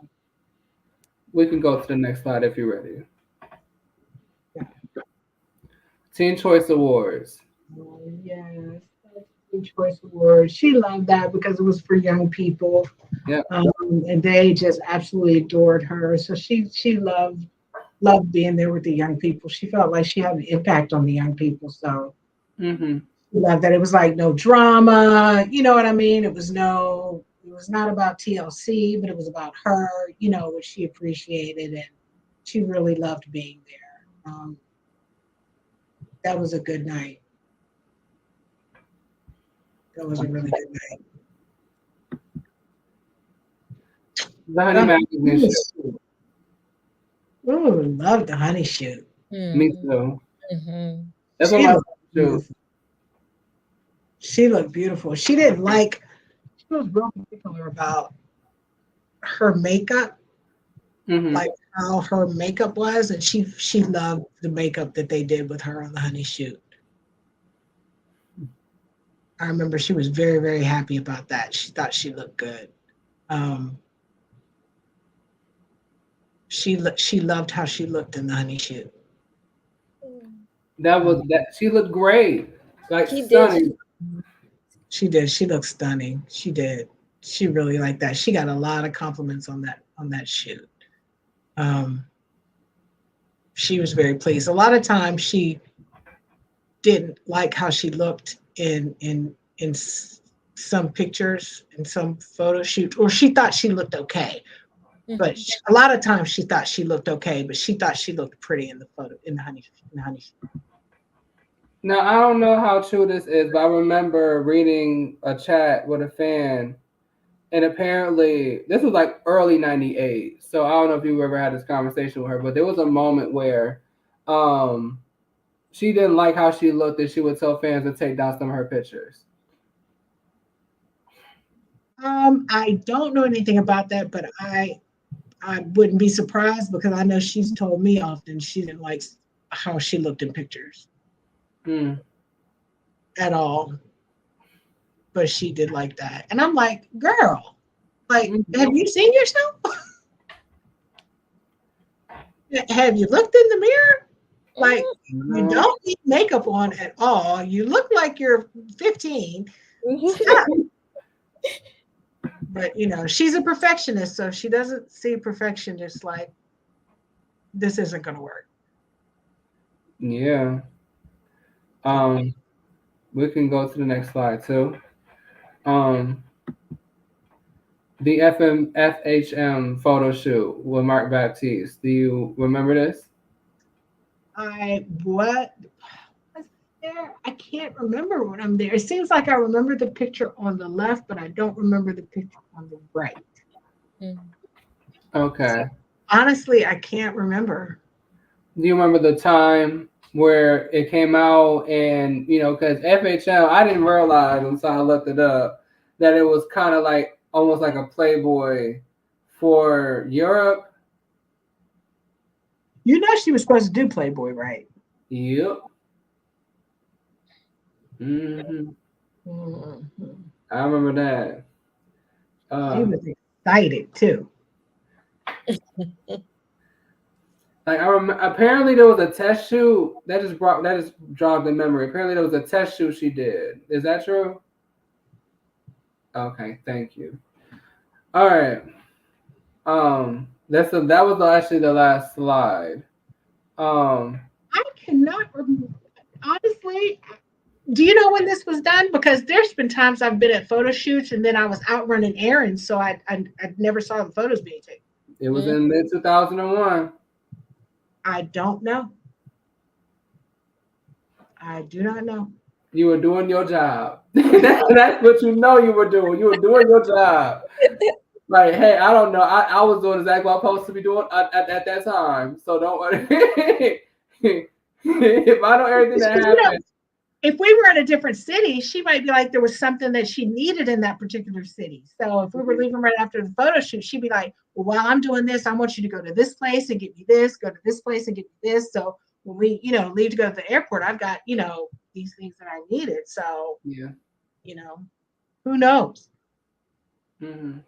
We can go to the next slide if you're ready. Yeah. Teen Choice Awards. Oh, yes. Teen Choice Awards. She loved that because it was for young people. Yeah. And they just absolutely adored her. So she loved being there with the young people. She felt like she had an impact on the young people. So Mm-hmm. she loved that. It was like no drama, you know what I mean? It was not about TLC, but it was about her, which she appreciated, and she really loved being there. That was a good night. That was a really good night. The Honey Magazine shoot. Ooh, love the honey shoot. Me too. Mm-hmm. That's what I shoot. She looked beautiful. She was real particular about her makeup, Mm-hmm. like how her makeup was, and she loved the makeup that they did with her on the honey shoot. I remember she was very, very happy about that. She thought she looked good. She loved how she looked in the honey shoot. She looked great. Like She stunning. did. She did. She looked stunning. She did. She really liked that. She got a lot of compliments on that shoot. She was very pleased. A lot of times she didn't like how she looked in some pictures, in some photo shoots, or she thought she looked okay. But a lot of times she thought she looked okay, but she thought she looked pretty in the photo, in the honey shoot. Now, I don't know how true this is, but I remember reading a chat with a fan, and apparently this was like early 98. So I don't know if you ever had this conversation with her, but there was a moment where she didn't like how she looked, and she would tell fans to take down some of her pictures. I don't know anything about that, but I wouldn't be surprised because I know she's told me often she didn't like how she looked in pictures at all. But she did like that. And I'm like, girl, like, have you seen yourself? Have you looked in the mirror? Like, you don't need makeup on at all. You look like you're 15. Stop. But, she's a perfectionist, so she doesn't see perfection just like, this isn't going to work. Yeah. We can go to the next slide, too. The FHM photo shoot with Mark Baptiste. Do you remember this? What was there? I can't remember when I'm there. It seems like I remember the picture on the left, but I don't remember the picture on the right. Okay. Honestly, I can't remember. Do you remember the time where it came out and, because FHM, I didn't realize until I looked it up that it was kind of like almost like a Playboy for Europe. She was supposed to do Playboy, right? Yep. Mm-hmm. I remember that. She was excited too. Like apparently there was a test shoot that just jogged the memory. Apparently there was a test shoot she did. Is that true? Okay, thank you. All right. That was actually the last slide. I cannot remember. Honestly, do you know when this was done? Because there's been times I've been at photo shoots and then I was out running errands, so I never saw the photos being taken. It was in mid-2001. I don't know. I do not know. You were doing your job. That's what you were doing. You were doing your job. Like, hey, I don't know. I was doing exactly what I was supposed to be doing at that time. So don't worry. If I know everything that happened. If we were in a different city, she might be like there was something that she needed in that particular city. So if we were leaving right after the photo shoot, she'd be like, well, while I'm doing this, I want you to go to this place and get me this, go to this place and get me this. So when we, leave to go to the airport, I've got, these things that I needed. So, Yeah. Who knows? Mm-hmm.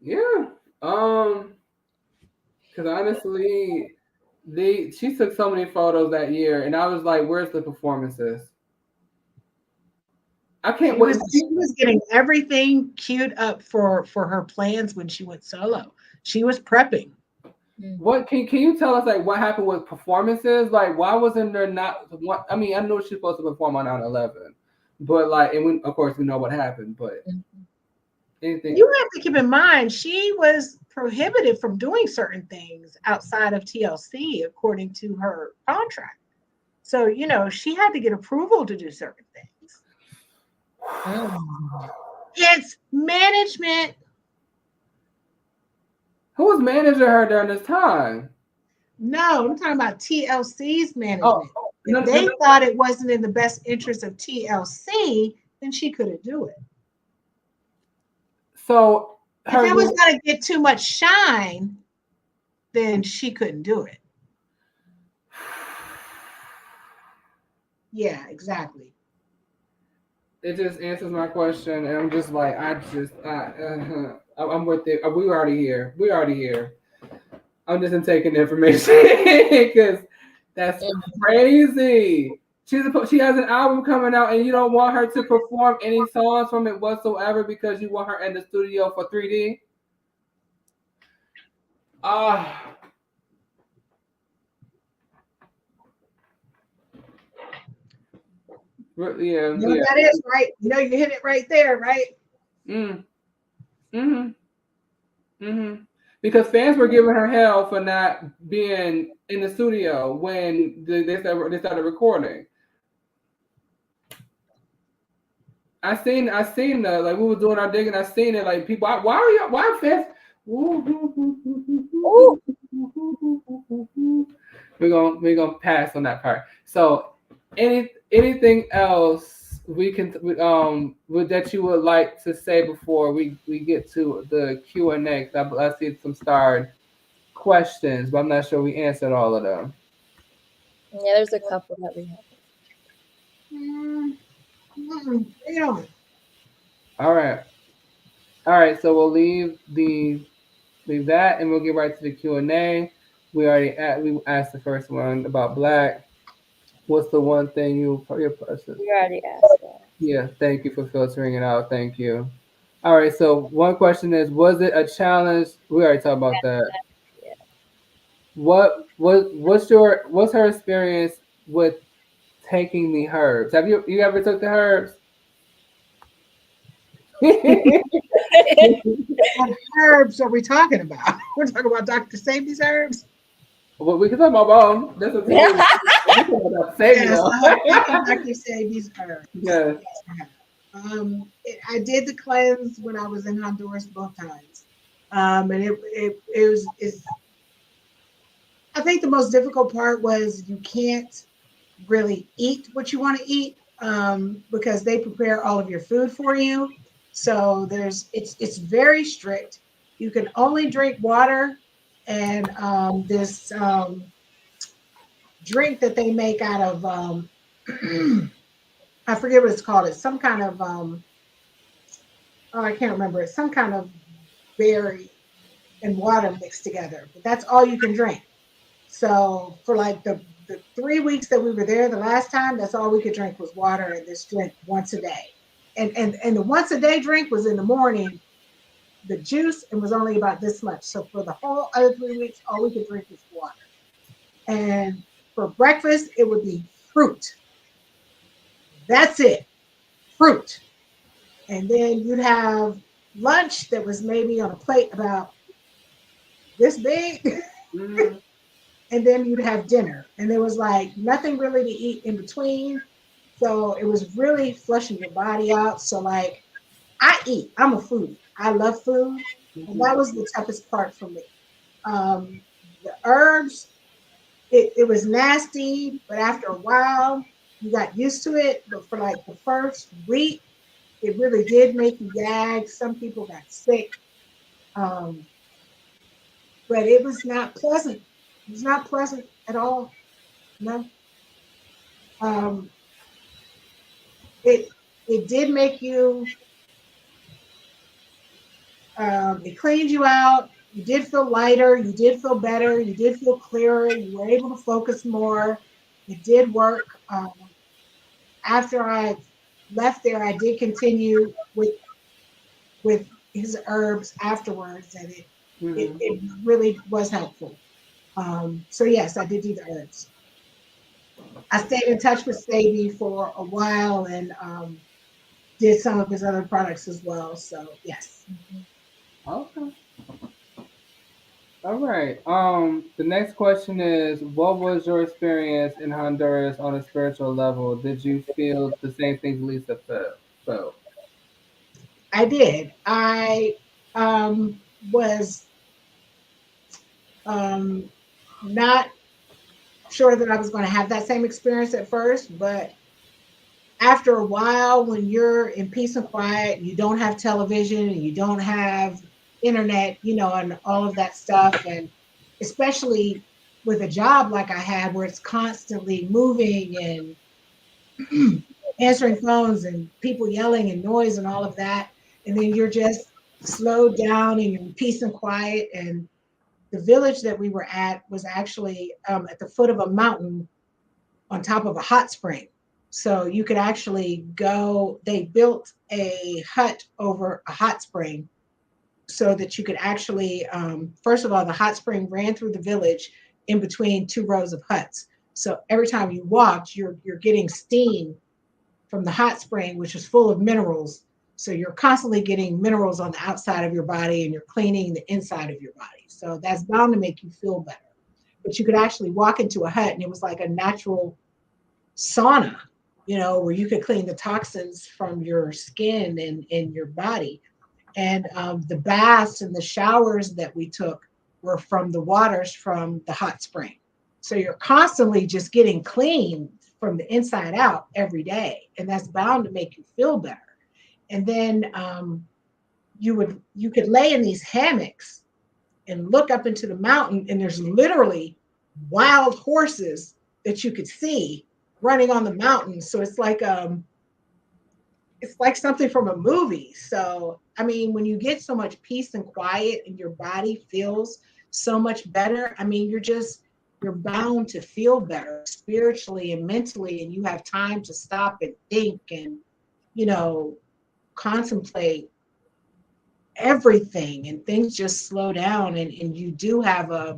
Yeah. Because honestly, she took so many photos that year, and I was like, "Where's the performances?" I can't wait. She was getting everything queued up for her plans when she went solo. She was prepping. What can you tell us, like, what happened with performances? Like, why wasn't there not one? I mean, I know she's supposed to perform on 9/11, but like, and we, of course, we know what happened. But anything You have to keep in mind, she was prohibited from doing certain things outside of TLC according to her contract. So, she had to get approval to do certain things. It's management. Who was managing her during this time? No, I'm talking about TLC's management. No, If they thought it wasn't in the best interest of TLC, then she couldn't do it. So if it was going to get too much shine, then she couldn't do it. Yeah, exactly. It just answers my question, and I'm just like, I'm with it. We already here. I'm just taking the information because that's crazy. She has an album coming out, and you don't want her to perform any songs from it whatsoever because you want her in the studio for 3D. Yeah. That is right. You hit it right there, right? Because fans were giving her hell for not being in the studio when they started recording. I seen the, like, we were doing our digging. I seen it, like, people. Why are fans? We're gonna pass on that part. So, anything else we can that you would like to say before we get to the Q&A? I see some starred questions, but I'm not sure we answered all of them. Yeah, there's a couple that we have. All right. So we'll leave that, and we'll get right to the Q&A. We asked the first one about Black. What's the one thing your person? We already asked that. Yeah, thank you for filtering it out. Thank you. All right, so one question is, was it a challenge? We already talked about that. Yeah. What's her experience with taking the herbs? Have you ever took the herbs? What herbs are we talking about? We're talking about Dr. Sabi's herbs? Well, we can talk about That's what yes, Dr. Sabi's herbs. Yes. I did the cleanse when I was in Honduras both times. And it was I think the most difficult part was you can't really eat what you want to eat because they prepare all of your food for you. So it's very strict. You can only drink water and this drink that they make out of I forget what it's called. It's some kind of I can't remember. It's some kind of berry and water mixed together. But that's all you can drink. So for like the 3 weeks that we were there the last time, that's all we could drink was water and this drink once a day. And the once a day drink was in the morning, the juice, and was only about this much. So for the whole other 3 weeks, all we could drink was water. And for breakfast, it would be fruit. That's it, fruit. And then you'd have lunch that was maybe on a plate about this big. Mm-hmm. And then you'd have dinner. And there was like nothing really to eat in between. So it was really flushing your body out. So like I eat, I'm a foodie. I love food. And that was the toughest part for me. The herbs, it was nasty, but after a while, you got used to it. But for like the first week, it really did make you gag. Some people got sick. But it was not pleasant. It was not pleasant at all. No. Um, it it did make you. It cleaned you out. You did feel lighter. You did feel better. You did feel clearer. You were able to focus more. It did work. After I left there, I did continue with his herbs afterwards, and it really was helpful. So yes, I did do the herbs. I stayed in touch with Stevie for a while and did some of his other products as well. So yes. Okay. All right. The next question is, what was your experience in Honduras on a spiritual level? Did you feel the same things Lisa felt? I did. I was um, not sure that I was going to have that same experience at first, but after a while, when you're in peace and quiet, you don't have television and you don't have internet, and all of that stuff. And especially with a job like I had where it's constantly moving and answering phones and people yelling and noise and all of that. And then you're just slowed down and you're in peace and quiet. And the village that we were at was actually at the foot of a mountain on top of a hot spring. So you could actually go, they built a hut over a hot spring so that you could actually, first of all, the hot spring ran through the village in between two rows of huts. So every time you walked, you're getting steam from the hot spring, which is full of minerals. So you're constantly getting minerals on the outside of your body and you're cleaning the inside of your body. So that's bound to make you feel better. But you could actually walk into a hut and it was like a natural sauna, where you could clean the toxins from your skin and your body. And the baths and the showers that we took were from the waters from the hot spring. So you're constantly just getting clean from the inside out every day. And that's bound to make you feel better. And then you could lay in these hammocks and look up into the mountain, and there's literally wild horses that you could see running on the mountain. So it's like something from a movie. So I mean, when you get so much peace and quiet and your body feels so much better, I mean, you're bound to feel better spiritually and mentally, and you have time to stop and think and contemplate everything, and things just slow down, and you do have I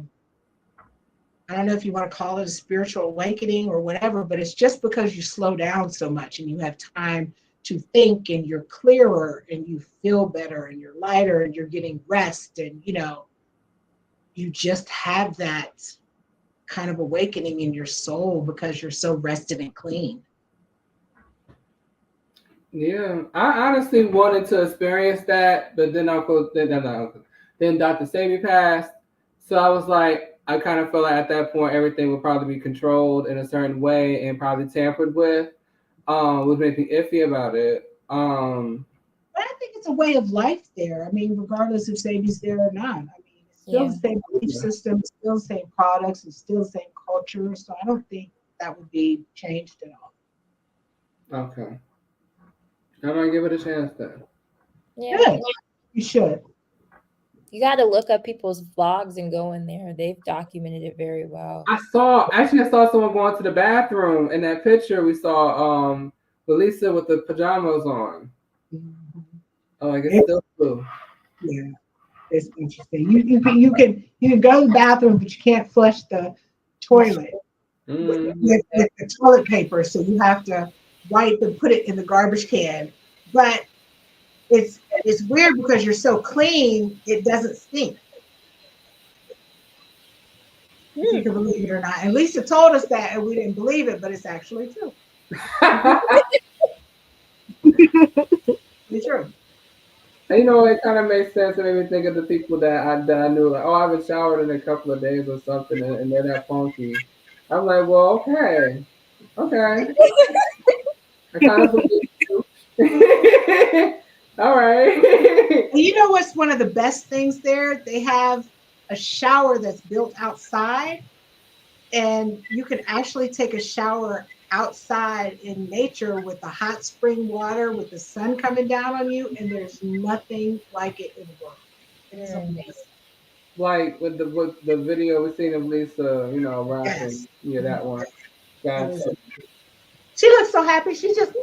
don't know if you want to call it a spiritual awakening or whatever, but it's just because you slow down so much and you have time to think and you're clearer and you feel better and you're lighter and you're getting rest, and you just have that kind of awakening in your soul because you're so rested and clean. Yeah, I honestly wanted to experience that, but then then Dr. Sabi passed, so I was like, I kind of felt like at that point everything would probably be controlled in a certain way and probably tampered with, which made me iffy about it. But I think it's a way of life there. I mean, regardless if Sabi's there or not. I mean, it's still the same belief system, it's still the same products, it's still the same culture. So I don't think that would be changed at all. Okay. I might give it a chance then. Yeah. Good. You should. You got to look up people's vlogs and go in there. They've documented it very well. I saw someone going to the bathroom in that picture we saw Lisa with the pajamas on. Mm-hmm. Oh, I guess it's still blue. Yeah, it's interesting. You can go to the bathroom, but you can't flush the toilet with the toilet paper, so you have to wipe and put it in the garbage can. But it's weird because you're so clean, it doesn't stink. If you can believe it or not. And Lisa told us that, and we didn't believe it, but it's actually true. It's true. It kind of makes sense. It made me think of the people that I knew, like, oh, I haven't showered in a couple of days or something, and they're that funky. I'm like, well, okay. I kind of believe you. All right. You know what's one of the best things there? They have a shower that's built outside, and you can actually take a shower outside in nature with the hot spring water with the sun coming down on you, and there's nothing like it in the world. It's amazing. Like with the video we seen of Lisa, rapping. Yes. Yeah, that one. Gotcha. She looks so happy. She's just.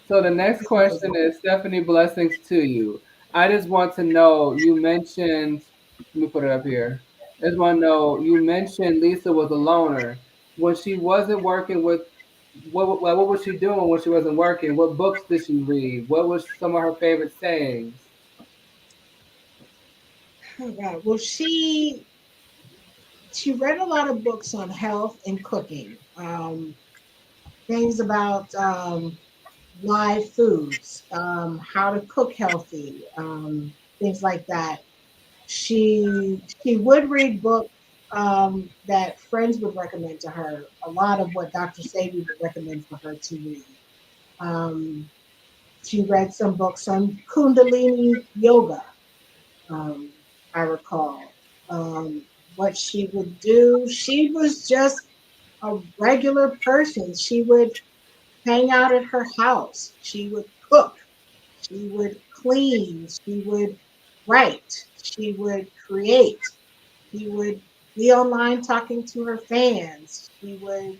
So the next question is, Stephanie, blessings to you. I just want to know, you mentioned, let me put it up here. I just want to know, you mentioned Lisa was a loner. When she wasn't working with, what was she doing when she wasn't working? What books did she read? What was some of her favorite sayings? Oh God. Well, she read a lot of books on health and cooking, things about live foods, how to cook healthy, things like that. She would read books that friends would recommend to her. A lot of what Dr. Sadie would recommend for her to read. Um, she read some books on Kundalini yoga. Um, I recall what she would do. She was just a regular person. She would hang out at her house. She would cook. She would clean. She would write. She would create. She would be online talking to her fans. She would,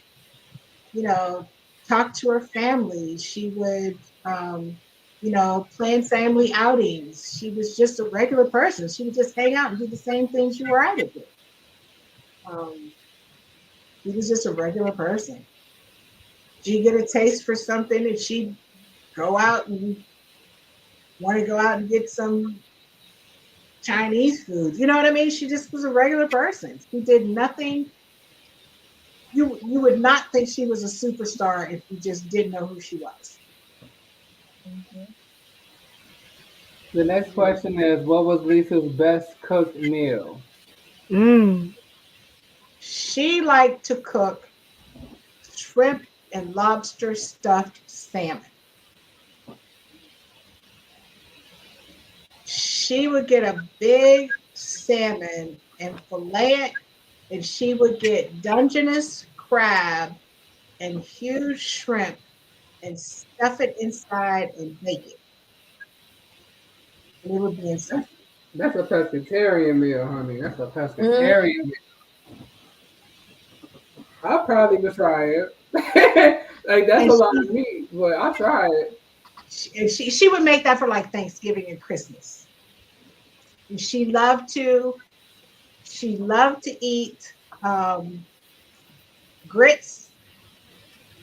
you know, talk to her family. She would, plan family outings. She was just a regular person. She would just hang out and do the same things you or I would do. Um, she was just a regular person. She'd get a taste for something and she'd go out and want to go out and get some Chinese food. You know what I mean? She just was a regular person. She did nothing. You would not think she was a superstar if you just didn't know who she was. The next question is, what was Lisa's best cooked meal? Mm. She liked to cook shrimp and lobster stuffed salmon. She would get a big salmon and fillet it, and she would get Dungeness crab and huge shrimp and stuff it inside and bake it. And it would be insane. That's a pescatarian meal, honey. That's a pescatarian meal. I'll probably would try it. Like that's And a lot of meat, but I'll try it. she would make that for like Thanksgiving and Christmas. And she loved to eat grits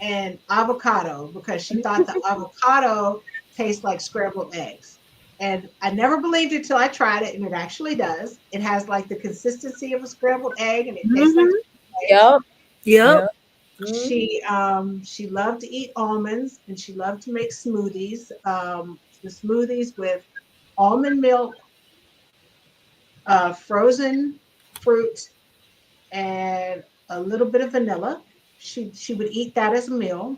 and avocado because she thought the avocado tastes like scrambled eggs. And I never believed it till I tried it, and it actually does. It has like the consistency of a scrambled egg, and it tastes like eggs. Yep. Yep. She loved to eat almonds, and she loved to make smoothies. The smoothies with almond milk, frozen fruit, and a little bit of vanilla. She would eat that as a meal.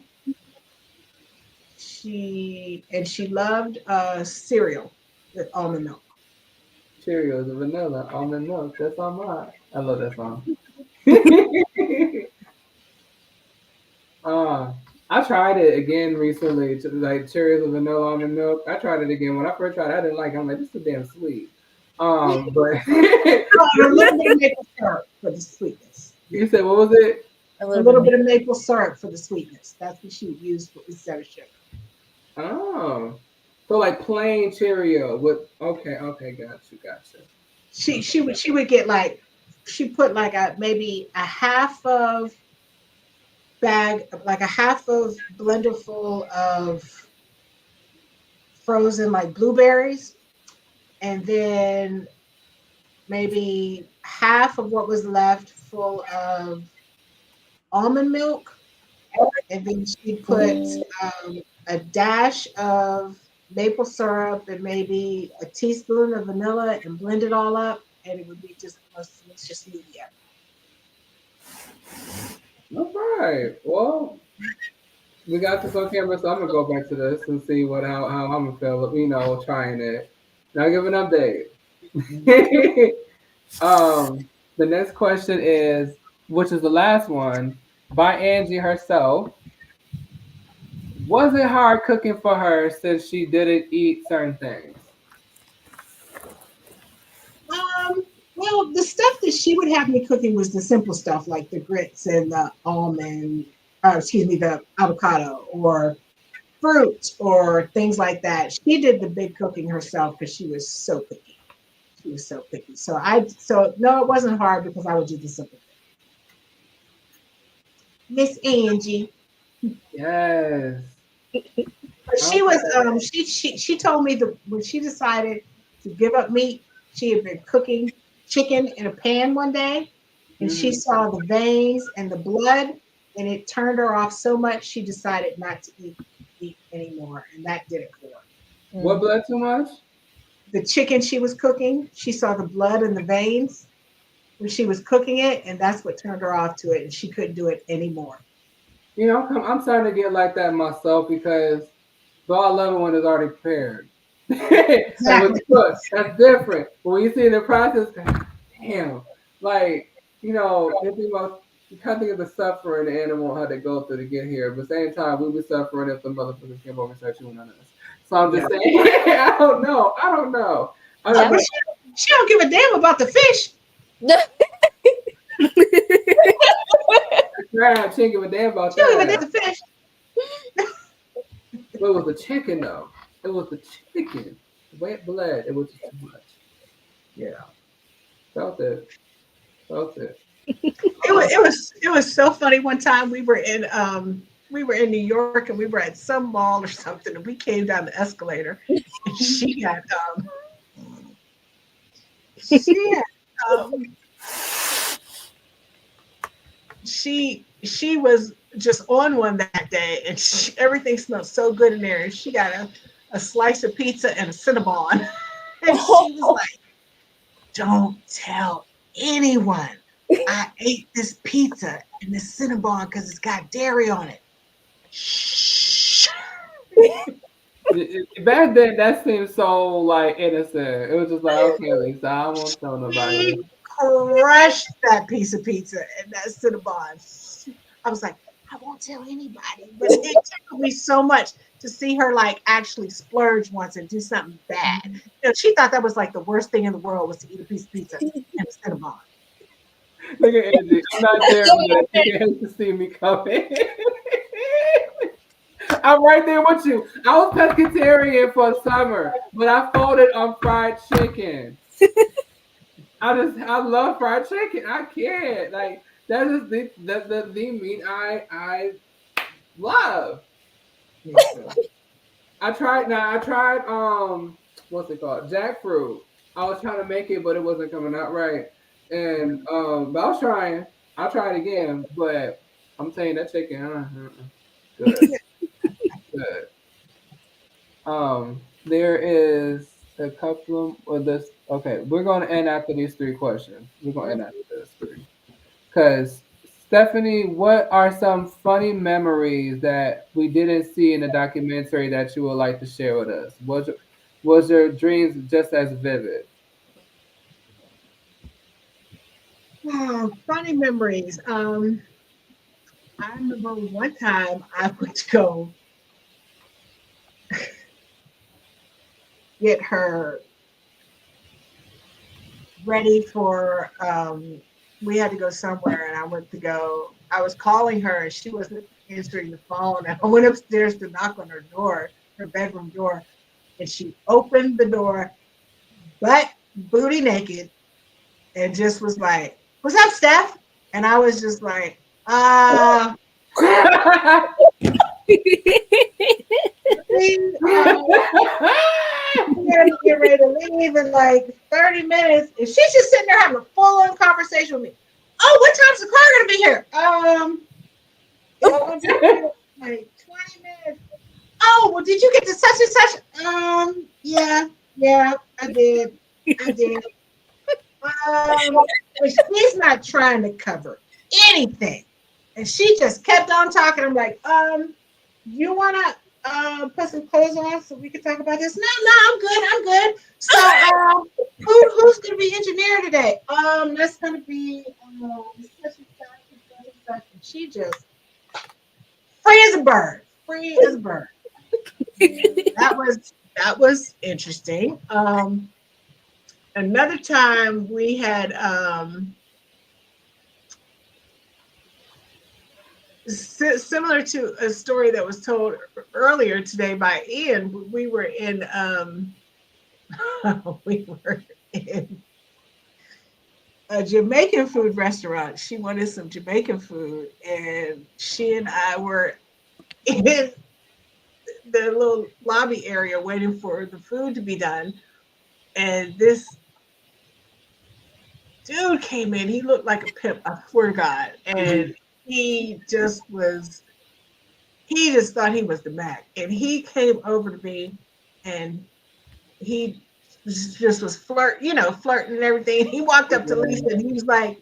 She loved cereal with almond milk. Cheerios and vanilla, almond milk. That's all mine. I love that song. I tried it again recently, like Cheerios with vanilla almond milk. I tried it again. When I first tried it, I didn't like it. I'm like, this is damn sweet. But A little bit of maple syrup for the sweetness. You said, what was it? A little bit of maple syrup for the sweetness. That's what she would use instead of sugar. Oh, so like plain Cheerio with okay, gotcha. She would get like she put like maybe a half of bag, like a half of blender full of frozen like blueberries, and then maybe half of what was left full of almond milk, and then she put a dash of maple syrup and maybe a teaspoon of vanilla and blend it all up, and it would be just the most delicious smoothie ever. All right. Well, we got this on camera, so I'm gonna go back to this and see how I'm gonna feel. Trying it. Now give an update. The next question is, which is the last one, by Angie herself. Was it hard cooking for her since she didn't eat certain things? Well, the stuff that she would have me cooking was the simple stuff like the grits and the almond, the avocado or fruit or things like that. She did the big cooking herself because she was so picky. She was so picky. So no, it wasn't hard because I would do the simple thing. Miss Angie. Yes. But she was she told me that when she decided to give up meat, she had been cooking chicken in a pan one day and she saw the veins and the blood and it turned her off so much she decided not to eat anymore, and that did it for her. What blood too much? The chicken she was cooking, she saw the blood and the veins when she was cooking it, and that's what turned her off to it, and she couldn't do it anymore. You know, I'm starting to get like that myself because all I love it when it's already prepared. Exactly. That's different. But when you see the process, damn, like, you know, you kind of think of the suffering the animal had to go through to get here. But at the same time, we be suffering if the motherfuckers came over and start chewing on us. So I'm just saying, I don't know. She don't give a damn about the fish. Right, she didn't give a damn about she that. She don't give a damn about the fish. But it was the chicken, though. It was the chicken. Wet blood. It was just too much. Yeah. Felt it. It was so funny. One time we were in New York and we were at some mall or something, and we came down the escalator and she was just on one that day, and everything smelled so good in there, and she got a slice of pizza and a Cinnabon. And she was like, don't tell anyone I ate this pizza and this Cinnabon because it's got dairy on it. Shh. Back then, that seemed so like innocent. It was just like, okay, Lisa, I won't tell nobody. She crushed that piece of pizza and that Cinnabon. I was like, I won't tell anybody. But it tickled me so much to see her like actually splurge once and do something bad. You know, she thought that was like the worst thing in the world was to eat a piece of pizza and a Cinnabon. Look at Angie. I'm not there, but you can to see me coming. I'm right there with you. I was pescatarian for summer, but I folded on fried chicken. I love fried chicken. I can't. Like, that is the meat I love. I tried what's it called? Jackfruit. I was trying to make it, but it wasn't coming out right. And but I was trying. I'll try it again, but I'm saying that chicken, good. Good. There is a couple of this. Okay, we're going to end after these three questions. We're going to end after this three. Because, Stephanie, what are some funny memories that we didn't see in the documentary that you would like to share with us? Was your dreams just as vivid? Oh, funny memories. I remember one time I went to go get her ready for we had to go somewhere, and I was calling her and she wasn't answering the phone, and I went upstairs to knock on her door, her bedroom door, and she opened the door butt booty naked and just was like, what's up, Steph? And I was just like, we had to get ready to leave in like 30 minutes, and she's just sitting there having a full-on conversation with me. Oh, what time's the car gonna be here? Like 20 minutes. Oh, well, did you get to such and such? Yeah, I did. But she's not trying to cover anything, and she just kept on talking. I'm like, you wanna put some clothes on so we can talk about this? No, I'm good. I'm good. So, who's gonna be engineer today? That's gonna be such and such. She just free as a bird. Free as a bird. That was interesting. Another time we had similar to a story that was told earlier today by Ian. We were in a Jamaican food restaurant. She wanted some Jamaican food, and she and I were in the little lobby area waiting for the food to be done. And this dude came in. He looked like a pimp, I swear to God. And he just thought he was the Mac. And he came over to me and he just was flirting and everything. He walked up to Lisa and he was like,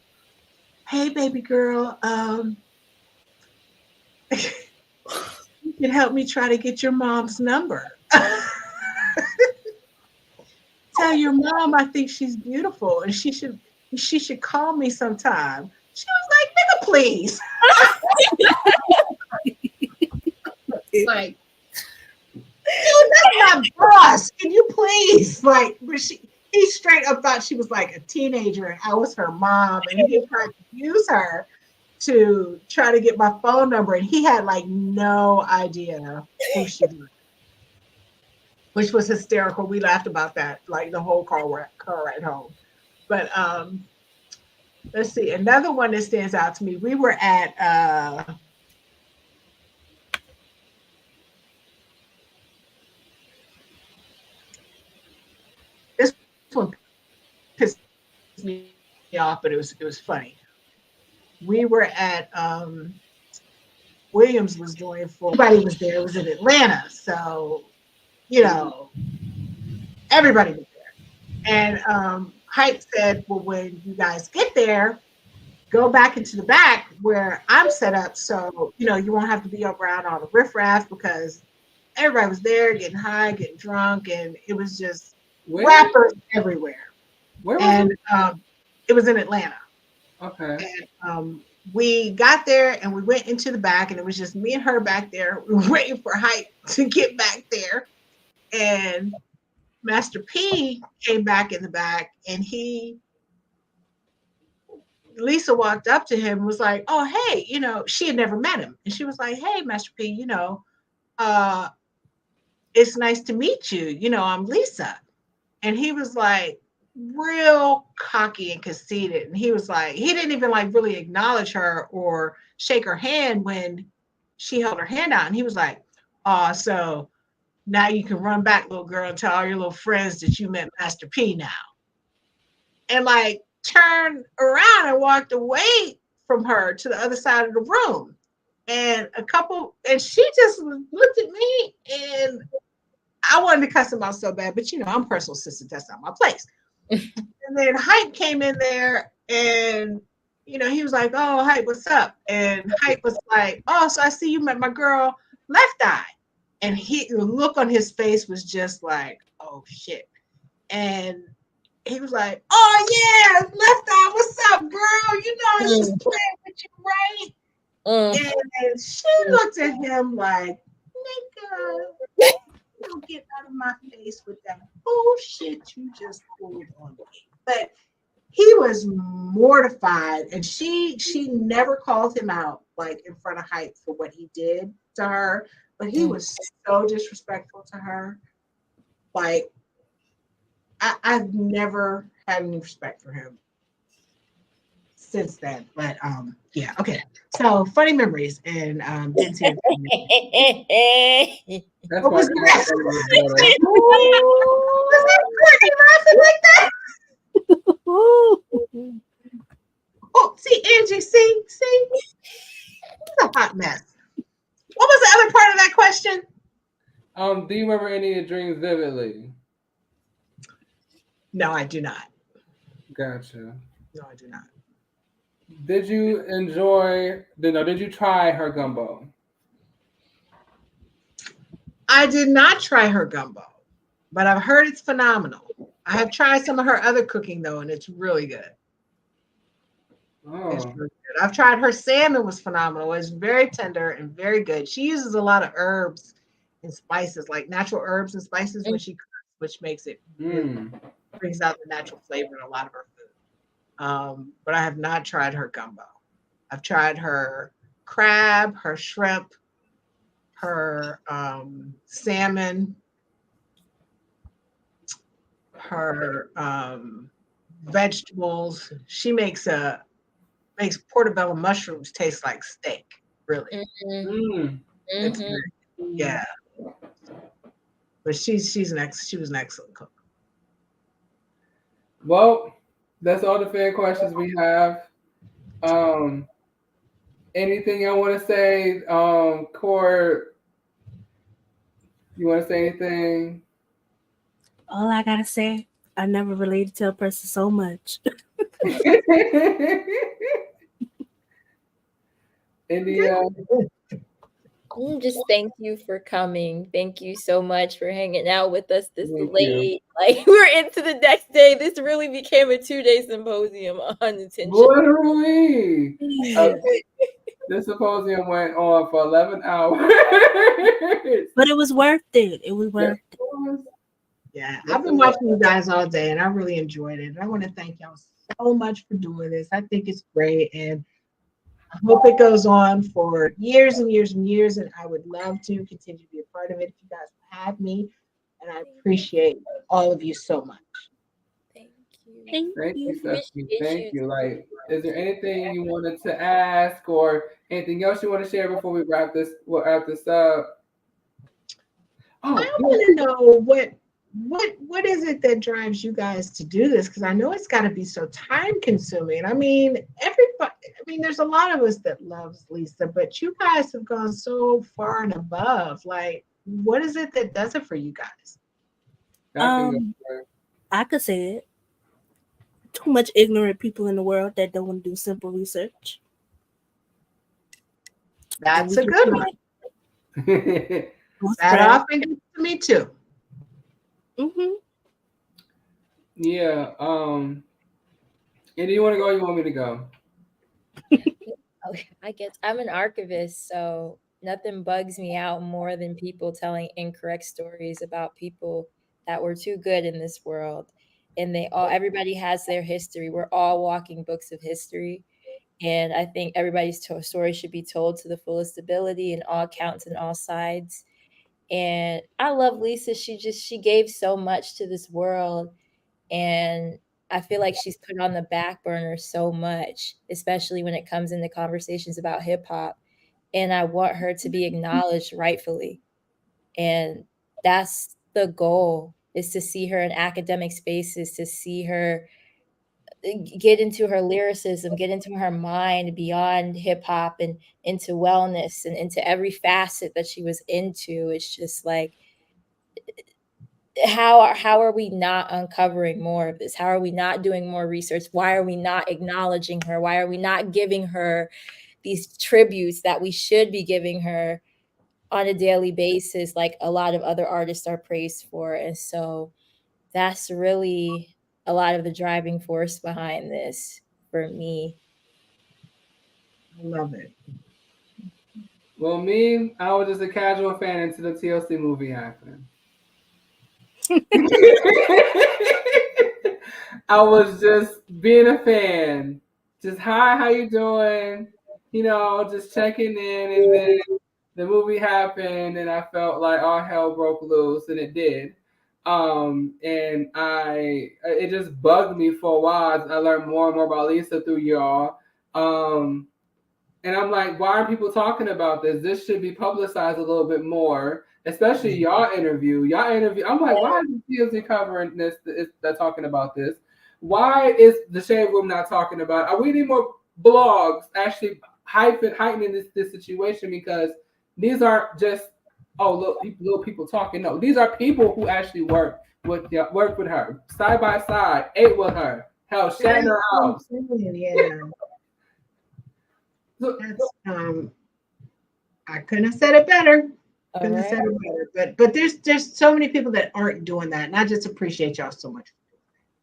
"Hey, baby girl, you can help me try to get your mom's number. Tell your mom I think she's beautiful and she should call me sometime." She was like, "Nigga, please." Like, dude, that's not boss. Can you please? Like, but he straight up thought she was like a teenager and I was her mom, and he tried to use her to try to get my phone number, and he had like no idea who she was, which was hysterical. We laughed about that like the whole car ride home. But let's see, another one that stands out to me. We were at this one pissed me off, but it was funny. We were at Williams was doing for everybody was there. It was in Atlanta, so everybody was there. And Hype said, "Well, when you guys get there, go back into the back where I'm set up, so you won't have to be around all the riffraff because everybody was there getting high, getting drunk, and it was just rappers everywhere." Where was and it was in Atlanta. Okay. And we got there and we went into the back, and it was just me and her back there. We were waiting for Hype to get back there, and Master P came back in the back, and Lisa walked up to him and was like, "Oh, hey," she had never met him. And she was like, "Hey, Master P, it's nice to meet you. I'm Lisa." And he was like real cocky and conceited. And he was like, he didn't even like really acknowledge her or shake her hand when she held her hand out. And he was like, "Oh, so now you can run back, little girl, and tell all your little friends that you met Master P now." And like turned around and walked away from her to the other side of the room. And she just looked at me, and I wanted to cuss him out so bad, but I'm personal assistant. That's not my place. And then Hype came in there, and he was like, "Oh, Hype, what's up?" And Hype was like, "Oh, so I see you met my girl Left Eye." And the look on his face was just like, "Oh shit." And he was like, "Oh yeah, Left Eye, what's up, girl? I was just playing with you, right?" And she looked at him like, "Nigga, don't get out of my face with that bullshit you just pulled on me." But he was mortified, and she never called him out like in front of Hype for what he did to her, but he was so disrespectful to her. Like I've never had any respect for him since then. But yeah, okay. So funny memories, and didn't see it. What was that? Was that Courtney laughing like that? Oh, see, Angie, see, it's a hot mess. What was the other part of that question? Do you remember any of your dreams vividly? No, I do not. Gotcha. No, I do not. Did you try her gumbo? I did not try her gumbo, but I've heard it's phenomenal. I have tried some of her other cooking though, and it's really good. It's Oh. really good. I've tried her salmon was phenomenal. It's very tender and very good. She uses a lot of herbs and spices, like natural herbs and spices when she cooks, which makes it really brings out the natural flavor in a lot of her food. But I have not tried her gumbo. I've tried her crab, her shrimp, her salmon, her vegetables. She makes portobello mushrooms taste like steak. Really, it's very, yeah. But she was an excellent cook. Well, that's all the fan questions we have. Anything I want to say, Court? You want to say anything? All I gotta say, I never related to a person so much. India. Just thank you for coming. Thank you so much for hanging out with us this Thank late. Like we're into the next day. This really became a 2-day symposium on attention. Literally. The symposium went on for 11 hours. But it was worth it. It was worth it. Yeah, I've been watching you guys all day and I really enjoyed it. And I want to thank y'all so much for doing this. I think it's great. And I hope it goes on for years and years and years. And I would love to continue to be a part of it if you guys have me. And I appreciate all of you so much. Thank you. Thank you, Stephanie. Appreciate Thank you. you. Like, is there anything you wanted to ask or anything else you want to share before we wrap this? We'll wrap this up. I want to know what is it that drives you guys to do this? Because I know it's got to be so time consuming. I mean, everybody. I mean, there's a lot of us that loves Lisa, but you guys have gone so far and above. Like, what is it that does it for you guys? I could say it. Too much ignorant people in the world that don't want to do simple research. That's a good one. That often gets to me too. Yeah. And do you want to go? Or you want me to go? I guess I'm an archivist, so nothing bugs me out more than people telling incorrect stories about people that were too good in this world. And everybody has their history. We're all walking books of history. And I think everybody's story should be told to the fullest ability in all counts and all sides. And I love Lisa. She gave so much to this world. And I feel like she's put on the back burner so much, especially when it comes into conversations about hip hop. And I want her to be acknowledged rightfully. And that's the goal, is to see her in academic spaces, to see her get into her lyricism, get into her mind beyond hip hop and into wellness and into every facet that she was into. It's just like, how are we not uncovering more of this? How are we not doing more research? Why are we not acknowledging her? Why are we not giving her these tributes that we should be giving her on a daily basis, like a lot of other artists are praised for? And so that's really a lot of the driving force behind this for me. I love it. Well, me, I was just a casual fan until the TLC movie happened. I was just being a fan. Just, hi, how you doing? You know, just checking in. And then the movie happened and I felt like all hell broke loose, and it did. And it just bugged me for a while. I learned more and more about Lisa through y'all. And I'm like, why are people talking about this? This should be publicized a little bit more, especially y'all interview. I'm like, why is the TLC covering this? They're talking about this. Why is the Shade Room not talking about it? We need more blogs actually heightening this situation, because these aren't just little people talking. No, these are people who actually work with her side by side, ate with her, hell, sat in her house. Yeah. That's, I couldn't have said it better. All Couldn't have right. said it better. But there's so many people that aren't doing that, and I just appreciate y'all so much.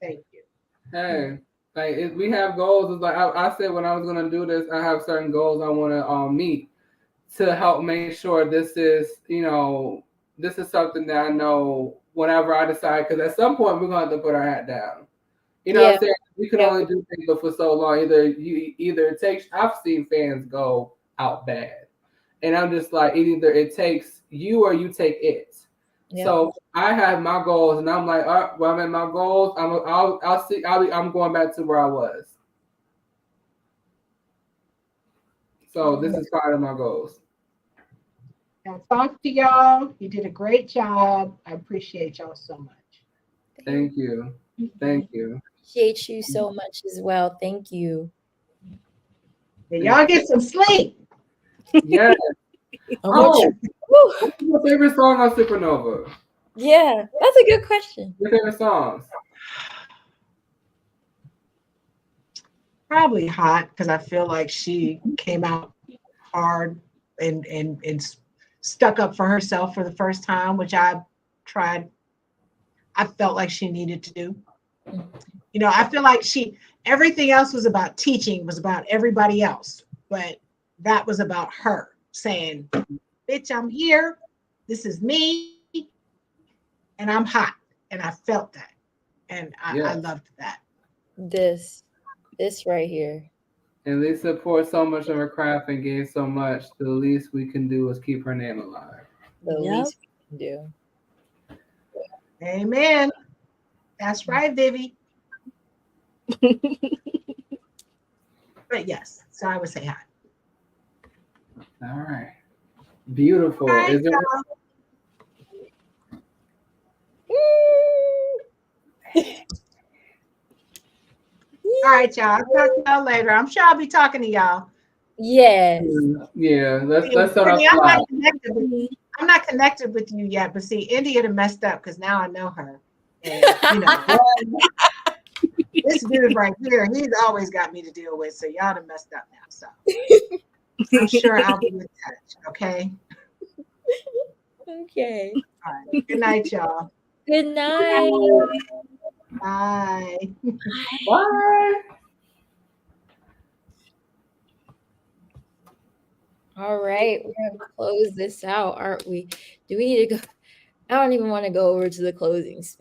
Thank you. Hey, like we have goals. It's like I said when I was gonna do this, I have certain goals I want to meet to help make sure this is this is something that I know whenever I decide. Because at some point we're gonna have to put our hat down. You know what I'm saying? We can only do things for so long. Either it takes. I've seen fans go out bad, and I'm just like either it takes you or you take it. Yep. So I have my goals, and I'm like, well, I'm at my goals. I'll see. I'm going back to where I was. So this is part of my goals. I talked to y'all. You did a great job. I appreciate y'all so much. Thank you. Thank you. Appreciate you so much as well. Thank you. Yeah, y'all get some sleep. Yes. Oh, What's your favorite song on Supernova? yeah, that's a good question. Your favorite songs? Probably Hot, because I feel like she came out hard and stuck up for herself for the first time, which I felt like she needed to do. You know, I feel like everything else was about teaching, was about everybody else, but that was about her saying, bitch, I'm here. This is me. And I'm hot. And I felt that. And I loved that. This right here. And they support so much of her craft and gave so much. The least we can do is keep her name alive. The least we can do. Amen. That's right, Vivi. But yes, so I would say hot. All right. Beautiful. All right, Is there all right, y'all. I'll talk to y'all later. I'm sure I'll be talking to y'all. Yes. Yeah, let's start off. I'm not connected with you yet, but see, India done messed up because now I know her. And you know, this dude right here, he's always got me to deal with. So y'all done messed up now. So I'm sure I'll be in touch. Okay. Okay. All right. Good night, y'all. Good night. Bye. Bye. All right, we're gonna close this out, aren't we? Do we need to go? I don't even want to go over to the closings.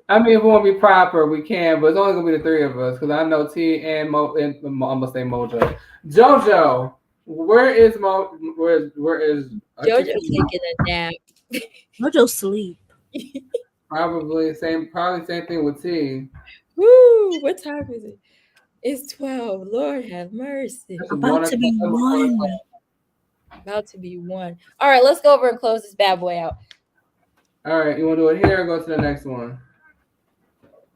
I mean, if we want to be proper, we can, but it's only gonna be the three of us because I know T and I'm gonna say Mojo. JoJo, where is where is JoJo's taking a nap. Mojo sleep. probably same thing with T. Woo! What time is it? It's 12. Lord have mercy. About to be 1. About to be 1. All right, let's go over and close this bad boy out. All right, you want to do it here or go to the next one?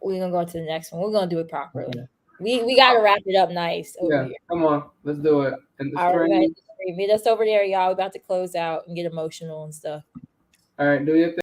We're gonna go to the next one. We're gonna do it properly. Okay. We gotta wrap it up nice over here. Come on, let's do it. And all right, meet us over there, y'all. We're about to close out and get emotional and stuff. All right, do your thing.